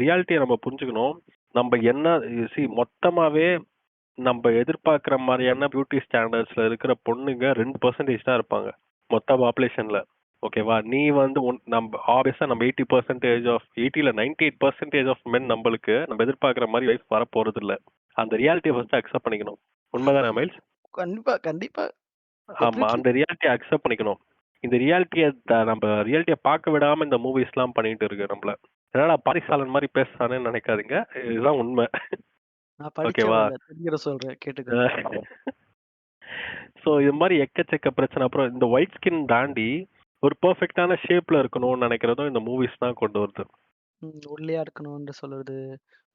ரியாலிட்டியை நம்ம புரிஞ்சுக்கணும். நம்ம என்ன மொத்தமாவே நம்ம எதிர்பார்க்கிற மாதிரியான பியூட்டி ஸ்டாண்டர்ட்ஸ்ல இருக்கிற பொண்ணுங்க 2% தான் இருப்பாங்க மொத்த பாப்புலேஷன்ல. ஓகேவா? நீ வந்து நம்ம ஆப்வியஸா நம்ம 80% ஆஃப் 80 98% ஆஃப் மென் நம்மளுக்கு நம்ம எதிர்பார்க்கிற மாதிரி வைஃப் வர போறது இல்ல. அந்த ரியாலிட்டியை ஃபர்ஸ்ட் அக்செப்ட் பண்ணிக்கணும். உண்மைதானே மைல்ஸ்? கண்டிப்பா கண்டிப்பா. ஆமா, Definitely. அந்த ரியாலிட்டியை அக்செப்ட் பண்ணிக்கணும். இந்த நம்ம ரியாலிட்டியை பார்க்க விடாம இந்த மூவிஸ்லாம் பண்ணிட்டு இருக்கு நம்மள. என்னடா பாரிசாலன் மாதிரி பேசுறானேன்னு நினைக்காதீங்க, இதுதான் உண்மை. நான் ஓகேவா? படிச்சவன் இல்ல. தெரிஞ்சிட சொல்றேன் கேட்டுக்க. ஸோ இது மாதிரி எக்கச்சக்க பிரச்சனை. அப்புறம் இந்த ஒயிட் ஸ்கின் தாண்டி ஒரு பெர்ஃபெக்டான ஷேப்ல இருக்கணும்னு நினைக்கிறதும் இந்த மூவிஸ் தான் கொண்டு வருது. ஒல்லியா இருக்கணும்னு சொல்றது,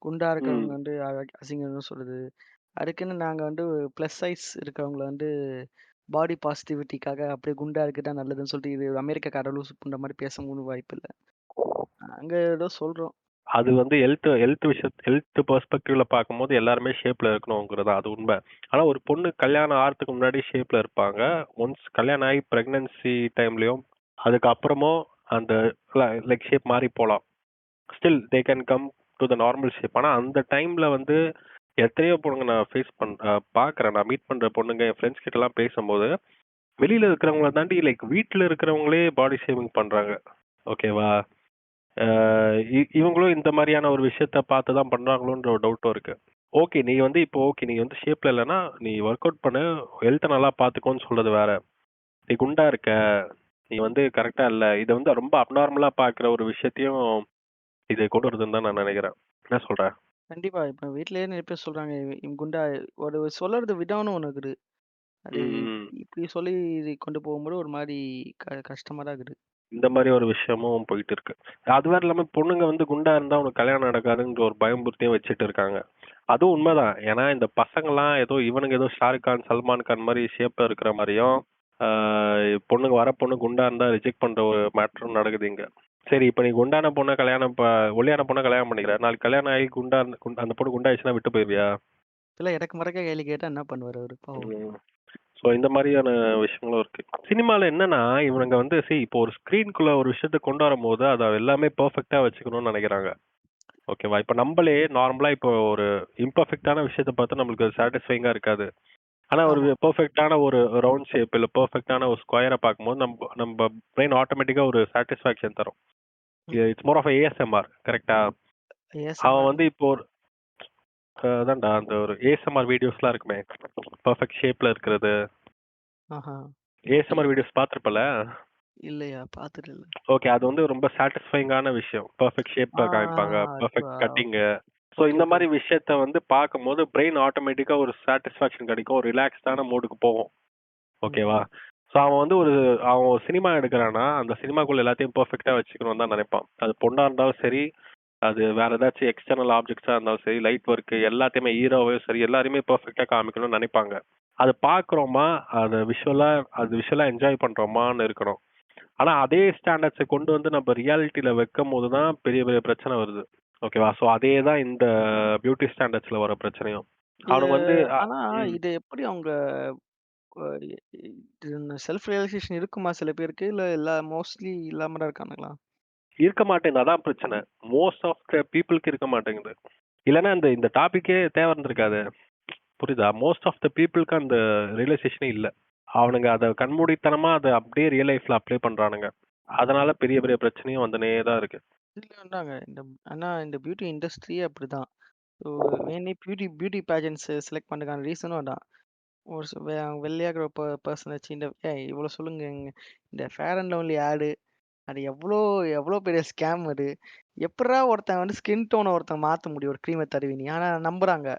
குண்டா இருக்கிறவங்க வந்து அசிங்கம்னு சொல்லுது. அதுக்குன்னு நாங்க வந்து ப்ளஸ் சைஸ் இருக்கிறவங்கள வந்து பாடி பாசிட்டிவிட்டிக்காக அப்படியே குண்டா இருக்கிறது தான் நல்லதுன்னு சொல்லிட்டு இது அமெரிக்காக்கார லூசு புண்ட மாதிரி பேசவும் வாய்ப்பு இல்லை. நாங்க ஏதோ சொல்றோம். அது வந்து ஹெல்த் பெர்ஸ்பெக்டிவ்ல பார்க்கும்போது எல்லாருமே ஷேப்ல இருக்கணுங்கிறது அது உண்மை. ஆனா ஒரு பொண்ணு கல்யாணம் ஆகிறதுக்கு முன்னாடி ஷேப்ல இருப்பாங்க. ஒன்ஸ் கல்யாணம் ஆகி பிரெக்னன்சி டைம்லயும் அதுக்கப்புறமும் அந்த லைக் ஷேப் மாறி போகலாம். Still they can come to the normal shape. ஆனா அந்த டைம்ல வந்து எத்தனையோ பொண்ணுங்க நான் பார்க்குறேன். நான் மீட் பண்ற பொண்ணுங்க என் ஃப்ரெண்ட்ஸ் கிட்ட எல்லாம் பேசும்போது வெளியில இருக்கிறவங்கள தாண்டி லைக் வீட்டில் இருக்கிறவங்களே பாடி ஷேவிங் பண்றாங்க. ஓகேவா? இவங்களும் இந்த மாதிரியான ஒரு விஷயத்த பார்த்து தான் பண்றாங்களோன்ற ஒரு டவுட்டும் இருக்கு. ஓகே, நீ வந்து நீ வந்து ஷேப்ல இல்லைன்னா நீ ஒர்க் அவுட் பண்ணு, ஹெல்த்தை நல்லா பார்த்துக்கோன்னு சொல்றது வேற. நீ குண்டா இருக்க, நீ வந்து கரெக்டா இல்ல, இதை வந்து ரொம்ப அப்நார்மலா பார்க்குற ஒரு விஷயத்தையும் இதை கொண்டு வருதுன்னு தான் நான் நினைக்கிறேன். என்ன சொல்ற? கண்டிப்பா. இப்ப வீட்லயே நிறைய பேர் சொல்றாங்க, குண்டா ஒரு சொல்றது விதம்னு ஒண்ணு இருக்குது. அது ம். இப்படி சொல்லி இது கொண்டு போகும்போது ஒரு மாதிரி கஷ்டமா தான் இருக்குது. இந்த மாதிரி ஒரு விஷயமும் போயிட்டு இருக்கு. அது வேற இல்லாம பொண்ணுங்க வந்து குண்டா இருந்தா உனக்கு கல்யாணம் நடக்காதுன்ற ஒரு பயம்புறுத்தியே வச்சுட்டு இருக்காங்க. அதுவும் உண்மைதான். ஏன்னா இந்த பசங்கெல்லாம் ஏதோ இவனுங்க ஏதோ ஷாருக் கான், சல்மான் கான் மாதிரி ஷேப்ல இருக்கிற மாதிரியும் பொண்ணுங்க வர பொண்ணு குண்டா இருந்தா ரிஜெக்ட் பண்ற ஒரு மேட்டரும் நடக்குது இங்க. சரி, இப்ப நீ குண்டான பொண்ணை ஒல்லியான பொண்ணை கல்யாணம் பண்ணிக்கிற, நாளைக்கு கல்யாணம் ஆகி அந்த பொண்ணு குண்டாயிடுச்சுன்னா விட்டு போயிருவியா? இல்ல எனக்கு மறக்க கேள்வி கேட்டா என்ன பண்ணுவாரு அவரு பாவம். ஸோ இந்த மாதிரியான விஷயங்களும் இருக்கு. சினிமால என்னன்னா இவனுங்க வந்து இப்போ ஒரு ஸ்க்ரீனுக்குள்ள ஒரு விஷயத்த கொண்டு வரும்போது அதை எல்லாமே பெர்ஃபெக்டா வச்சுக்கணும்னு நினைக்கிறாங்க. ஓகேவா? இப்போ நம்மளே நார்மலா இப்போ ஒரு இம்பர்ஃபெக்டான விஷயத்தை பார்த்து நம்மளுக்கு சாட்டிஸ்ஃபைங்கா இருக்காது. ஆனா ஒரு ஆமா. பெர்ஃபெக்டான ஒரு ரவுண்ட் ஷேப் இல்ல பெர்ஃபெக்டான ஒரு ஸ்கொயரை பார்க்கும்போது நம்ம நம்ம பிரெயின் ஆட்டோமேட்டிக்கா ஒரு சாட்டிஸ்ஃபேக்ஷன் தரும். It's more of ASMR. கரெக்டா? அவன் ஏஎஸ்எம்ஆர். வந்து இப்போ ஒரு அதான்டா அந்த ஒரு ஏஎஸ்எம்ஆர் வீடியோஸ்லாம் இருக்குமே, பெர்ஃபெக்ட் ஷேப்ல இருக்கிறது. ஆஹா. ஏஎஸ்எம்ஆர் வீடியோஸ் பார்த்துருப்பல? இல்லையா பாத்துட்டு இல்ல. ஓகே, அது வந்து ரொம்ப சாட்டிஸ்ஃபைங்கான விஷயம். பெர்ஃபெக்ட் ஷேப்ல காமிப்பாங்க, பெர்ஃபெக்ட் கட்டிங்கு. ஸோ ஓகே இந்த ஓகே. மாதிரி விஷயத்த வந்து பார்க்கும்போது பிரெயின் ஆட்டோமேட்டிக்கா ஒரு சாட்டிஸ்ஃபேக்ஷன் கிடைக்கும், ஒரு ரிலாக்ஸ்டான மூடுக்கு போகும். ஓகேவா? ஸோ அவன் ஒரு சினிமா எடுக்கிறான்னா அந்த சினிமாக்குள்ள எல்லாத்தையும் பெர்ஃபெக்டா வச்சுக்கணும்னு தான் நினைப்பான். அது பொண்ணா இருந்தாலும் சரி, அது வேற ஏதாச்சும் எக்ஸ்டர்னல் ஆப்ஜெக்ட்ஸா இருந்தாலும் சரி, லைட் ஒர்க் எல்லாத்தையுமே ஹீரோவையும் சரி எல்லாரையுமே பெர்ஃபெக்டா காமிக்கணும்னு நினைப்பாங்க. அது பார்க்குறோமா, அது விஷுவலா என்ஜாய் பண்றோமான்னு இருக்கணும். ஆனா அதே ஸ்டாண்டர்ட்ஸை கொண்டு வந்து நம்ம ரியாலிட்டியில வைக்கும் போது தான் பெரிய பெரிய பிரச்சனை வருது. ஓகேவா? ஸோ அதே தான் இந்த பியூட்டி ஸ்டாண்டர்ட்ஸ்ல வர பிரச்சனையும். இது அவனுக்கு வந்து ஆனா இது எப்படி அவங்க செல்ஃப் ரியலைசேஷன் இருக்குமா சில பேருக்கு? இல்ல மோஸ்ட்லி இல்லாம தான் இருக்கானுங்களா? இருக்க மாட்டேங்குது. அதான் பிரச்சனை. மோஸ்ட் ஆஃப் த பீப்புளுக்கு இருக்க மாட்டேங்குது. இல்லைன்னா இந்த இந்த டாபிக்கே தேவை இருந்திருக்காது. புரியுதா? மோஸ்ட் ஆஃப் த பீப்புளுக்கு அந்த ரியலைசேஷனே இல்ல. அவனுங்க அதை கண்மூடித்தனமா அதை அப்படியே ரியல் லைஃப்ல அப்ளை பண்றானுங்க. அதனால பெரிய பெரிய பிரச்சனையும் வந்துனே தான் இருக்கு. இதுல வந்தாங்க ஆனா இந்த பியூட்டி இண்டஸ்ட்ரியே அப்படிதான். So mainly beauty beauty pageants select பண்றதுக்கான ரீசனும் அதான். ஒரு வெள்ளையா இருக்கிற பர்சன் வச்சு இவ்வளோ சொல்லுங்க இந்த ஃபேர் அண்ட் லவ்லி ஆடு அது எவ்வளோ எவ்வளோ பெரிய ஸ்கேம் அது. எப்படா ஒருத்தன் வந்து ஸ்கின் டோனை ஒருத்தன் மாற்ற முடியும் ஒரு க்ரீமை தருவி நீ. ஆனால் நம்புறாங்க.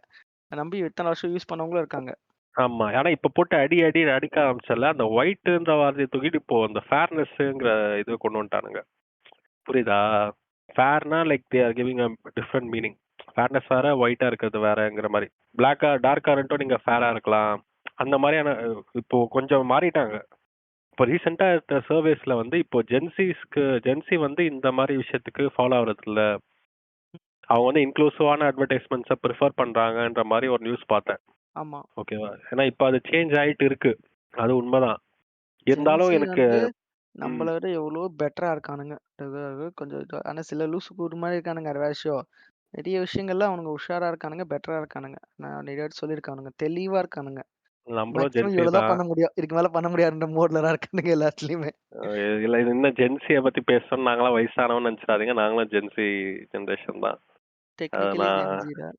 நம்பி இத்தனை வருஷம் யூஸ் பண்ணவங்களும் இருக்காங்க. ஆமா. ஆனா இப்ப போட்டு அடி அடிக்க ஆரம்பிச்சல, அந்த ஒயிட்ன்ற வார்த்தைய தூக்கிட்டு இப்போ அந்த ஃபேர்னஸ்ங்கிற இது கொண்டு வந்துட்டானுங்க. புரியுதா? ஃபேர்னா like they are giving a different meaning. Fairness வேற, ஒயிட்டா இருக்கிறது வேறங்கிற மாதிரி. பிளாக்கா டார்க்கா இருந்தும் நீங்க ஃபேரா இருக்கலாம். அந்த மாதிரியான இப்போ கொஞ்சம் மாறிட்டாங்க. இப்போ ரீசெண்டா இருக்க சர்வேஸ்ல வந்து இப்போ ஜென்சி வந்து இந்த மாதிரி விஷயத்துக்கு ஃபாலோ ஆகுறது இல்ல. அவங்க வந்து இன்க்ளூசிவான அட்வர்டைஸ்மெண்ட்ஸை ப்ரிஃபர் பண்றாங்கன்ற மாதிரி ஒரு நியூஸ் பார்த்தேன். ஆமா. ஓகேவா? ஏன்னா இப்போ அது சேஞ்ச் ஆயிட்டு இருக்கு. அது உண்மைதான். இருந்தாலும் ஜென்சி எனக்கு வந்து ம், நம்மள விட எவ்வளோ பெட்டரா இருக்கானுங்க. அது கொஞ்சம் ஆனா சில லூசு கூறு மாதிரி இருக்கானுங்க, அது வேற விஷயம். நிறைய விஷயங்கள்ல அவனுங்க உஷாரா இருக்கானுங்க, பெட்டரா இருக்கானுங்க. நான் நிறைய வாட்டி சொல்லியிருக்கானுங்க, தெளிவா இருக்கானுங்க. நம்மளும் மேக்ஸிமம் ஜென்சி இவ்வளவுதான் தான். பண்ண முடியும், இதுக்கு மேல பண்ண முடியாதுன்ற மோட்ல தான் இருக்கானுங்க எல்லாத்துலயுமே. இல்ல இது இன்னும் ஜென்சியை பத்தி பேசணும். நாங்களாம் வயசானவன்னு நினைச்சிடாதீங்க. நாங்களும் ஜென்சி ஜென்ரேஷன் தான். டெக்னிக்கலி நான் ஜென்சி தான்.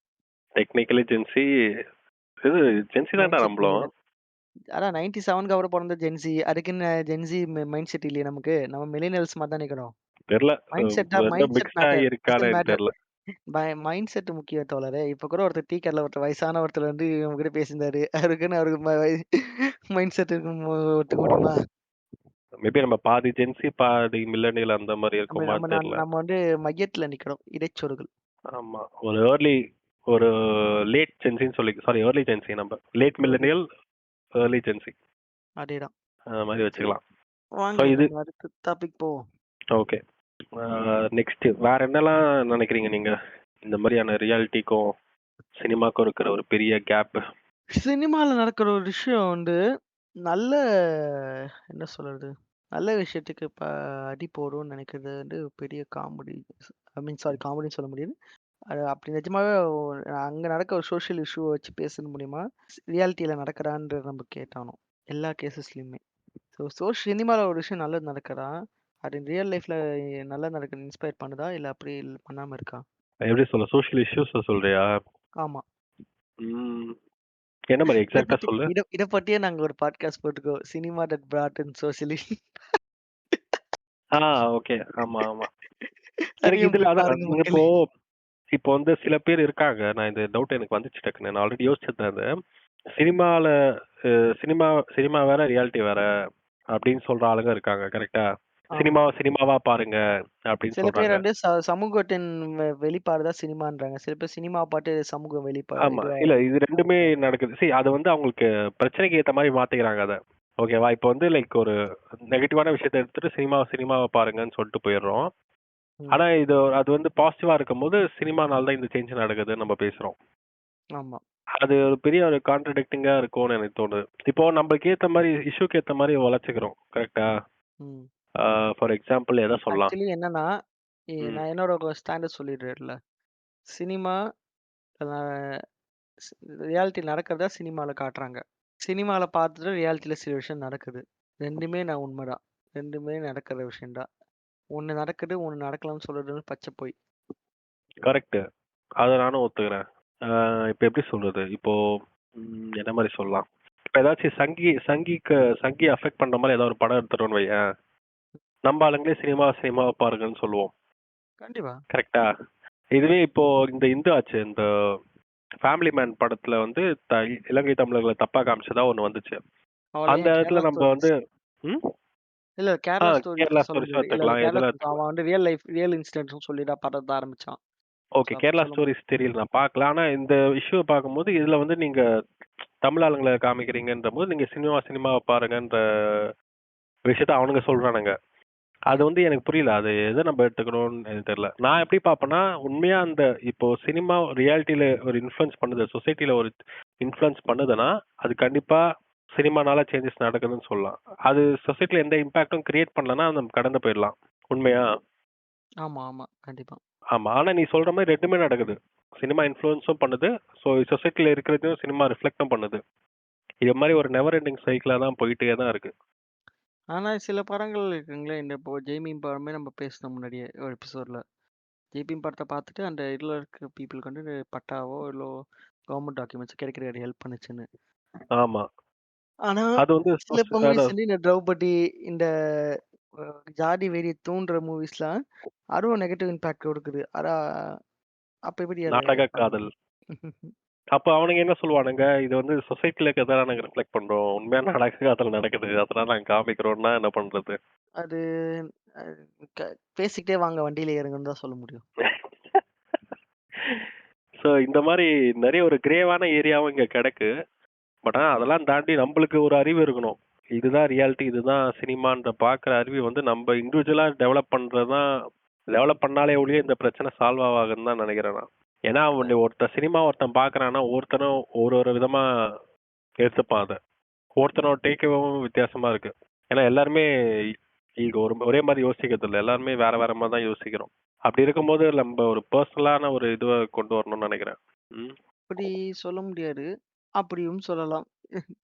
Technically Gen Z. இது ஜென்சி தான்டா மைண்ட் செட் நம்மளும். அதான் 97க்கு அப்புறம் பிறந்த ஜென்சி. அதுக்குன்னு ஜென்சி மைண்ட் செட் இல்லையே நமக்கு. நம்ம மில்லேனியல்ஸ் மாதிரி தான் நிக்கிறோம். தெரியல. Mindset mixed matter. ஆகியிருக்கான்னு டசன்ட் எனக்கு மேட்டர். தெரியல. மைண்ட் செட் முக்கியம் தோழரே. இப்ப கூட ஒருத்தர் டீ கடைல ஒருத்தர் வயசான ஒருத்தர் வந்து இவங்க கிட்ட பேசியிருந்தாரு. அவருக்கு மைண்ட் செட் ஒத்துக்க முடியுமா? மேபி நம்ம பாதி ஜென்சி பாதி மில்லனியல் அந்த மாதிரி நம்ம இருக்குமான்னு நம்ம தெரியல. நம்ம வந்து மையத்துல நிக்கிறோம். இடைச்சொருகள். ஆமா. ஒரு லேட் ஜென்சின்னு சொல்லி சாரி ஏர்லி ஜென்சி நம்ம லேட் மில்லனியல் ஏர்லி ஜென்சி அதேதான். அந்த மாதிரி வச்சுக்கலாம். வாங்க ஸோ இது நம்ம அடுத்த டாபிக் போவோம். ஓகே. நெக்ஸ்ட் வேற என்னலாம் நினைக்கிறீங்க நீங்க இந்த மாதிரியான ரியாலிட்டிக்கும் சினிமாக்கும் இருக்கிற ஒரு பெரிய கேப்? சினிமால நடக்கிற ஒரு விஷயம் வந்து நல்ல என்ன சொல்றது? நல்ல விஷயத்துக்கு அடி போடும்னு நினைக்கிறது வந்து பெரிய காமெடி. ஐ மீன் சாரி, காமெடின்னு சொல்ல முடியாது. அது அப்படி நிஜமாவே அங்க நடக்க ஒரு சோஷியல் இஷ்யூ வச்சு பேசுறது மூலியமா ரியாலிட்டியில நடக்குதான்றது நம்ம கேட்டானோம். எல்லா கேசஸ்லயுமே. சினிமால ஒரு விஷயம் நல்லது நடக்குதா? அது ரியல் லைஃப்ல நல்லது நடக்குது இன்ஸ்பயர் பண்ணுதா? இல்ல அப்படி பண்ணாம இருக்கா? எப்படி சொல்ல, சோஷியல் இஷ்யூஸ் சொல்றியா? ஆமா. ம், என்ன மாதிரி எக்ஸாக்டா சொல்லு. இத பத்தியே நாங்க ஒரு பாட்காஸ்ட் போட்டுருக்கோம். Cinema that brought in socially. ஆ, ஓகே. ஆமா ஆமா. எனக்கு அதையும் இதுல போய் அதான் பாருங்க இப்போ மக்களே. இப்போ வந்து சில பேர் இருக்காங்க. நான் இந்த டவுட் எனக்கு வந்துச்சு டக்குன்னு. நான் ஆல்ரெடி யோசிச்சிருந்தேன் அது. சினிமால சினிமா சினிமா வேற, ரியாலிட்டி வேற அப்படின்னு சொல்ற ஆளுங்க இருக்காங்க. கரெக்ட்டா? ஆமா. சினிமாவா பாருங்க அப்படின்னு சில பேர் சொல்றாங்க. வந்து சமூகத்தின் வெளிப்பாடு தான் சினிமான்றாங்க. சில பேர் சினிமா பாட்டு சமூக ஆமா. இதுவா இல்ல இது 2மே நடக்குது. அது வந்து அவங்களுக்கு பிரச்சனைக்கு ஏத்த மாரி மாத்திக்கிறாங்க அத. ஓகேவா? இப்போ வந்து லைக் ஒரு நெகட்டிவான விஷயத்த எடுத்துட்டு சினிமாவ பாருங்கன்னு சொல்லிட்டு போயிடுறோம். ம். ஆனா அது வந்து பாசிட்டிவா இருக்கும்போது சினிமானால தான் இந்த சேஞ்ச் நடக்குதுன்னு நம்ம பேசுறோம். ஆமா. அது ஒரு பெரிய ஒரு கான்ட்ரடிக்டிங்கா இருக்கும்னு எனக்கு தோணுது. இப்போ நம்மளுக்கு ஏத்த மாரி இஷ்யூக்கு ஏத்த மாரி வளச்சுக்கிறோம். கரெக்ட்டா? ம். ஃபார் எக்ஸாம்பிள் எத சொல்லலாம்? ஆக்சுவலி என்னன்னா, ம். நான் என்னோட ஸ்டாண்டர்ட் சொல்லிடுறேன்ல. சினிமா அ ஸ் ரியாலிட்டி நடக்கிறத சினிமால காட்டுறாங்க. சினிமால பார்த்துட்டு ரியாலிட்டில சில விஷயம் நடக்குது. 2மே உண்மதான். 2மே நடக்கிற விஷயம் தான். ஒண்ணு நடக்குது, ஒண்ணு நடக்கலாம்னு சொல்றது பச்சை பொய். கரெக்ட்டு. அத நானும் ஒத்துக்கிறேன். ஆ, இப்ப எப்படி சொல்றது? இப்போ என்ன மாரி சொல்லலாம்? இப்ப ஏதாச்சும் சங்கி அஃபெக்ட் பண்ற மாரி ஏதாவது ஒரு படம் எடுத்துட்டோம்னு வையேன். நம்ம ஆளுங்களே சினிமாவ பாருங்கன்னு சொல்லுவோம். கண்டிப்பா. கரெக்ட்டா? இதுவே இப்போ இந்த ஆச்சு. இந்த ஃபேமிலி மேன் படத்துல வந்து இலங்கை தமிழர்கள தப்பா காமிச்சதா ஒண்ணு வந்துச்சு. அவள அந்த ஏன் இடத்துல கேரளா நம்ம வந்து ஸ்டோரீஸ் ம். இல்ல ஆ, கேரளா ஸ்டோரீஸ் கேரளா சொல்ல ஸ்டோரீஸும் முடியாது. இல்ல எடுத்துக்கலாம். கேரளா எதுல ஸ்டோரீஸ் அவன் வந்து ரியல் இன்சிடென்ட்ஸ்னு சொல்லி தான் படத்த ஆரம்பிச்சான். ஓகே. அப்படி கேரளா சொல்ல முடியாது. ஸ்டோரீஸ் தெரியல. நான் பார்க்கல. ஆனா இந்த இஷ்யூவ பார்க்கும்போது இதுல வந்து நீங்க தமிழ் ஆளுங்கள காமிக்கிறீங்கன்றபோது நீங்க சினிமாவ பாருங்கன்ற விஷயத்த அவனுங்க சொல்றானுங்க. அது ம். வந்து எனக்கு புரியல. அது எத நம்ம எடுத்துக்கணும்னு எனக்கு தெரியல. நான் எப்படி பார்ப்பேன்னா, உண்மையா இப்போ சினிமா ரியாலிட்டில ஒரு இன்ஃப்ளூயன்ஸ் பண்ணுது, சொசைட்டில ஒரு இன்ஃப்ளூயன்ஸ் பண்ணுதுன்னா, அது கண்டிப்பா சினிமானால சேஞ்சஸ் நடக்குதுன்னு சொல்லலாம். அது சொசைட்டில எந்த இம்பாக்டும் கிரியேட் பண்ணலன்னா, நம்ம கடந்து போயிடலாம். உண்மையா? ஆமா, ஆமா. கண்டிப்பா. ஆமா. ஆனா நீ சொல்ற மாரி 2மே நடக்குது. சினிமா இன்ஃப்ளூயன்ஸும் பண்ணுது. சொசைட்டில இருக்கிறதையும் சினிமா ரிஃப்ளெக்டும் பண்ணுது. இது மாரி ஒரு நெவர் எண்டிங் சைக்கிளா தான் போயிட்டே தான் இருக்கு. ஆனா சில படங்கள் இருக்குங்களே, இந்த இப்போ ஜெய்பீம் படமே நம்ம பேசினோம் முன்னாடியே ஒரு எபிசோட்ல. ஜெய்பீம் படத்த பார்த்துட்டு அந்த இதுல இருக்க பீப்பிளுக்கு வந்து பட்டாவோ, இல்ல கவர்மெண்ட் டாக்குமெண்ட்ஸ் கிடைக்கிறதுக்கு ஹெல்ப் பண்ணுச்சுன்னு. ஆமா. ஆனா அது வந்து சில மூவிஸ் அதான் வந்து இந்த திரௌபதி, இந்த அ ஜாதி வெறிய தூண்டுற மூவிஸ்லாம் அதுவும் நெகட்டிவ் இம்பாக்ட் கொடுக்குது. அப்ப எப்படி அத நாடக பார்க்குறீங்க? காதல். அப்ப அவனுங்க என்ன சொல்லுவானுங்க, இது வந்து சொசைட்டில இருக்கிறத நாங்க ரிஃப்ளெக்ட் பண்றோம். உண்மையான நாடக காதல் நடக்குது. அதெல்லாம் நாங்க காமிக்கிறோம்னா என்ன பண்றது? அது பேசிக்கிட்டே வாங்க வண்டியில ஏறுங்கன்னு தான் சொல்ல முடியும். ஸோ இந்த மாதிரி நிறைய ஒரு கிரேவான ஏரியாவும் இங்க கிடக்கு. பட் ஆனால் அதெல்லாம் தாண்டி நம்மளுக்கு ஒரு அறிவு இருக்கணும். இதுதான் ரியாலிட்டி, இதுதான் சினிமான்ற பார்க்குற அறிவு வந்து நம்ம இண்டிவிஜுவலாக டெவலப் பண்ணாலே ஒழிய இந்த பிரச்சனை சால்வ் ஆகுதுன்னு தான் நினைக்கிறேன் நான். ஏன்னா ஒருத்தன் பார்க்குறான்னா ஒருத்தனும் ஒரு விதமாக எடுத்துப்பான் அதை. ஒருத்தனோட டேக்அவேவும் வித்தியாசமா இருக்கு. ஏன்னா எல்லாருமே இங்க ஒரே மாதிரி யோசிக்கிறது இல்லை, எல்லாருமே வேற வேற மாதிரி தான் யோசிக்கிறோம். அப்படி இருக்கும்போது நம்ம ஒரு பர்சனலான ஒரு இதுவை கொண்டு வரணும்னு நினைக்கிறேன். அப்படி சொல்ல முடியாது, அப்படியும் சொல்லலாம்.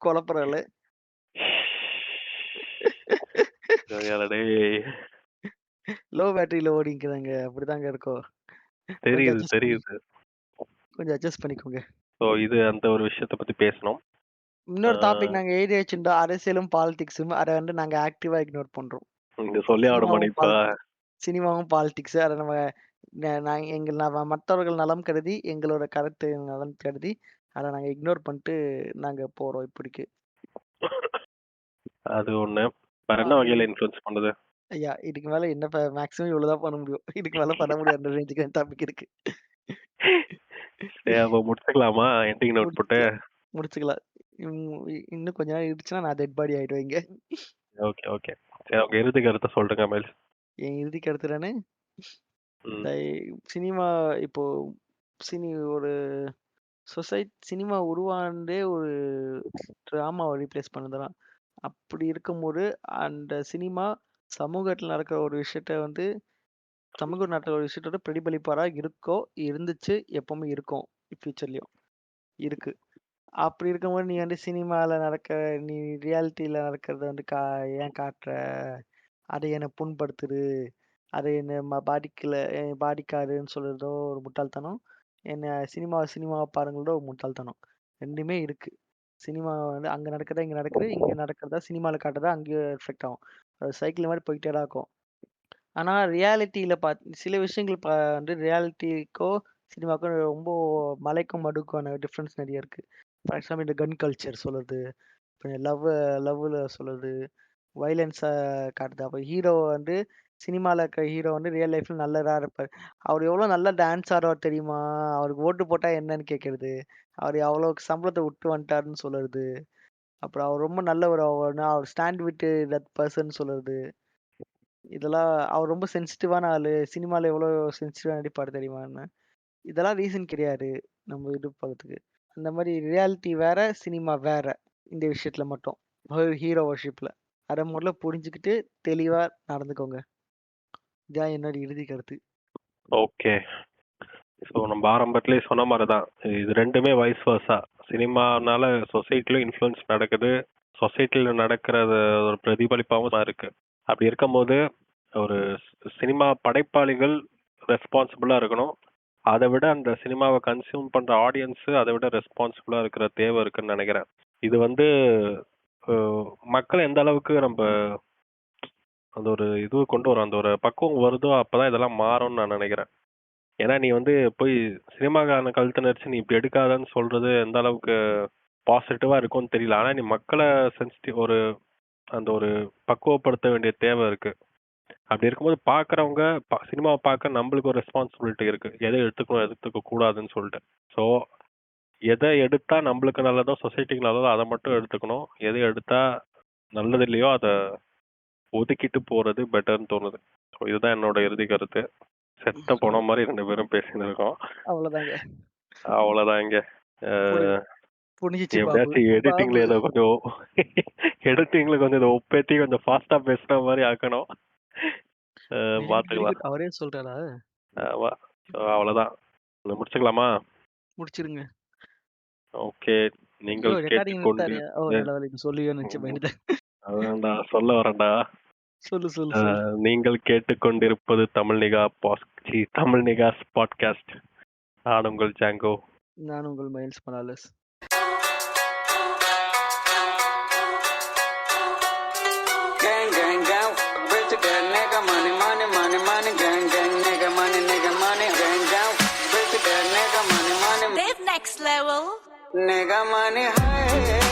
குழப்பறல லோ பேட்டரியில ஓடிங்கிறாங்க, அப்படிதாங்க இருக்கும். தெரியுது. கொஞ்சம் அட்ஜஸ்ட் பண்ணிக்கோங்க. ஸோ இது அந்த ஒரு விஷயத்தை பத்தி பேசணும். இன்னொரு டாபிக் நாங்க எழுதி வச்சிருந்தோம், அரசியலும் பாலிடிக்ஸும். அதை வந்து நாங்க ஆக்டிவா இக்னோர் பண்றோம். இங்க சொல்லி ஆகணும். இப்ப சினிமாவும் பாலிடிக்ஸ் அதை நம்ம மற்றவர்கள் நலம் கருதி, எங்களோட கருத்து நலம் கருதி அதை நாங்க இக்னோர் பண்ணிட்டு நாங்க போறோம் இப்படிக்கு. அது ஒண்ணு. வேற என்ன வகையில இன்ஃப்ளூயன்ஸ் பண்ணுது? ஐயா, இதுக்கு மேல என்ன மேக்ஸிமம் இவ்வளவுதான் பண்ண முடியும். இதுக்கு மேல பண்ண முடியாத ரேஞ்சுக்கு டாபிக் இருக்கு. அப்ப முடிச்சுக்கலாமா? எண்டிங் நோட் போட்டு முடிச்சுக்கலாம். இன்னும் கொஞ்ச நேரம் இருந்துச்சுன்னா நான் டெட் பாடி ஆயிடுவேன் இங்க. ஓகே. சரி, உங்க இறுதி கருத்தை சொல்லுங்க மைல்ஸ். என் இறுதி கருத்துறானே, சினிமா இப்போ ஒரு சினிமா உருவானதே ஒரு டிராமாவை ரீப்ளேஸ் பண்ணதுதான். அப்படி இருக்கும்போது அந்த சினிமா சமூகத்தில் நடக்கிற ஒரு விஷயத்த வந்து சமூக நடக்கிற ஒரு விஷயத்தோட பிரதிபலிப்பாரா இருந்துச்சு, எப்பவுமே இருக்கும், ஃபியூச்சர்லயும் இருக்கு. அப்படி இருக்கும்போது நீ வந்து நீ ரியாலிட்டியில நடக்கிறத வந்து ஏன் காட்டுற? அதை என்னை புண்படுத்துது, அதை என்ன பாதிக்காதுன்னு சொல்றதோ ஒரு முட்டாள்தனம். என்ன சினிமாவை பாருங்களோ ஒரு முட்டாள்தனம். ரெண்டுமே இருக்கு. சினிமா வந்து அங்க நடக்கிறதா இங்க நடக்குது, இங்க நடக்கிறதா சினிமாவில் காட்டுறதா அங்கேயே எஃபெக்ட் ஆகும். அது சைக்கிள் மாதிரி போயிட்டே தான் இருக்கும். ஆனா ரியாலிட்டியில சில விஷயங்கள் வந்து ரியாலிட்டிக்கோ சினிமாக்கோ ரொம்ப மலைக்கும் மடுக்கான டிஃப்ரென்ஸ் நிறைய இருக்கு. ஃபார் எக்ஸாம்பிள் இந்த கன் கல்ச்சர் சொல்லுது, லவ்ல சொல்லுது, வைலன்ஸா காட்டுது. அப்போ ஹீரோ வந்து சினிமாவில் இருக்கிற ஹீரோ வந்து ரியல் லைஃப்ல நல்லதா இருப்பார். அவர் எவ்வளோ நல்லா டான்ஸ் ஆடுவார் தெரியுமா? அவருக்கு ஓட்டு போட்டா என்னன்னு கேட்கறது, அவர் அவ்வளோ சம்பளத்தை விட்டு வந்துட்டாருன்னு சொல்லுறது, அப்புறம் அவர் ரொம்ப நல்லவர், அவர் ஸ்டாண்ட் வித் தட் பர்சன் சொல்லுறது. இதெல்லாம் அவர் ரொம்ப சென்சிட்டிவான ஆளு, சினிமாவில் எவ்வளோ சென்சிட்டிவாக நடிப்பார் தெரியுமான்னு. இதெல்லாம் ரீசன் கிடையாது நம்ம இது பார்க்கறதுக்கு. அந்த மாதிரி ரியாலிட்டி வேற, சினிமா வேற. இந்த விஷயத்துல மட்டும் ஹீரோ வர்ஷிப்ல அதை முதல்ல புரிஞ்சுக்கிட்டு தெளிவா நடந்துக்கோங்க. இதான் என்னோட இறுதி கருத்து. ஓகே. ஸோ நம்ம ஆரம்பத்திலே சொன்ன மாதிரி தான், இது ரெண்டுமே வைஸ் வர்ஸா. சினிமானால சொசைட்டிலும் இன்ஃப்ளூயன்ஸ் நடக்குது, சொசைட்டியில் நடக்கிறது ஒரு பிரதிபலிப்பாகவும் இருக்கு. அப்படி இருக்கும்போது ஒரு சினிமா படைப்பாளிகள் ரெஸ்பான்சிபிளாக இருக்கணும். அதை விட அந்த சினிமாவை கன்சியூம் பண்ணுற ஆடியன்ஸு அதை விட ரெஸ்பான்சிபிளாக இருக்கிற தேவை இருக்குன்னு நினைக்கிறேன். இது வந்து மக்களை எந்த அளவுக்கு நம்ம அந்த ஒரு இது கொண்டு வரும், அந்த ஒரு பக்குவம் வருதோ அப்போதான் இதெல்லாம் மாறும்னு நான் நினைக்கிறேன். ஏன்னா நீ வந்து போய் சினிமாக்கான கழுத்து நடிச்சு நீ இப்படி எடுக்காதன்னு சொல்றது எந்த அளவுக்கு பாசிட்டிவா இருக்கும்னு தெரியல. ஆனா நீ மக்களை அந்த ஒரு பக்குவப்படுத்த வேண்டிய தேவை இருக்கு. அப்படி இருக்கும்போது பாக்குறவங்க சினிமாவை பார்க்க நம்மளுக்கு ஒரு ரெஸ்பான்சிபிலிட்டி இருக்கு, எதை எடுத்துக்கணும் எடுத்துக்க கூடாதுன்னு சொல்லிட்டு. ஸோ எதை எடுத்தா நம்மளுக்கு நல்லதோ சொசைட்டிக்கு நல்லதோ அதை மட்டும் எடுத்துக்கணும், எதை எடுத்தா நல்லது இல்லையோ அதை ஒதுக்கிட்டு போறது பெட்டர்னு தோணுது. ஸோ இதுதான் என்னோட இறுதி கருத்து. செத்த போன மாதிரி 2 பேரும் பேசின்னு இருக்கோம். அவ்வளவுதான் இங்க. எப்படியாச்சும் எடிட்டிங்ல ஏதோ கொஞ்சம் இதை ஒப்பேத்தி கொஞ்சம் ஃபாஸ்டா பேசுற மாதிரி ஆக்கணும். பாத்துக்கலாம். அவரே சொல்றாரா? அவ்வளவுதான், முடிச்சுக்கலாமா? முடிச்சிருங்க. ஓகே. நீங்கள் சொல்ல வரேன்டா. நீங்கள் கேட்டுக்கொண்டிருப்பது தமிழ் நிகாஸ் பாட்காஸ்ட். நான் உங்கள் ஜாங்கோ. நான் உங்கள் miles Morales. Gang gang gang, bitch that nigga money money money money, gang gang nigga money gang gang, bitch that nigga money. Live next level. Nigga money high.